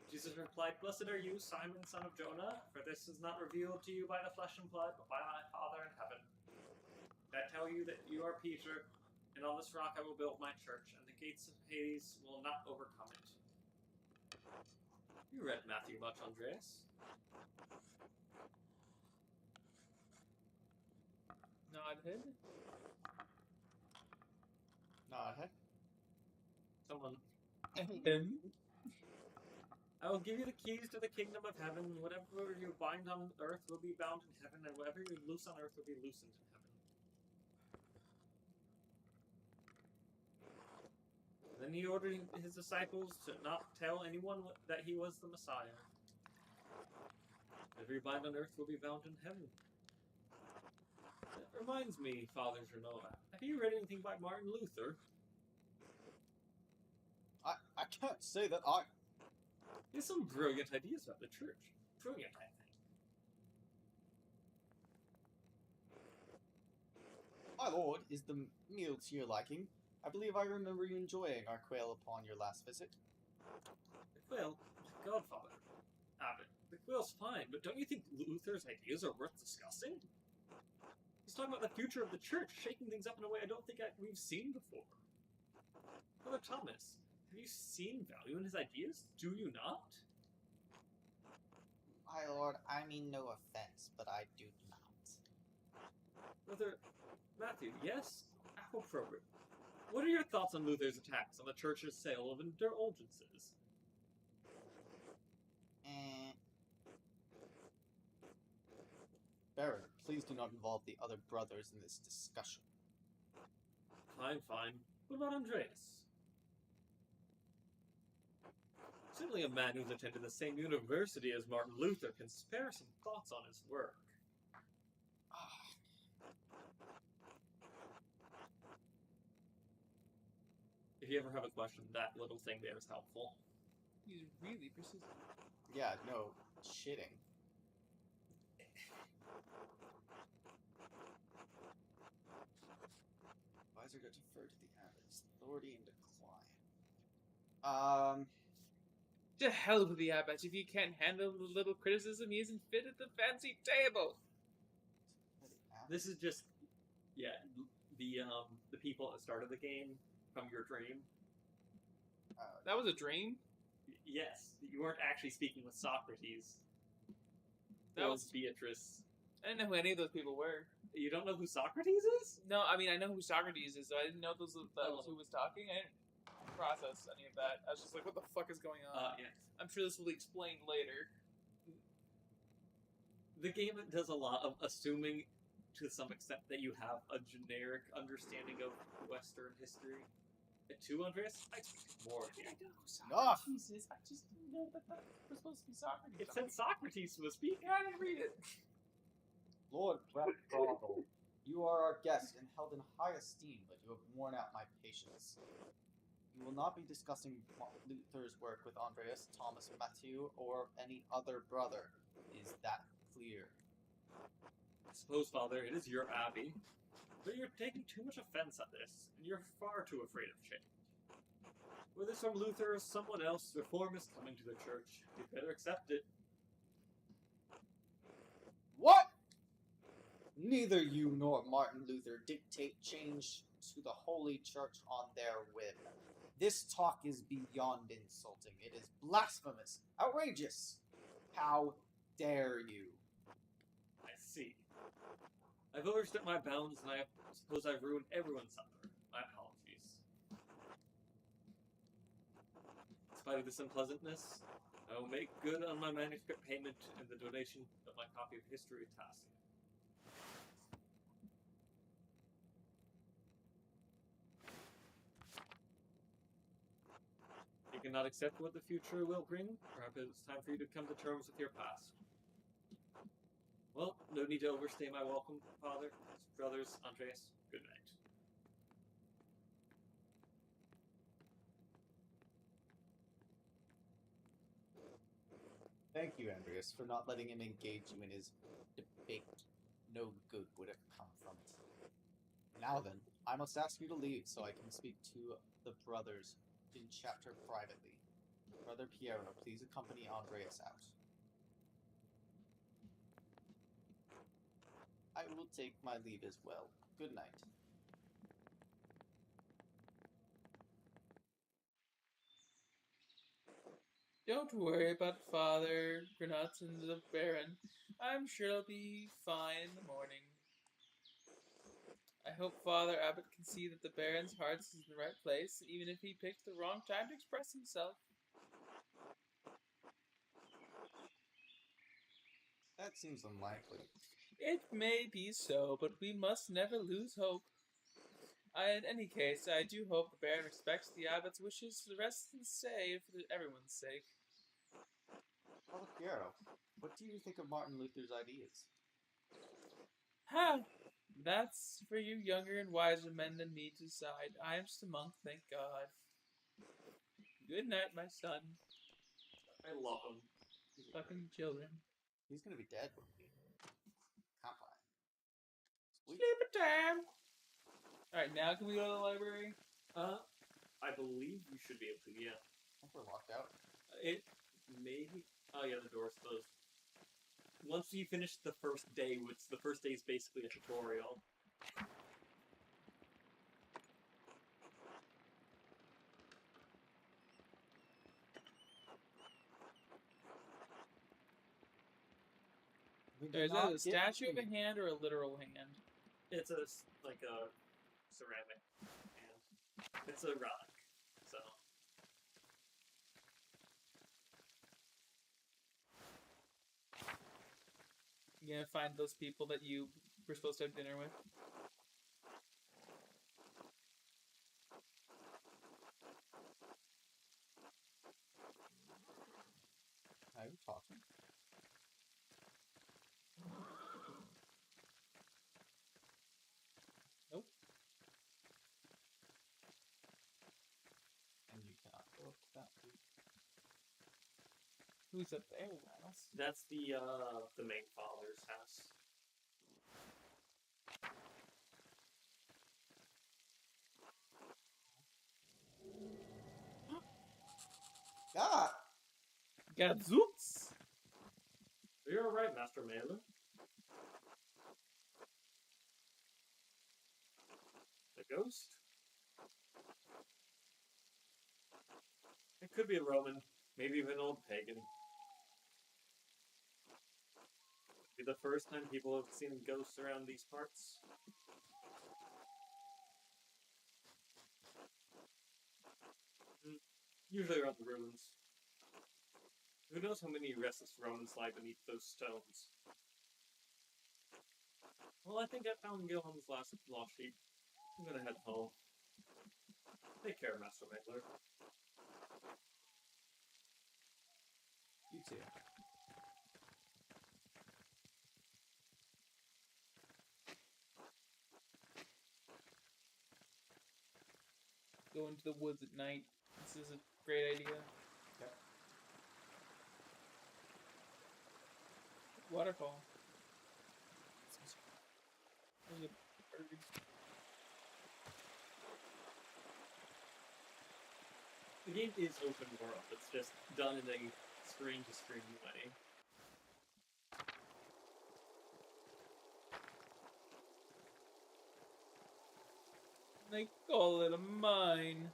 Jesus replied, "Blessed are you, Simon, son of Jonah, for this is not revealed to you by the flesh and blood, but by my Father in heaven. I tell you that you are Peter, and on this rock I will build my church, and the gates of Hades will not overcome it." You read Matthew much, Andreas? Nodhead. Nodhead. Someone. Him. I will give you the keys to the kingdom of heaven. Whatever you bind on earth will be bound in heaven, and whatever you loose on earth will be loosened in heaven. Then he ordered his disciples to not tell anyone that he was the Messiah. Whatever you bind on earth will be bound in heaven. That reminds me, Father Genoa, have you read anything by Martin Luther? I can't say that I... He has some brilliant ideas about the church. Brilliant, I think. My lord, is the meal to your liking? I believe I remember you enjoying our quail upon your last visit. The quail? My godfather. Abbot, the quail's fine, but don't you think Luther's ideas are worth discussing? He's talking about the future of the church, shaking things up in a way I don't think we've seen before. Brother Thomas, have you seen value in his ideas? Do you not? My lord, I mean no offense, but I do not. Brother Matthew, yes? Appropriate. What are your thoughts on Luther's attacks on the church's sale of indulgences? Baron, please do not involve the other brothers in this discussion. Fine, fine. What about Andreas? Certainly a man who's attended the same university as Martin Luther can spare some thoughts on his work. If you ever have a question, that little thing there is helpful. He's really persistent. Yeah, no shitting. Advisor got deferred to the abbot's authority and decline. To hell with the abbot. If he can't handle the little criticism, he isn't fit at the fancy table. This is just, yeah, the people that started the game from your dream. That was a dream? Yes, you weren't actually speaking with Socrates. That was Beatrice. I didn't know who any of those people were. You don't know who Socrates is? No, I mean, I know who Socrates is, so I didn't know that was who was talking. I didn't process any of that. I was just like, what the fuck is going on? Yes. I'm sure this will be explained later. The game does a lot of assuming, to some extent, that you have a generic understanding of Western history. And two, Andreas, I expect more of you. I know who Socrates is. I just didn't know that was supposed to be Socrates. It said Socrates was speaking. I didn't read it. Lord Brethbottle, you are our guest and held in high esteem, but you have worn out my patience. You will not be discussing Luther's work with Andreas, Thomas, Matthew, or any other brother. Is that clear? I suppose, Father, it is your abbey, but you're taking too much offense at this, and you're far too afraid of change. Whether it's from Luther or someone else, reform is coming to the church. You better accept it. What? Neither you nor Martin Luther dictate change to the Holy Church on their whim. This talk is beyond insulting. It is blasphemous, outrageous. How dare you? I see. I've overstepped my bounds, and I suppose I've ruined everyone's supper. My apologies. In spite of this unpleasantness, I will make good on my manuscript payment and the donation of my copy of History of Tassia. You cannot accept what the future will bring. Perhaps it's time for you to come to terms with your past. Well, no need to overstay my welcome, Father, brothers, Andreas. Good night. Thank you, Andreas, for not letting him engage you in his debate. No good would have come from it. Now then, I must ask you to leave so I can speak to the brothers in chapter privately. Brother Piero, please accompany Andreas out. I will take my leave as well. Good night. Don't worry about Father Granat and the Baron. I'm sure it'll be fine in the morning. I hope Father Abbot can see that the Baron's heart is in the right place, even if he picked the wrong time to express himself. That seems unlikely. It may be so, but we must never lose hope. In any case, I do hope the Baron respects the Abbot's wishes for the rest of the stay for everyone's sake. Brother Piero, what do you think of Martin Luther's ideas? Ha! That's for you younger and wiser men than me to decide. I am just a monk, thank God. Good night, my son. I love him. Fucking children. He's gonna be dead when we can't find. Sweet. Sleep time! Alright, now can we go to the library? I believe you should be able to, yeah. I think we're locked out. It maybe. Oh yeah, the door's closed. Once you finish the first day, which the first day is basically a tutorial. We Is did that not a get statue of a food. hand or a literal hand? It's like a ceramic hand. It's a rock, so. You gonna find those people that you were supposed to have dinner with? Are you talking? Nope. And you cannot go up to that food. Who's up there, Miles? That's the main father's house. Ah! Gadzooks! You're alright, Master Mailer. The ghost? It could be a Roman, maybe even an old pagan. Be the first time people have seen ghosts around these parts. Usually around the ruins. Who knows how many restless Romans lie beneath those stones? Well, I think I found Gilham's lost sheep. I'm gonna head home. Take care, Master Mailer. You too. Go into the woods at night. This is a great idea. Yep. Waterfall. There's a bird. The game is open world. It's just done in a strange way. They call it a mine.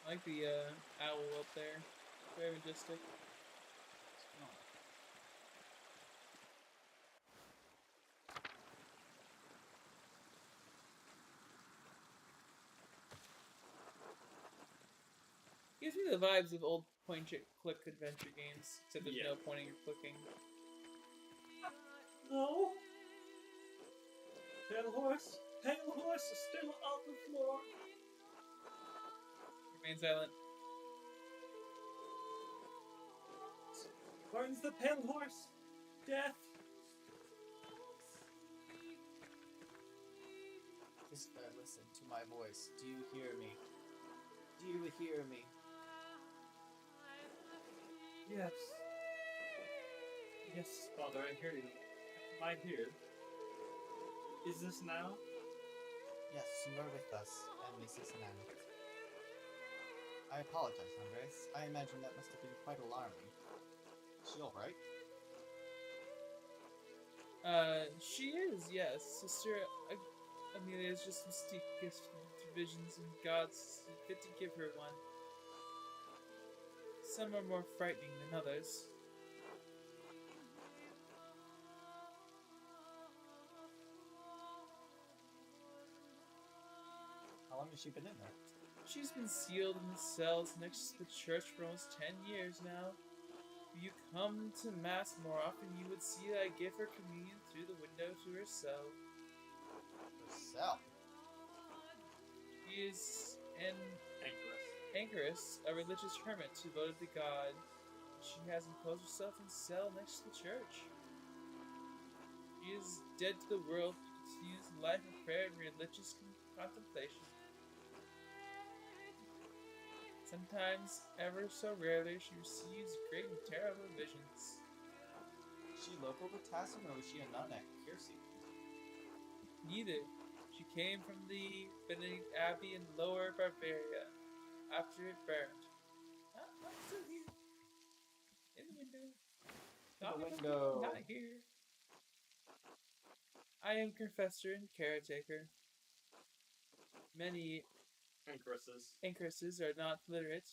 I like the owl up there. Very majestic. Gives me the vibes of old point-click adventure games, except there's Yeah. no pointing or clicking. No. Pale horse is still on the floor. Remain silent. Burns the pale horse. Death. Whisper, listen to my voice. Do you hear me? Do Do you hear me? Yes. Yes, Father, I hear you. Am I here? Is this now? Yes, you are with us, and this is now. I apologize, Andres. I imagine that must have been quite alarming. Is she alright? She is, yes. Sister Amelia's just mystique gifts to visions, and God's fit to give her one. Some are more frightening than others. How long has she been in there? She's been sealed in the cells next to the church for almost 10 years now. If you come to Mass more often, you would see that I give her communion through the window to her cell. Herself? She is an Anchoress. anchoress, a religious hermit devoted to God. She has enclosed herself in a cell next to the church. She is dead to the world, but continues a life of prayer and religious contemplation. Sometimes, ever so rarely, she receives great and terrible visions. Is she local to Tassin, or was she a nun at Kiersey? Neither. She came from the Benedict Abbey in Lower Bavaria after it burned. I'm still here. In the window. Not here. I am confessor and caretaker. Many Anchoresses. anchoresses are not literate.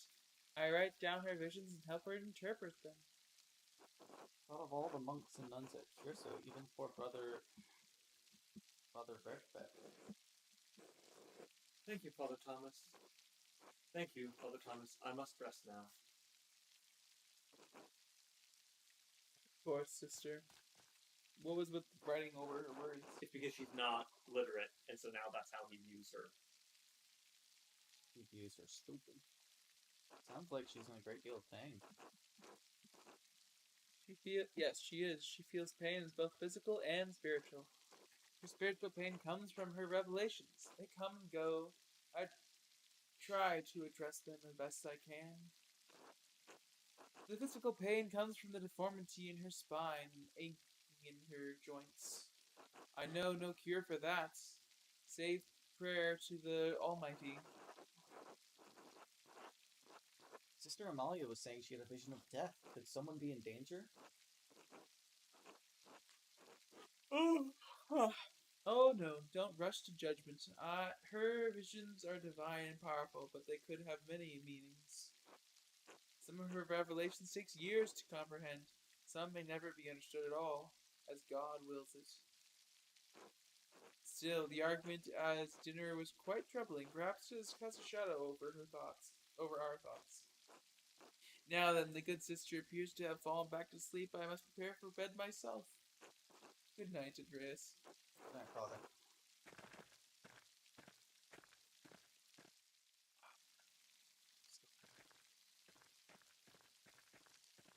I write down her visions and help her interpret them. Out of all the monks and nuns at Kierso, even poor Brother Vertbeck. Thank you, Father Thomas. Thank you, Father Thomas. I must rest now. Poor sister. What was with writing over her words? It's because she's not literate, and so now that's how he views her. He views her stupid. Sounds like she's in a great deal of pain. Yes, she is. She feels pain is both physical and spiritual. Her spiritual pain comes from her revelations. They come and go. I try to address them as best I can. The physical pain comes from the deformity in her spine and aching in her joints. I know no cure for that, save prayer to the Almighty. Sister Amalia was saying she had a vision of death. Could someone be in danger? Oh no, don't rush to judgment. Her visions are divine and powerful, but they could have many meanings. Some of her revelations takes years to comprehend. Some may never be understood at all, as God wills it. Still, the argument as dinner was quite troubling. Perhaps it has cast a shadow over our thoughts. Now then, the good sister appears to have fallen back to sleep. I must prepare for bed myself. Good night, Andreas. Good night, Father.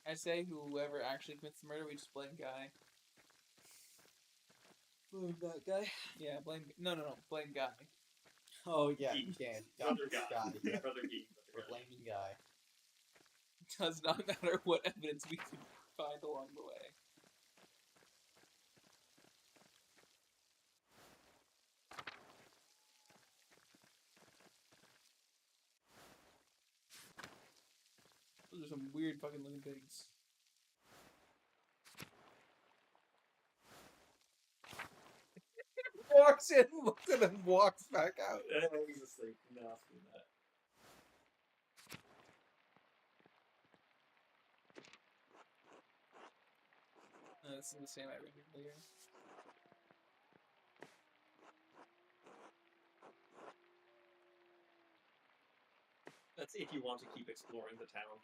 I say whoever actually commits the murder, we just blame Guy. Blame that guy? Yeah, blame. No, blame Guy. Oh, yeah, Geek. you can. Brother Guy. Yeah. Brother Geek. We're blaming Guy. Does not matter what evidence we can find along the way. Those are some weird fucking looking things. Walks in, looks at him, walks back out. I was just like, no, screw that. This is the same I read earlier. That's if you want to keep exploring the town.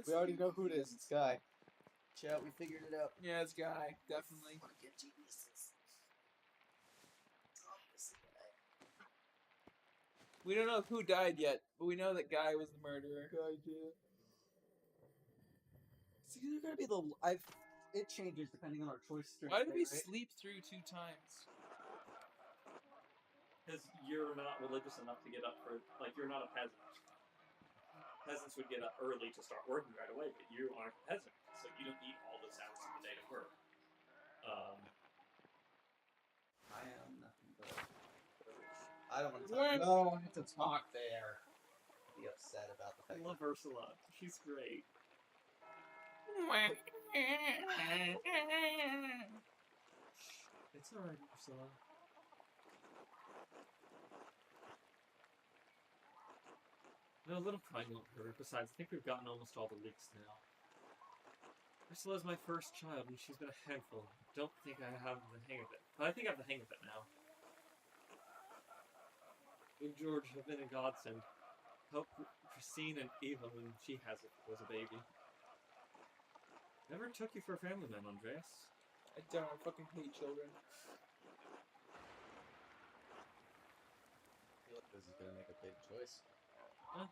We already know who it is. It's Guy. Chat, we figured it out. Yeah, it's Guy, definitely. Fucking geniuses. Obviously Guy. We don't know who died yet, but we know that Guy was the murderer. Guy did. It's either gonna be the. It changes depending on our choice. Why did we sleep through 2 times? Because you're not religious enough to get up for, like, you're not a peasant. Peasants would get up early to start working right away, but you aren't a peasant, so you don't need all those hours of the day to work. I am nothing but I don't want to talk. No, I have to talk there. Be upset about the I fact. love Ursula. She's great. It's alright, Ursula. No, a little crying won't hurt. Besides, I think we've gotten almost all the leaks now. Ursula's my first child, and she's been a handful. Don't think I have the hang of it. But I think I have the hang of it now. You and George have been a godsend. Helped Christine and Eva when she was a baby. Never took you for a family man, Andreas. I don't. I fucking hate children. I feel like this is gonna make a big choice. Huh?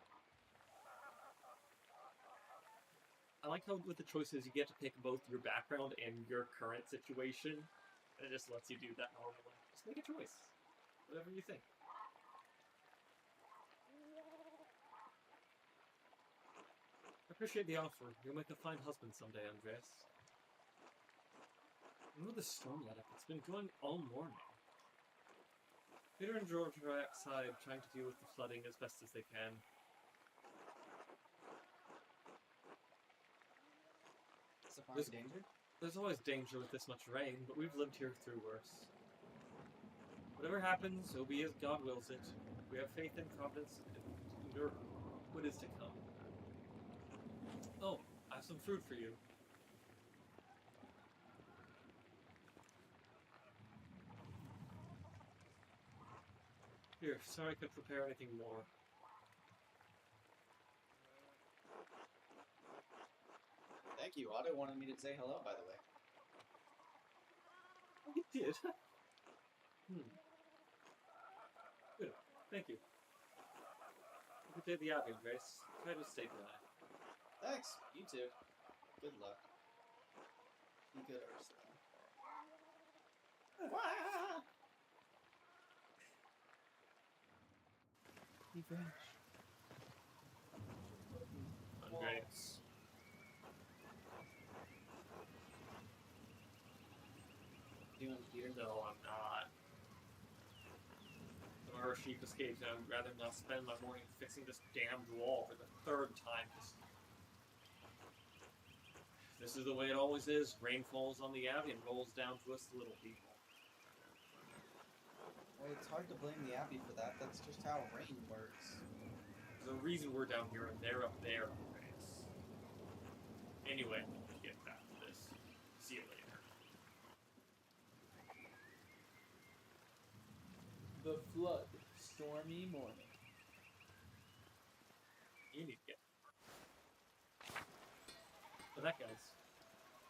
I like how with the choices you get to pick both your background and your current situation. And it just lets you do that normally. Just make a choice. Whatever you think. I appreciate the offer. You'll make a fine husband someday, Andreas. And with the storm let up, it's been going all morning. Peter and George are outside trying to deal with the flooding as best as they can. There's danger? There's always danger with this much rain, but we've lived here through worse. Whatever happens, it'll be as God wills it. We have faith and confidence and endure what is to come. Oh, I have some food for you. Here, sorry I couldn't prepare anything more. Thank you. Otto wanted me to say hello, by the way. You did? Good. Thank you. Good day at the Abbey, Grace. Try to stay dry. Thanks. You too. Good luck. Be good, Ursula. Revenge. Andreas. Doing here? No, I'm not. Tomorrow sheep escaped, and I'd rather not spend my morning fixing this damned wall for the third time. This is the way it always is. Rain falls on the Abbey and rolls down to us little people. Well, it's hard to blame the Abbey for that. That's just how rain works. There's a reason we're down here and they're up there, Andreas. Anyway, let's get back to this. See you later. The flood. Stormy morning. You need to get. So that guy's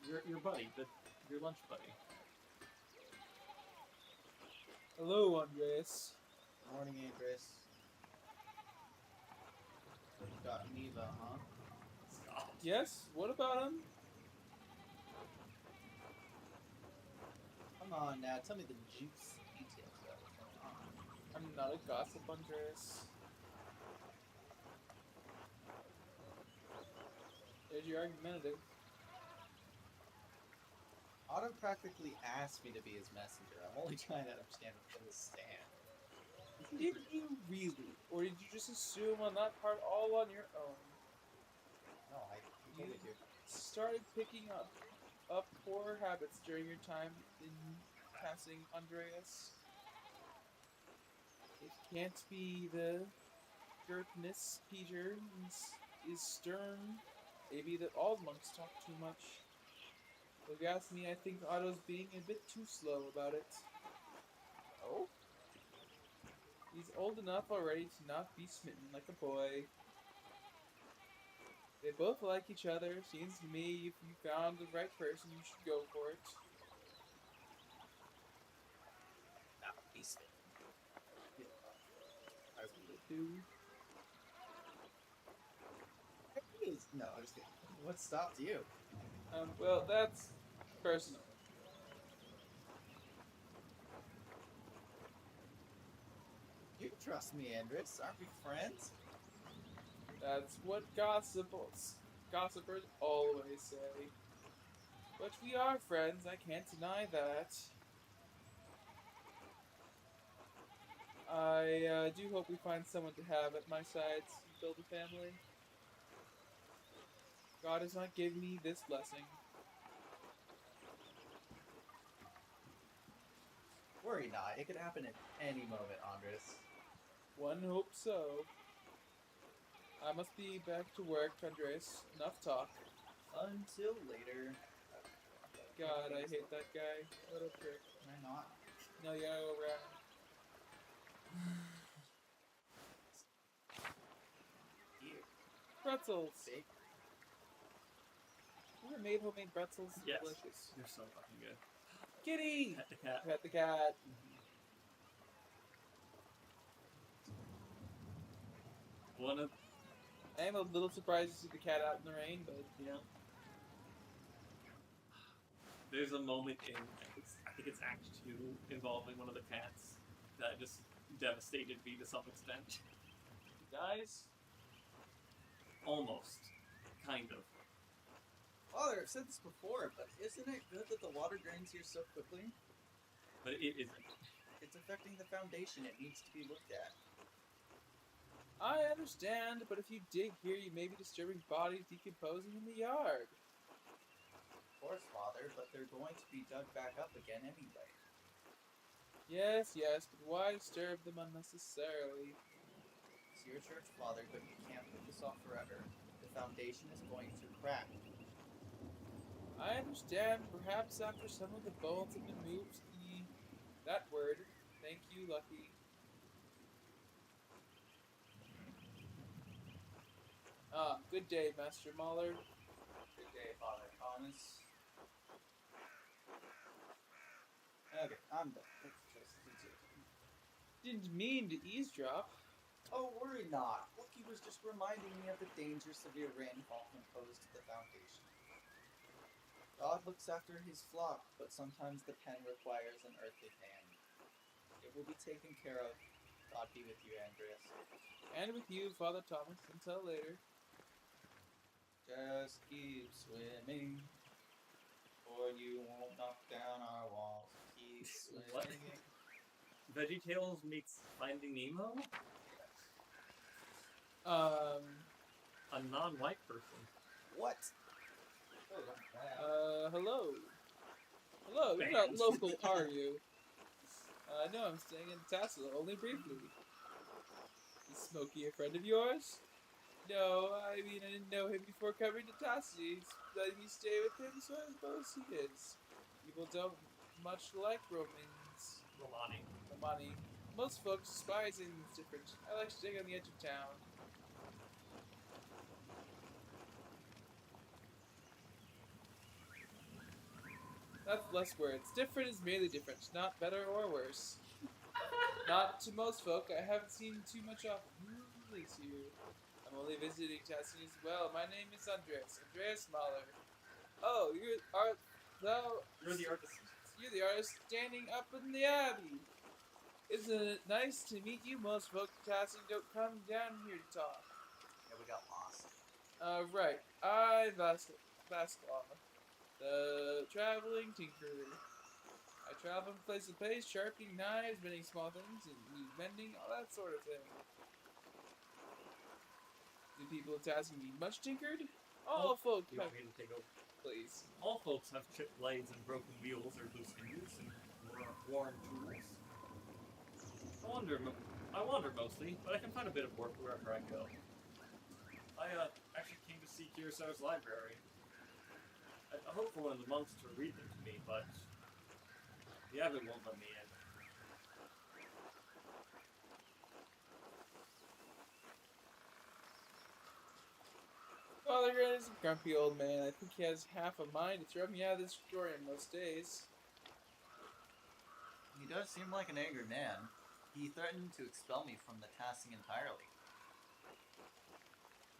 your buddy, your lunch buddy. Hello, Andreas. Morning, Andres. Got Neva, huh? Scott. Yes? What about him? Come on now, tell me the juicy details about what's going on. I'm not a gossip, Andreas. There's your argumentative. Otto practically asked me to be his messenger. I'm only trying to understand what this stand. Did you really? Or did you just assume on that part all on your own? No, I told me to. Started picking up poor habits during your time in passing Andreas. It can't be the Gertness Peter is stern. Maybe that all monks talk too much. If you ask me, I think Otto's being a bit too slow about it. Oh? He's old enough already to not be smitten like a boy. They both like each other. Seems to me if you found the right person, you should go for it. Not be smitten. I was gonna Do. No, I was kidding. What stopped you? Well, that's personal. trust me, Andres. Aren't we friends? That's what gossipers always say. But we are friends, I can't deny that. I do hope we find someone to have at my sides and build a family. God has not given me this blessing. Worry not. It could happen at any moment, Andres. One hopes so. I must be back to work, Andres. Enough talk. Until later. God, I hate that guy. What a prick. Can I not? No, you gotta go around. Here. Pretzels! Bake. You ever made homemade pretzels? Yes. Delicious. They're so fucking good. Kitty! Pet the cat. Pet the cat. One of I am a little surprised to see the cat out in the rain, but yeah. There's a moment in I think it's Act 2 involving one of the cats that just devastated me to some extent. he dies. Almost. Kind of. Father, I've said this before, but isn't it good that the water drains here so quickly? But it isn't. It's affecting the foundation. It needs to be looked at. I understand, but if you dig here, you may be disturbing bodies decomposing in the yard. Of course, Father, but they're going to be dug back up again anyway. Yes, but why disturb them unnecessarily? It's your church, Father, but you can't put this off forever. The foundation is going to crack. I understand, perhaps after some of the bones have been moved, that word. Thank you, Lucky. Good day, Master Mahler. Good day, Father Thomas. Okay, I'm done. Didn't mean to eavesdrop. Oh, worry not. Lucky was just reminding me of the danger severe rainfall can pose to the foundation. God looks after his flock, but sometimes the pen requires an earthly hand. It will be taken care of. God be with you, Andreas. And with you, Father Thomas, until later. Just keep swimming, or you won't knock down our walls. Keep What? swimming. VeggieTales meets Finding Nemo? A non-white person. What? Hello. Hello, you're not Banned. local, are you? No, I'm staying in Tassel, only briefly. Is Smokey a friend of yours? No, I mean, I didn't know him before coming to Tassel. He's letting me stay with him, so I suppose he is. People don't much like Romans. Romani. Most folks despise anything that's different. I like staying on the edge of town. That's less words. Different is merely different, not better or worse. Not to most folk. I haven't seen too much of Lily's here. I'm only visiting Tassie as well. My name is Andreas Mahler. Oh, you're the artist. You're the artist standing up in the abbey. Isn't it nice to meet you? Most folk in Tassie don't come down here to talk. Yeah, we got lost. Right. I'm Vasclaw, the traveling tinkerer. I travel from place to place, sharpening knives, mending small things, and mending, all that sort of thing. Do people in Tassie need much tinkered? All folk You have, want me to take over? please. All folks have chipped blades and broken wheels or loose hinges and worn tools. I wander mostly, but I can find a bit of work wherever I go. I actually came to see Kurosawa's library. I hope for one of the monks to read them to me, but the abbot won't let me in. Father Grant is a grumpy old man. I think he has half a mind to throw me out of this story most days. He does seem like an angry man. He threatened to expel me from the tasking entirely.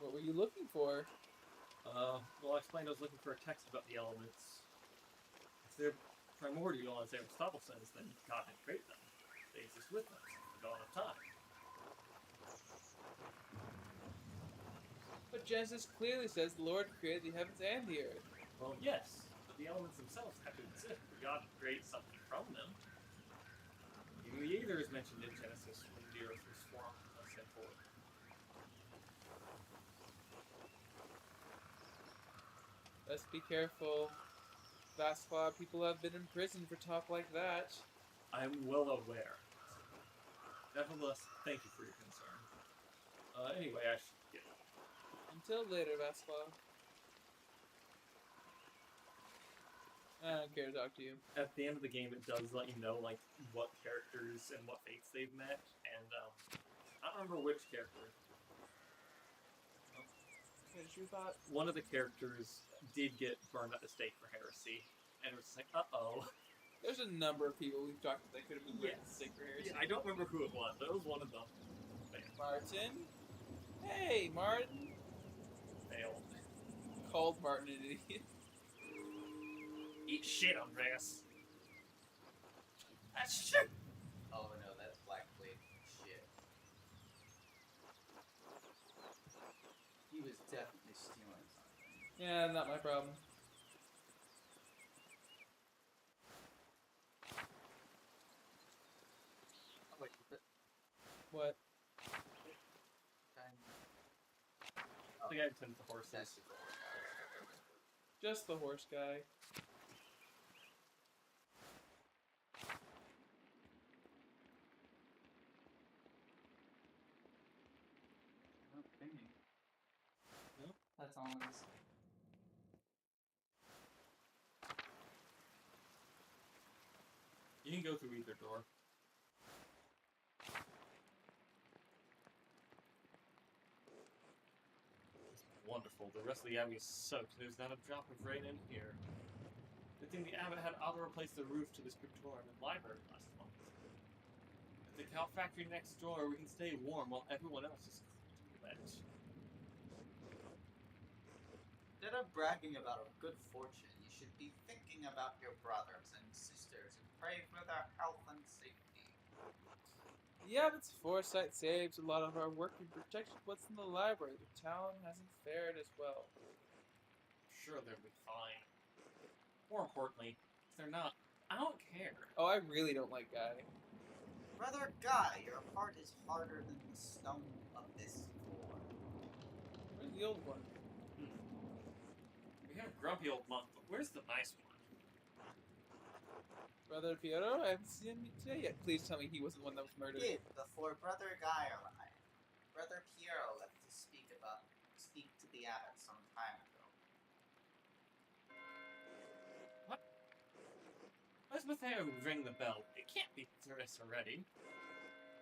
What were you looking for? Well, I explained I was looking for a text about the elements. If they're primordial, as Aristotle says, then God had created them. They exist with us since the dawn of time. But Genesis clearly says the Lord created the heavens and the earth. Well, yes, but the elements themselves have to exist for God to create something from them. Even the Aether is mentioned in Genesis when the earth was formed and sent forth. Let's be careful. Vast Claw people have been imprisoned for talk like that. I'm well aware. Nevertheless, thank you for your concern. Anyway, I should get Until later, Vast Claw. I don't care to talk to you. at the end of the game, it does let you know like what characters and what fates they've met, and I don't remember which character. Finish your thought. One of the characters did get burned at the stake for heresy, and it was just like, uh-oh. There's a number of people we've talked about that could have been written Yes. sick for heresy. Yeah, I don't remember who it was, but it was one of them. Martin? Hey, Martin! Failed. Called Martin an idiot. Eat shit, Andreas. That's shit! Oh no, that's Black Blade. Shit. He was definitely stealing something. Yeah, not my problem. Oh wait, but What? I think I tend to horses. that's the Just the horse guy. No, that's all it is. You can go through either door. It's wonderful. The rest of the abbey is soaked. There's not a drop of rain in here. Good thing the abbot had Otto replace the roof to the scriptorium and library last month. At the cow factory next door, we can stay warm while everyone else is wet. Instead of bragging about our good fortune, you should be thinking about your brothers and sisters and pray for their health and safety. Yeah, but foresight saves a lot of our work and protects what's in the library. The town hasn't fared as well. Sure, they'll be fine. More importantly, if they're not, I don't care. Oh, I really don't like Guy. Brother Guy, your heart is harder than the stone of this floor. Where's the old one? We have a grumpy old monk, but where's the nice one? Brother Piero? I haven't seen him today yet. Please tell me he wasn't the one that was murdered. Did before Brother Guy arrived. Brother Piero left to speak to the abbot some time ago. Why's Matteo ring the bell? It can't be this already.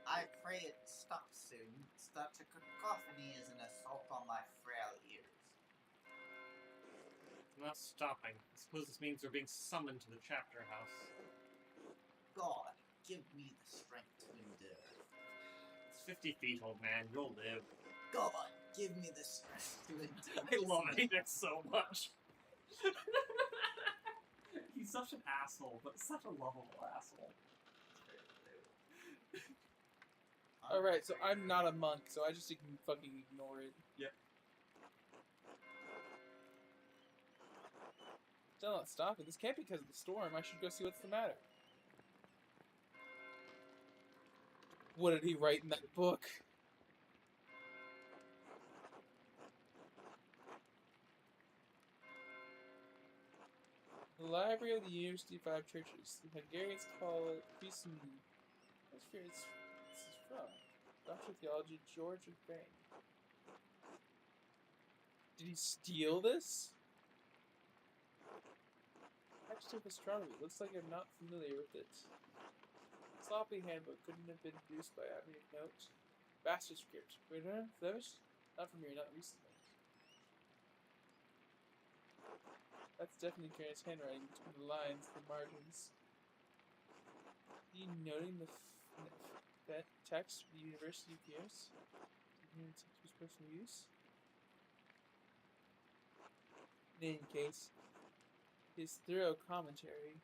I pray it stops soon. Such a cacophony is an assault on my frail ears. It's not stopping. I suppose this means we're being summoned to the chapter house. God, give me the strength to endure. It's 50 feet, old man. You'll live. God, give me the strength to endure. I love it so much. He's such an asshole, but such a lovable asshole. Alright, so I'm not a monk, so I just can fucking ignore it. Yep. Still not stopping. This can't be because of the storm. I should go see what's the matter. What did he write in that book? The Library of the University of Five Churches. The Hungarians call it Christendom. That's where this is from. Doctor of Theology, George of Bain. Did he steal this? Text of Astronomy. Looks like I'm not familiar with it. Sloppy handbook. Couldn't have been produced by Abbey of Note. Bastard script. Return? Flemish? Not from here, not recently. That's definitely Karen's handwriting between the lines, the margins. He noting the text for the University appears. Whose personal use? In any case, his thorough commentary.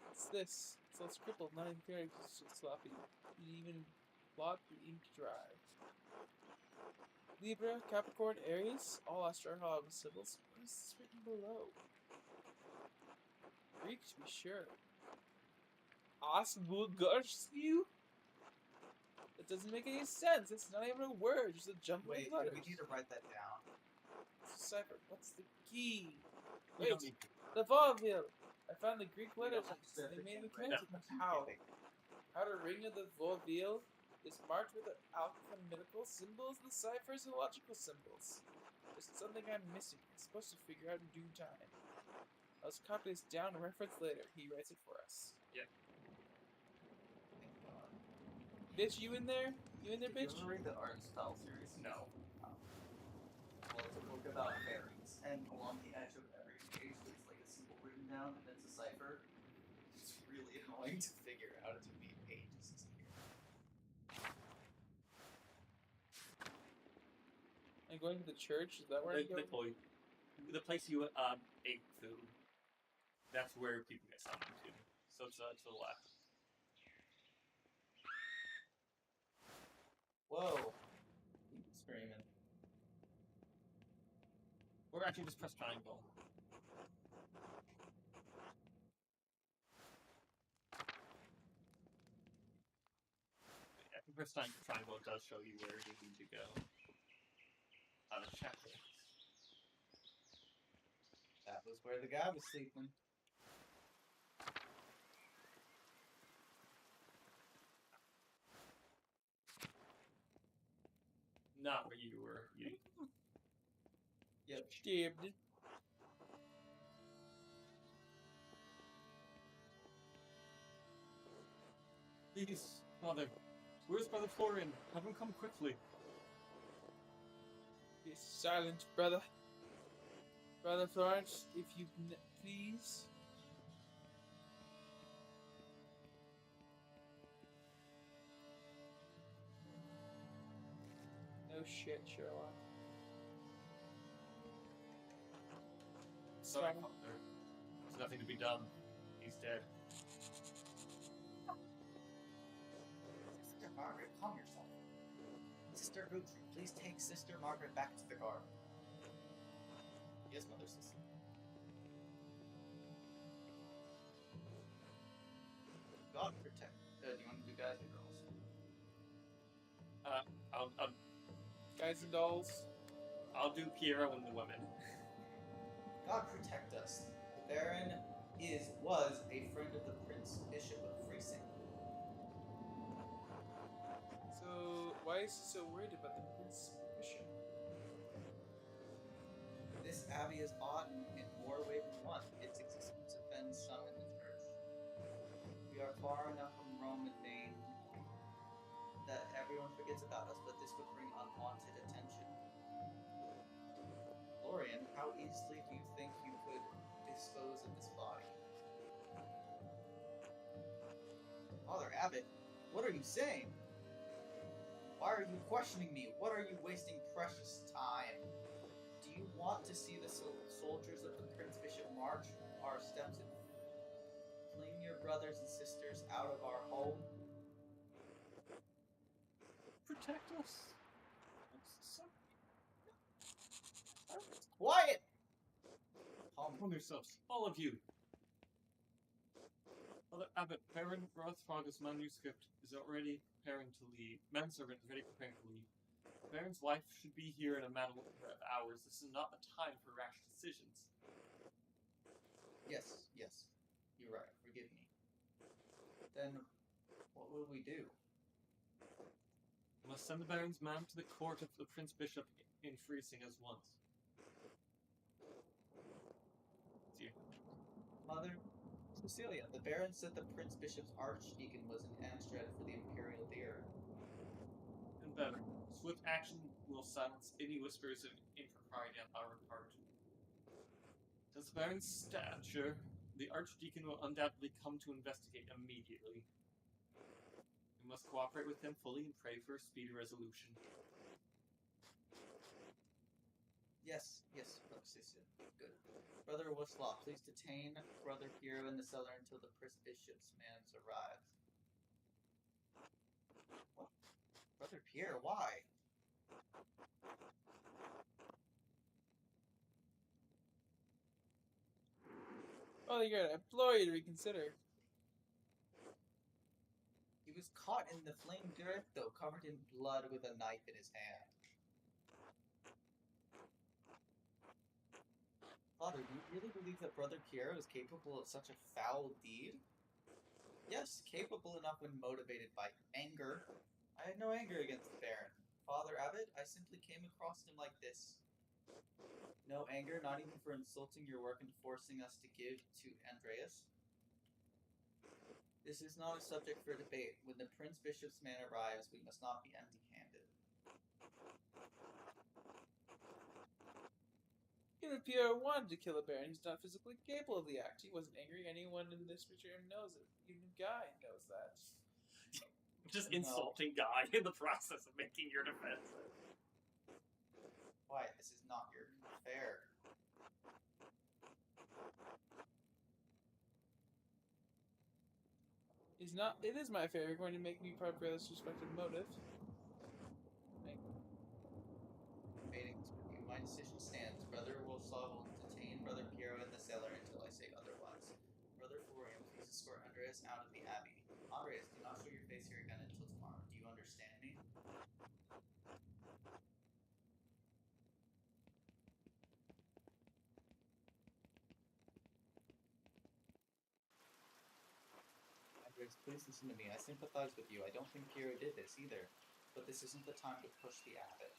What's this? It's all scribbled, not in very sloppy. You even blot the ink dry. Libra, Capricorn, Aries, all astrological symbols. What is this written below? Greek to be sure. Osmulgarskew? That doesn't make any sense. It's not even a word, just a jumble Wait, of letters. we need to write that down. Cipher. What's the key? You Wait, don't need to. the Vaudeville. I found the Greek We don't letters. have to They made me specifically connect write it. How? it. Outer ring of the Vaudeville is marked with the alchemical symbols, the ciphers, and logical symbols. There's something I'm missing. I'm supposed to figure out in due time. Let's copy this down and reference later. He writes it for us. Thank God. Bitch, you in there? You in there, Did you bitch? ever read the art style series? No. Well, it's a book about fairies, and along the edge of every page there's like a symbol written down, and it's a cipher. It's really annoying to figure out. It took me ages to figure out. And going to the church? Is that where I'm going? The place you ate food. That's where people get summoned to. So it's to the left. Whoa! Keep screaming. Or actually just press triangle. Yeah, if you press triangle, it does show you where you need to go. Out of chapter. That was where the guy was sleeping. Not where you were eating. Yep. Stabbed. Please, Father. Where's Brother Florian? Have him come quickly. Be silent, brother. Brother Florence, if you please. No shit, Sherlock. Sorry, Sorry. Father. There's nothing to be done. He's dead. Sister Margaret, calm yourself. Sister Gertrude, please take Sister Margaret back to the garden. Yes, Mother Sister. God protect. Do you want to do guys or girls? Guys and dolls. I'll do Kira and the women. God protect us. The Baron was a friend of the Prince Bishop of Freising. So, why is he so worried about the Prince Bishop? This abbey is odd in more ways than one. Its existence offends some in the church. We are far enough from Rome and Maine that everyone forgets about us, but this would bring unwanted attention. Florian, how easily do you think you could dispose of this body? Father Abbot, what are you saying? Why are you questioning me? What are you wasting precious time? Do you want to see the soldiers of the Prince Bishop march our steps and fling your brothers and sisters out of our home? Protect us. Quiet! Calm yourselves, all of you. Father Abbot, Baron Rothfog's manuscript is already preparing to leave. Manservant is already preparing to leave. The Baron's wife should be here in a matter of hours. This is not the time for rash decisions. Yes, you're right. Forgive me. Then, what will we do? We must send the Baron's man to the court of the Prince Bishop in Freising at once. Mother Cecilia, the Baron said the Prince Bishop's archdeacon was in Amstrad for the Imperial Beer. And better. Swift action will silence any whispers of impropriety on our part. Does the Baron's stature, the archdeacon will undoubtedly come to investigate immediately. We must cooperate with him fully and pray for a speedy resolution. Yes, Mother Cecilia. Good. Brother Wislaw, please detain Brother Piero in the cellar until the Prince Bishop's man arrives. What? Brother Here, why? Oh, you gotta implore you to reconsider. He was caught in the flame directo, covered in blood with a knife in his hand. Father, do you really believe that Brother Piero is capable of such a foul deed? Yes, capable enough when motivated by anger. I had no anger against the Baron. Father Abbot, I simply came across him like this. No anger, not even for insulting your work and forcing us to give to Andreas? This is not a subject for debate. When the Prince Bishop's man arrives, we must not be empty-handed. Even if Piero wanted to kill a Baron, he's not physically capable of the act. He wasn't angry. Anyone in this picture knows it. Even Guy knows that. Just No. insulting Guy in the process of making your defense. Quiet, this is not your affair. He's not. It is my affair. You're going to make me part for this suspected motive. Right. Debating with you. My decision stands. Brother Wolfslaw will detain Brother Piero in the cellar until I say otherwise. Brother Florian, please escort Andreas out of the abbey. Andreas, do not show your face here again until tomorrow. Do you understand me? Andreas, please listen to me. I sympathize with you. I don't think Piero did this either. But this isn't the time to push the abbot.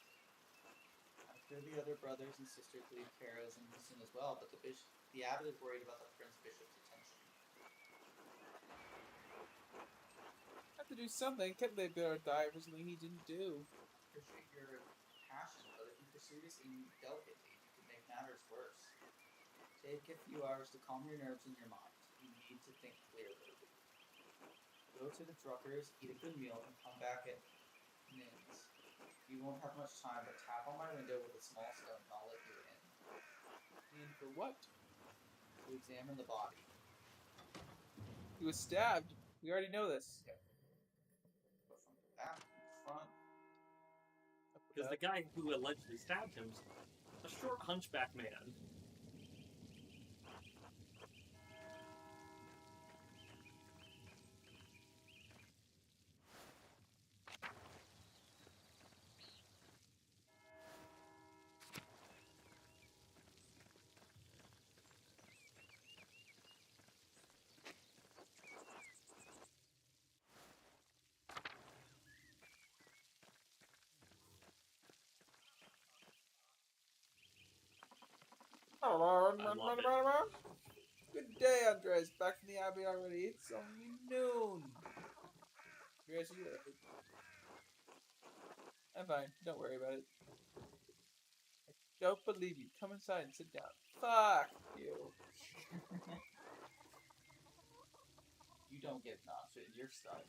I'm sure the other brothers and sisters believe Piero is innocent as well, but the abbot is worried about the Prince Bishop's attention. Have to do something. Can't let Piero die for something he didn't do. Appreciate your passion, but if you pursue this delicately, you can make matters worse. Take a few hours to calm your nerves and your mind. You need to think clearly. Go to the Druckers, eat a good meal, and come back at noons. You won't have much time, but tap on my window with a small stone and I'll let you in. And for what? To examine the body. He was stabbed. We already know this. Yep. But from the back, front, Because the guy who allegedly stabbed him's a short hunchback man. Good day, Andres. Back from the abbey already. It's only noon. Andres, are you late? I'm fine. Don't worry about it. I don't believe you. Come inside and sit down. Fuck you. you don't get not fit in your stuff.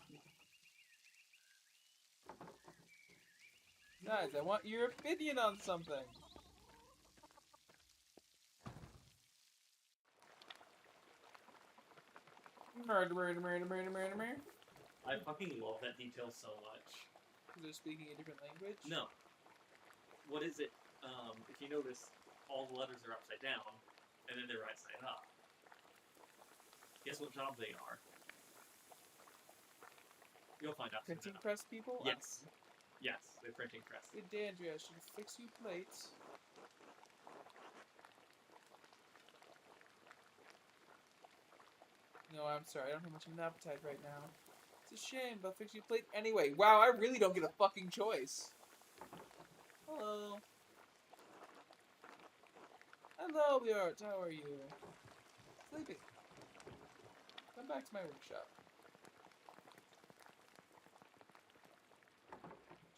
Besides, I want your opinion on something. Murder, murder, murder, murder, murder, murder. I fucking love that detail so much. Because they're speaking a different language? No. What is it? If you notice, all the letters are upside down, and then they're right side up. Guess what job they are? You'll find out soon Printing enough. press people? Yes. Yes, they're printing press. Good day, Andrea. Should fix you plates. No, I'm sorry. I don't have much of an appetite right now. It's a shame, but I'll fix you a plate anyway. Wow, I really don't get a fucking choice. Hello. Hello, Bjart. How are you? Sleeping. Come back to my workshop.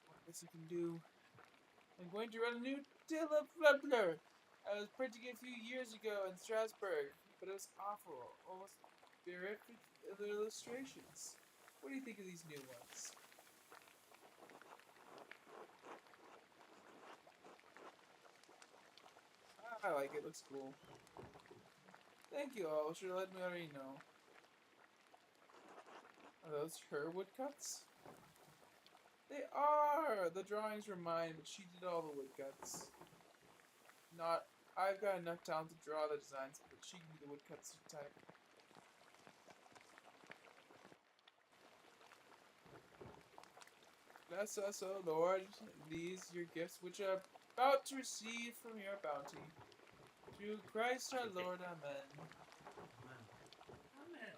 What else you can do? I'm going to run a new teleprompter. I was printing it a few years ago in Strasbourg, but it was awful. Almost bereft of the illustrations. What do you think of these new ones? I like it. Looks cool. Thank you all. Should have let me already know. Are those her woodcuts? They are! The drawings were mine, but she did all the woodcuts. I've got enough talent to draw the designs, but she can do the woodcuts type. Bless us, O Lord, these your gifts which are about to receive from your bounty. Through Christ our Lord, amen. Amen.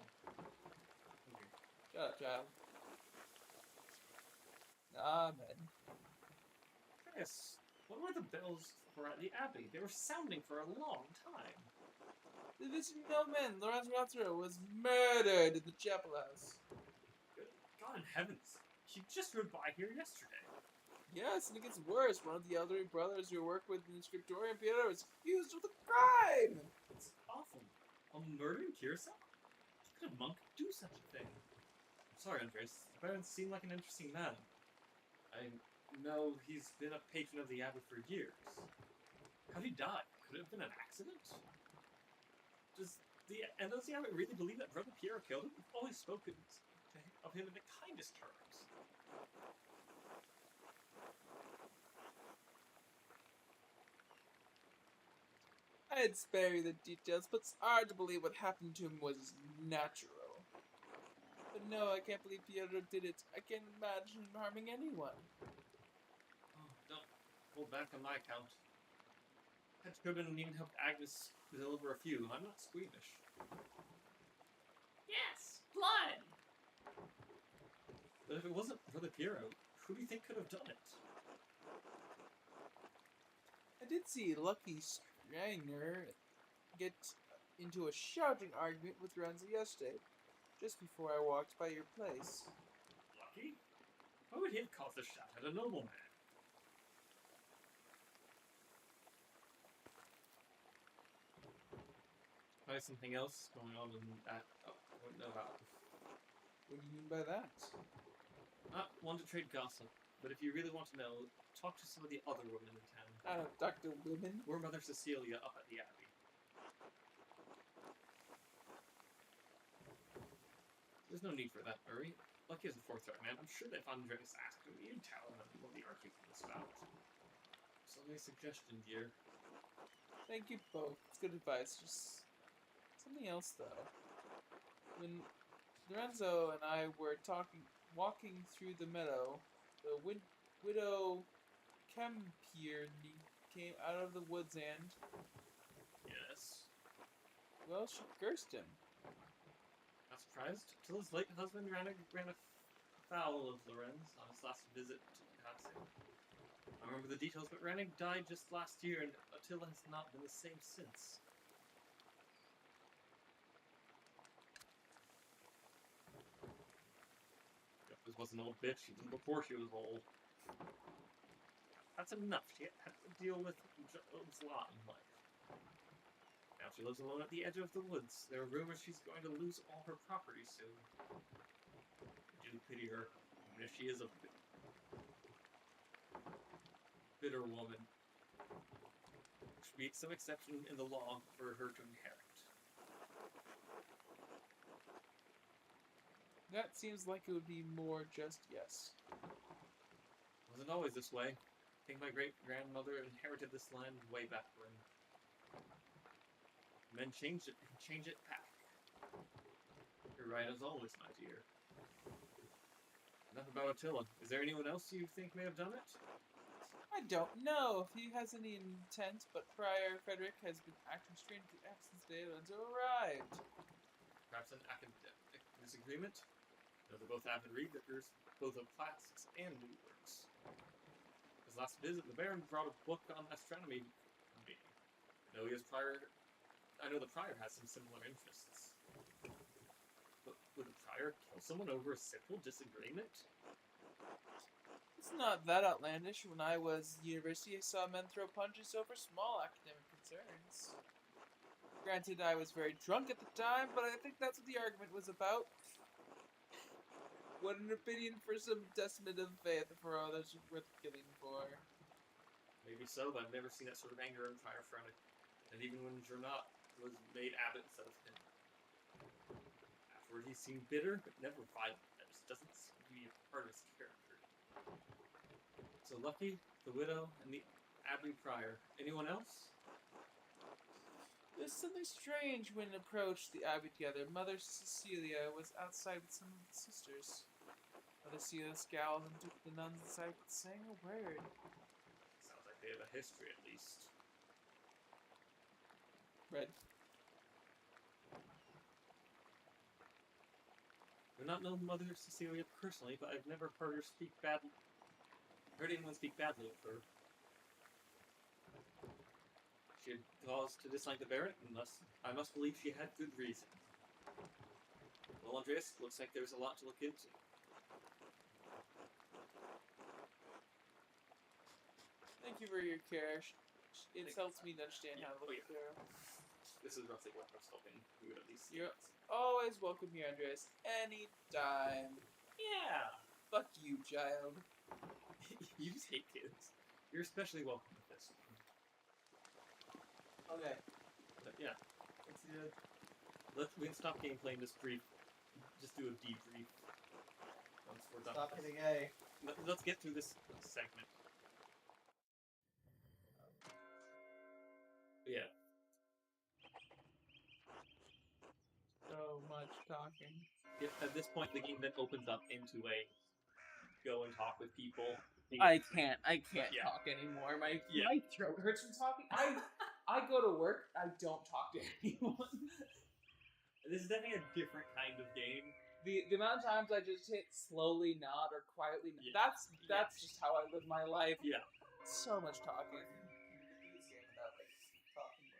Okay. Shut up, child. Amen. Chris, what were the bells for at the Abbey? They were sounding for a long time. The visiting nobleman, Lawrence Rothero, was murdered in the chapel house. Good God in heavens. He just rode by here yesterday. Yes, and it gets worse. One of the elderly brothers who work with the scriptorium Peter was accused of the crime. It's awful. A murder in Curacao? How could a monk do such a thing? Sorry, Andres. The Baron seemed like an interesting man. I know he's been a patron of the Abbey for years. How did he die? Could it have been an accident? Does the Abbey really believe that Brother Piero killed him? We've always spoken of him in the kindest terms. I'd spare you the details, but it's hard to believe what happened to him was natural. But no, I can't believe Pietro did it. I can't imagine him harming anyone. Oh, don't hold back on my account. Pet Cribbin even helped Agnes deliver a few. I'm not squeamish. Yes, blood! But if it wasn't Brother Piero, who do you think could have done it? I did see Lucky Stranger get into a shouting argument with Renzo yesterday, just before I walked by your place. Lucky? Why would he have caused a shout at a nobleman? Probably something else going on in that. Oh, I wouldn't know about. What do you mean by that? Not one to trade gossip, but if you really want to know, talk to some of the other women in town. I don't talk to women. Or Mother Cecilia up at the Abbey. There's no need for that, Murray. Lucky is a forthright man. I'm sure that if Andres asked him, you'd tell him what the argument was about. So my suggestion, dear. Thank you both. It's good advice. Just something else, though. When Lorenzo and I were walking through the meadow, the widow Kempierne came out of the woods and, Yes. well, she cursed him. Not surprised. Attila's late husband ran afoul of Lorenz on his last visit to Patsy. I remember the details, but Rannig died just last year, and Attila has not been the same since. This was an old bitch, even before she was old. That's enough. She had to deal with Job's lot in life. Now she lives alone at the edge of the woods. There are rumors she's going to lose all her property soon. I do pity her, even if she is a bitter woman. There should be some exception in the law for her to inherit. That seems like it would be more just yes. Wasn't always this way. I think my great-grandmother inherited this land way back when. Men changed it and change it back. You're right as always, my dear. Enough about Attila. Is there anyone else you think may have done it? I don't know if he has any intent, but Prior Frederick has been acting strangely ever since Lorenzo arrived. Perhaps an academic disagreement? They're both avid readers, both of classics and new works. His last visit, the Baron brought a book on astronomy to me. I know the Prior has some similar interests. But would the Prior kill someone over a simple disagreement? It's not that outlandish. When I was at university, I saw men throw punches over small academic concerns. Granted, I was very drunk at the time, but I think that's what the argument was about. What an opinion for some testament of faith for others worth killing for. Maybe so, but I've never seen that sort of anger in Prior Frederick. And even when Jernot was made abbot instead of him. Afterward, he seemed bitter, but never violent. That just doesn't seem to be a part of his character. So Lucky, the widow, and the Abbey Prior. Anyone else? There's something strange when approached the abbey together. Mother Cecilia was outside with some of the sisters. Mother Cecilia scowled and took the nuns inside without saying a word. Sounds like they have a history at least. Red. I've not known Mother Cecilia personally, but I've never heard her speak badly. Heard anyone speak badly of her. She had cause to dislike the Baron, unless I must believe she had good reason. Well, Andreas, looks like there's a lot to look into. Thank you for your care. It helps me to understand Yeah. how to Oh, look yeah. through. This is roughly what I was hoping we would at least see. You're always welcome here, Andreas. Anytime. Yeah! Fuck you, child. You just hate kids. You're especially welcome with this one. Okay. But yeah, Let's do it. we can stop gameplay and just just do a debrief once we're done. Stop with this. hitting A. Let's get through this segment. Yeah. So much talking. At this point, the game then opens up into a go and talk with people. I can't Yeah. talk anymore. My Yeah. my throat hurts from talking. I go to work. I don't talk to anyone. This is definitely a different kind of game. The amount of times I just hit slowly nod or quietly nod, Yeah. that's just how I live my life. Yeah. So much talking. Can you do this game without like talking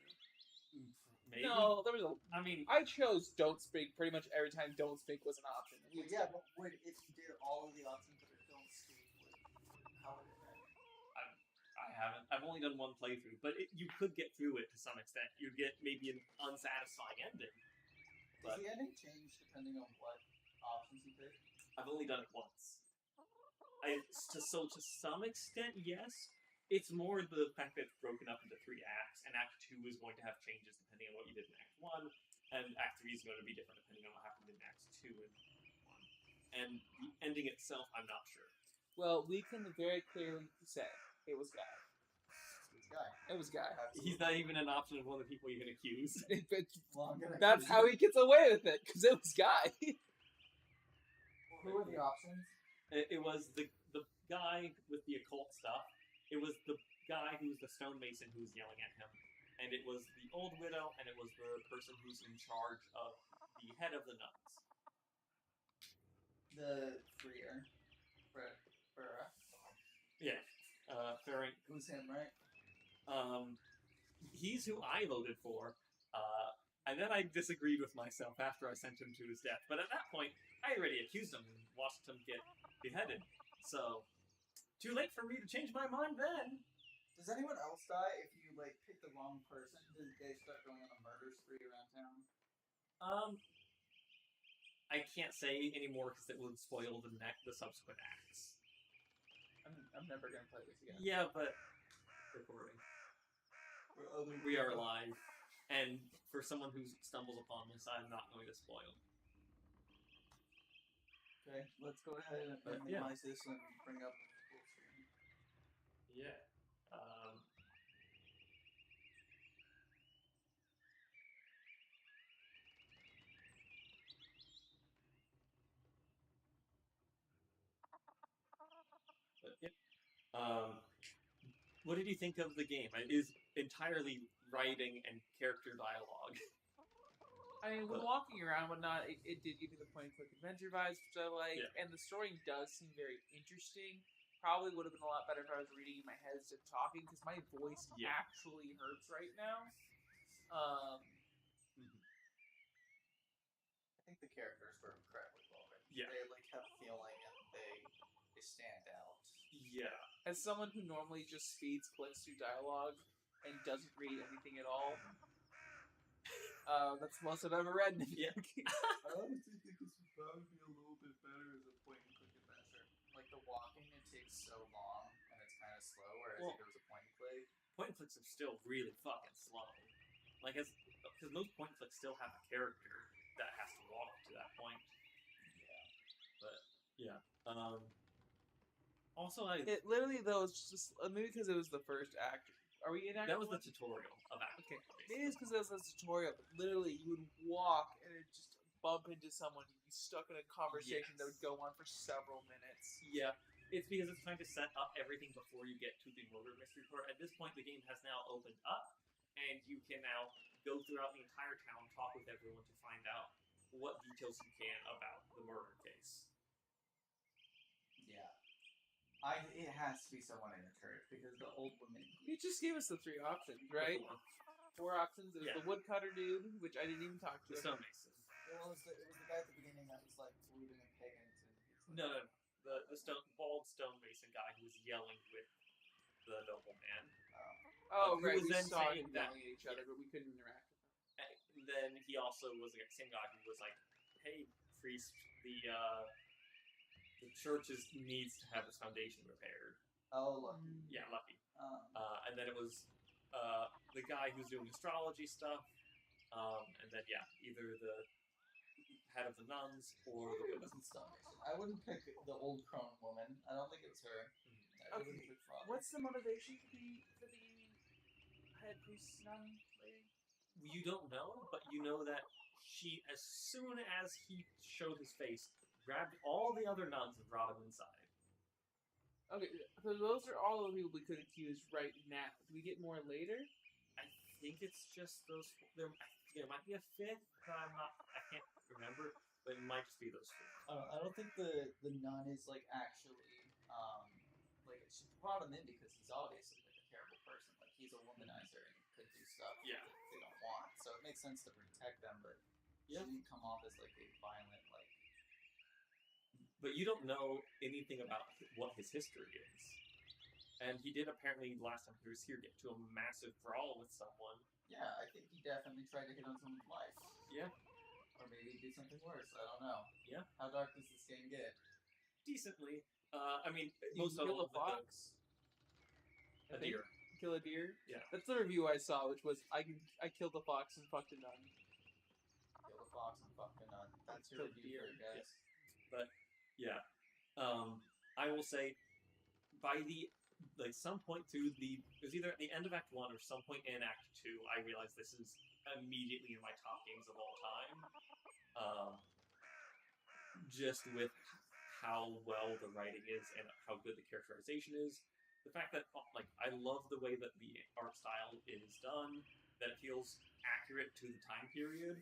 mostly? Maybe. No, there was a. I mean, I chose don't speak pretty much every time don't speak was an option. Well, yeah, but would if you did all of the options that don't speak, how would it end? I haven't. I've only done one playthrough, but you could get through it to some extent. You'd get maybe an unsatisfying ending. Does the ending change depending on what options you pick? I've only done it once. So to some extent, yes. It's more the fact that it's broken up into 3 acts, and Act 2 is going to have changes depending on what you did in Act 1, and Act 3 is going to be different depending on what happened in Acts 2 and 1. And the ending itself, I'm not sure. Well, we can very clearly say it was Guy. It's Guy. It was Guy. He's not even an option of one of the people you can accuse. Well, I'm gonna That's how he gets away with it, because it was Guy. Who were the options? It was the guy with the occult stuff. It was the guy who was the stonemason who was yelling at him. And it was the old widow, and it was the person who's in charge of the head of the nuns. The Freer. Frera. Yeah. Ferenc. Who's him, right? He's who I voted for. And then I disagreed with myself after I sent him to his death. But at that point, I already accused him and watched him get beheaded. So, too late for me to change my mind then. Does anyone else die if you like pick the wrong person? Does they start going on a murder spree around town? I can't say anymore because it would spoil the subsequent acts. I'm never gonna play this again. Yeah, but recording. We are live, and for someone who stumbles upon this, I'm not going to spoil. Okay, let's go ahead and Yeah. minimize this and bring up full screen. Yeah. But yeah. What did you think of the game? It is entirely writing and character dialogue. I mean, when walking around and whatnot, it did give me the point-and-click adventure vibes, which I like, and the story does seem very interesting. Probably would have been a lot better if I was reading in my head instead of talking, because my voice actually hurts right now. I think the characters were incredibly well written. Yeah. They like have feeling and they stand out. Yeah. As someone who normally just speeds clicks through dialogue and doesn't read anything at all, that's the most I've ever read. Yeah. I honestly think this would probably be a little bit better as a point-and-click adventure. Like the walking, it takes so long and it's kind of slow, whereas if it was a point-and-click. Point and clicks are still really fucking slow. Like, because most point and clicks still have a character that has to walk to that point. Yeah. But yeah. Also, It literally though it's just maybe because it was the first act. Are we in act? that was the one? tutorial of Act Okay, One, maybe it's basically. because it was a tutorial. But literally, you would walk and it just bump into someone. You'd be stuck in a conversation that would Yes. go on for several minutes. Yeah, it's because it's trying to set up everything before you get to the murder mystery part. At this point, the game has now opened up, and you can now go throughout the entire town, talk with everyone to find out what details you can about the murder case. Yeah. It has to be someone in the church because the old woman. You just gave us the 3 options, right? Four. 4 options. It was Yeah. the woodcutter dude, which I didn't even talk to. The stonemason. It was the guy at the beginning that was like believing in pagans and he's like, No. The bald stonemason guy who was yelling with the nobleman. Oh, Who right. was We then saw saying him that- yelling at each other, but we couldn't interact with them. And then he also was the same guy who was like, "Hey, priest, the church needs to have its foundation repaired." oh look. Yeah, lucky. Um, And then it was the guy who's doing astrology stuff, and then either the head of the nuns or the it women. wasn't stonemason. I wouldn't pick the old crone woman. I don't think it was her. I wouldn't Okay, pick Frog. what's the motivation for the head priest nun lady? You don't know, but you know that she, as soon as he showed his face, grabbed all the other nuns and brought them inside. Okay, so those are all the people we could accuse right now. Do we get more later? I think it's just those. There might be a fifth, but I can't remember. But it might just be those four. I don't think the nun is like actually like she brought him in because he's obviously like a terrible person. Like he's a womanizer and could do stuff Yeah. that they don't want. So it makes sense to protect them, but Yeah. she didn't come off as like a violent like. But you don't know anything about what his history is. And he did apparently, last time he was here, get to a massive brawl with someone. Yeah, I think he definitely tried to hit on someone's life. Yeah. Or maybe do something worse. I don't know. Yeah. How dark does this game get? Decently. I mean, You most kill of a fox. a deer. Kill a deer. Yeah. That's the review I saw, which was I killed a fox and fucked a nun. Kill the fox and fuck the nun. That's your Kill review deer, for it, guys. But yeah, I will say by some point through it was either at the end of Act 1 or some point in Act 2, I realized this is immediately in my top games of all time. Just with how well the writing is and how good the characterization is. The fact that I love the way that the art style is done, that it feels accurate to the time period,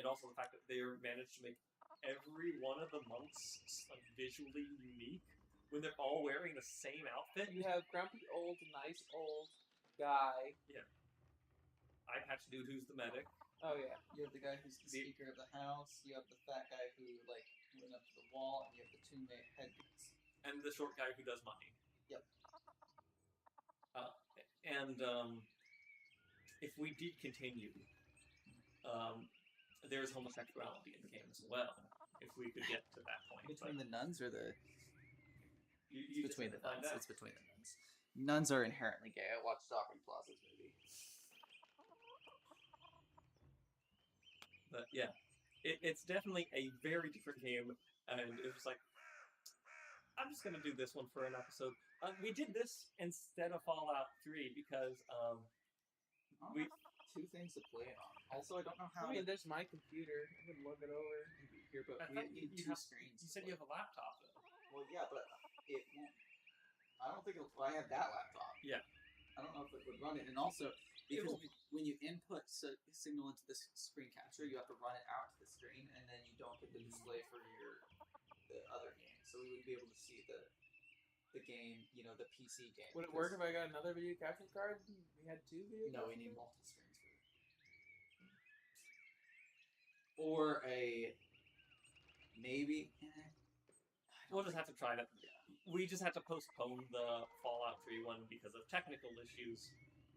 and also the fact that they managed to make every one of the monks visually unique when they're all wearing the same outfit. You have grumpy old, nice old guy. Eye patch dude who's the medic. Oh yeah. You have the guy who's the speaker of the house. You have the fat guy who like went up to the wall, and you have the two headbeats. And the short guy who does money. Yep. And if we did continue, there's homosexuality in the game as well. If we could get to that point. Between the nuns or the you between the just find nuns. out. It's between the nuns. Nuns are inherently gay. I watched Aubrey Plaza's movie. But yeah, it's definitely a very different game, and it was like, I'm just gonna do this one for an episode. We did this instead of Fallout 3 because we two things to play it on. Also, I don't know how. I mean, there's my computer. I can look it over. Here, but I we thought need you two have- screens. You to said play. you have a laptop though. Well, yeah, but it won't. I don't think I have that laptop. Yeah. I don't know if it would run it, and also because will- when you input signal into the screen capture, you have to run it out to the screen, and then you don't get the display for the other game. So we would be able to see the game, the PC game. Would it work if I got another video capture card? We had 2 video. No, we capture need cards? multiple screens for it. Or maybe. We'll just have to try that. We just had to postpone the Fallout 3 one because of technical issues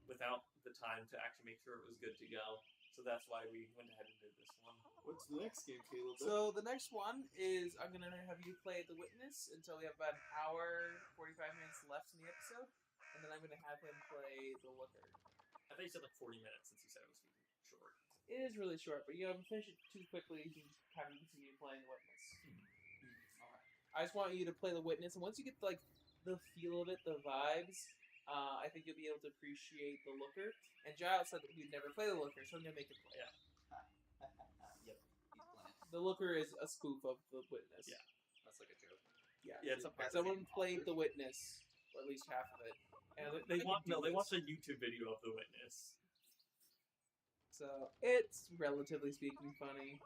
without the time to actually make sure it was good to go. So that's why we went ahead and did this one. What's the next game, Caleb? So the next one is I'm gonna have you play The Witness until we have about an hour, 45 minutes left in the episode, and then I'm gonna have him play The Looker. I thought you said like 40 minutes since you said it was short. It is really short, but if you finish it too quickly, you can kind of continue playing The Witness. I just want you to play the witness, and once you get like the feel of it, the vibes, I think you'll be able to appreciate the looker. And Giles said that he'd never play the looker, so I'm gonna make him play. Yeah. Yep, he's playing. The looker is a spoof of the witness. Yeah. That's like a joke. Yeah. Yeah, it's a That's Someone the played author. the witness, or at least half of it. And They could watched do this. a YouTube video of the witness. So it's relatively speaking funny.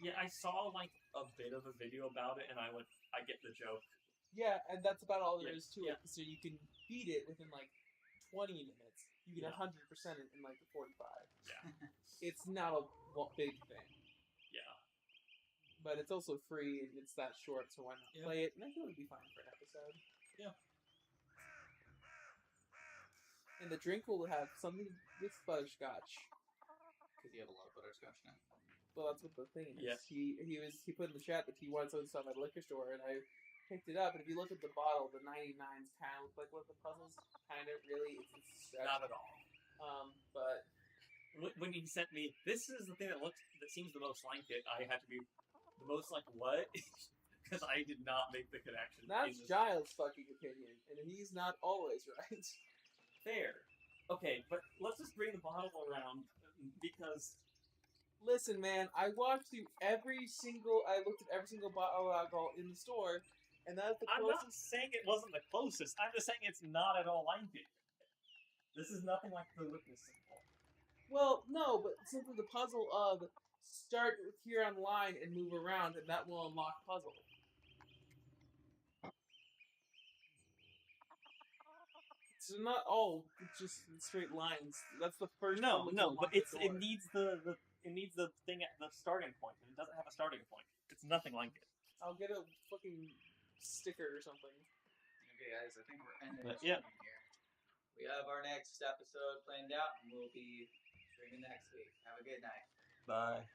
Yeah, I saw like a bit of a video about it, and I get the joke. Yeah, and that's about all there Yeah, is to yeah. it. So you can beat it within like 20 minutes. You get Yeah. 100% in like 45. Yeah. It's not a big thing, Yeah. but it's also free and it's that short, so why not Yeah. play it? And I feel it would be fine for an episode. Yeah. And the drink will have something with butterscotch. Because you have a lot of butterscotch now. Well, that's what the thing is. Yeah. He put in the chat that he wanted some stuff at a liquor store, and I picked it up. And if you look at the bottle, the 99s kind of look like what the puzzles kind of really. It's a stretch. Not at all. But When he sent me, this is the thing that seems the most like it. I had to be the most like what? Because I did not make the connection. that's Giles' fucking opinion, and he's not always right. Fair. Okay, but let's just bring the bottle around because Listen, man, I walked through I looked at every single bottle of alcohol in the store, and that's the I'm not closest. saying it wasn't the closest. I'm just saying it's not at all like it. This is nothing like the witness symbol. Well, no, but simply the puzzle of start here on line and move around, and that will unlock puzzle. So not all just straight lines. That's the first. No, puzzle to no, but unlock the it door. needs the thing at the starting point, and it doesn't have a starting point. It's nothing like it. I'll get a fucking sticker or something. Okay, guys, I think we're ending But, the yeah. stream here. We have our next episode planned out, and we'll be streaming next week. Have a good night. Bye.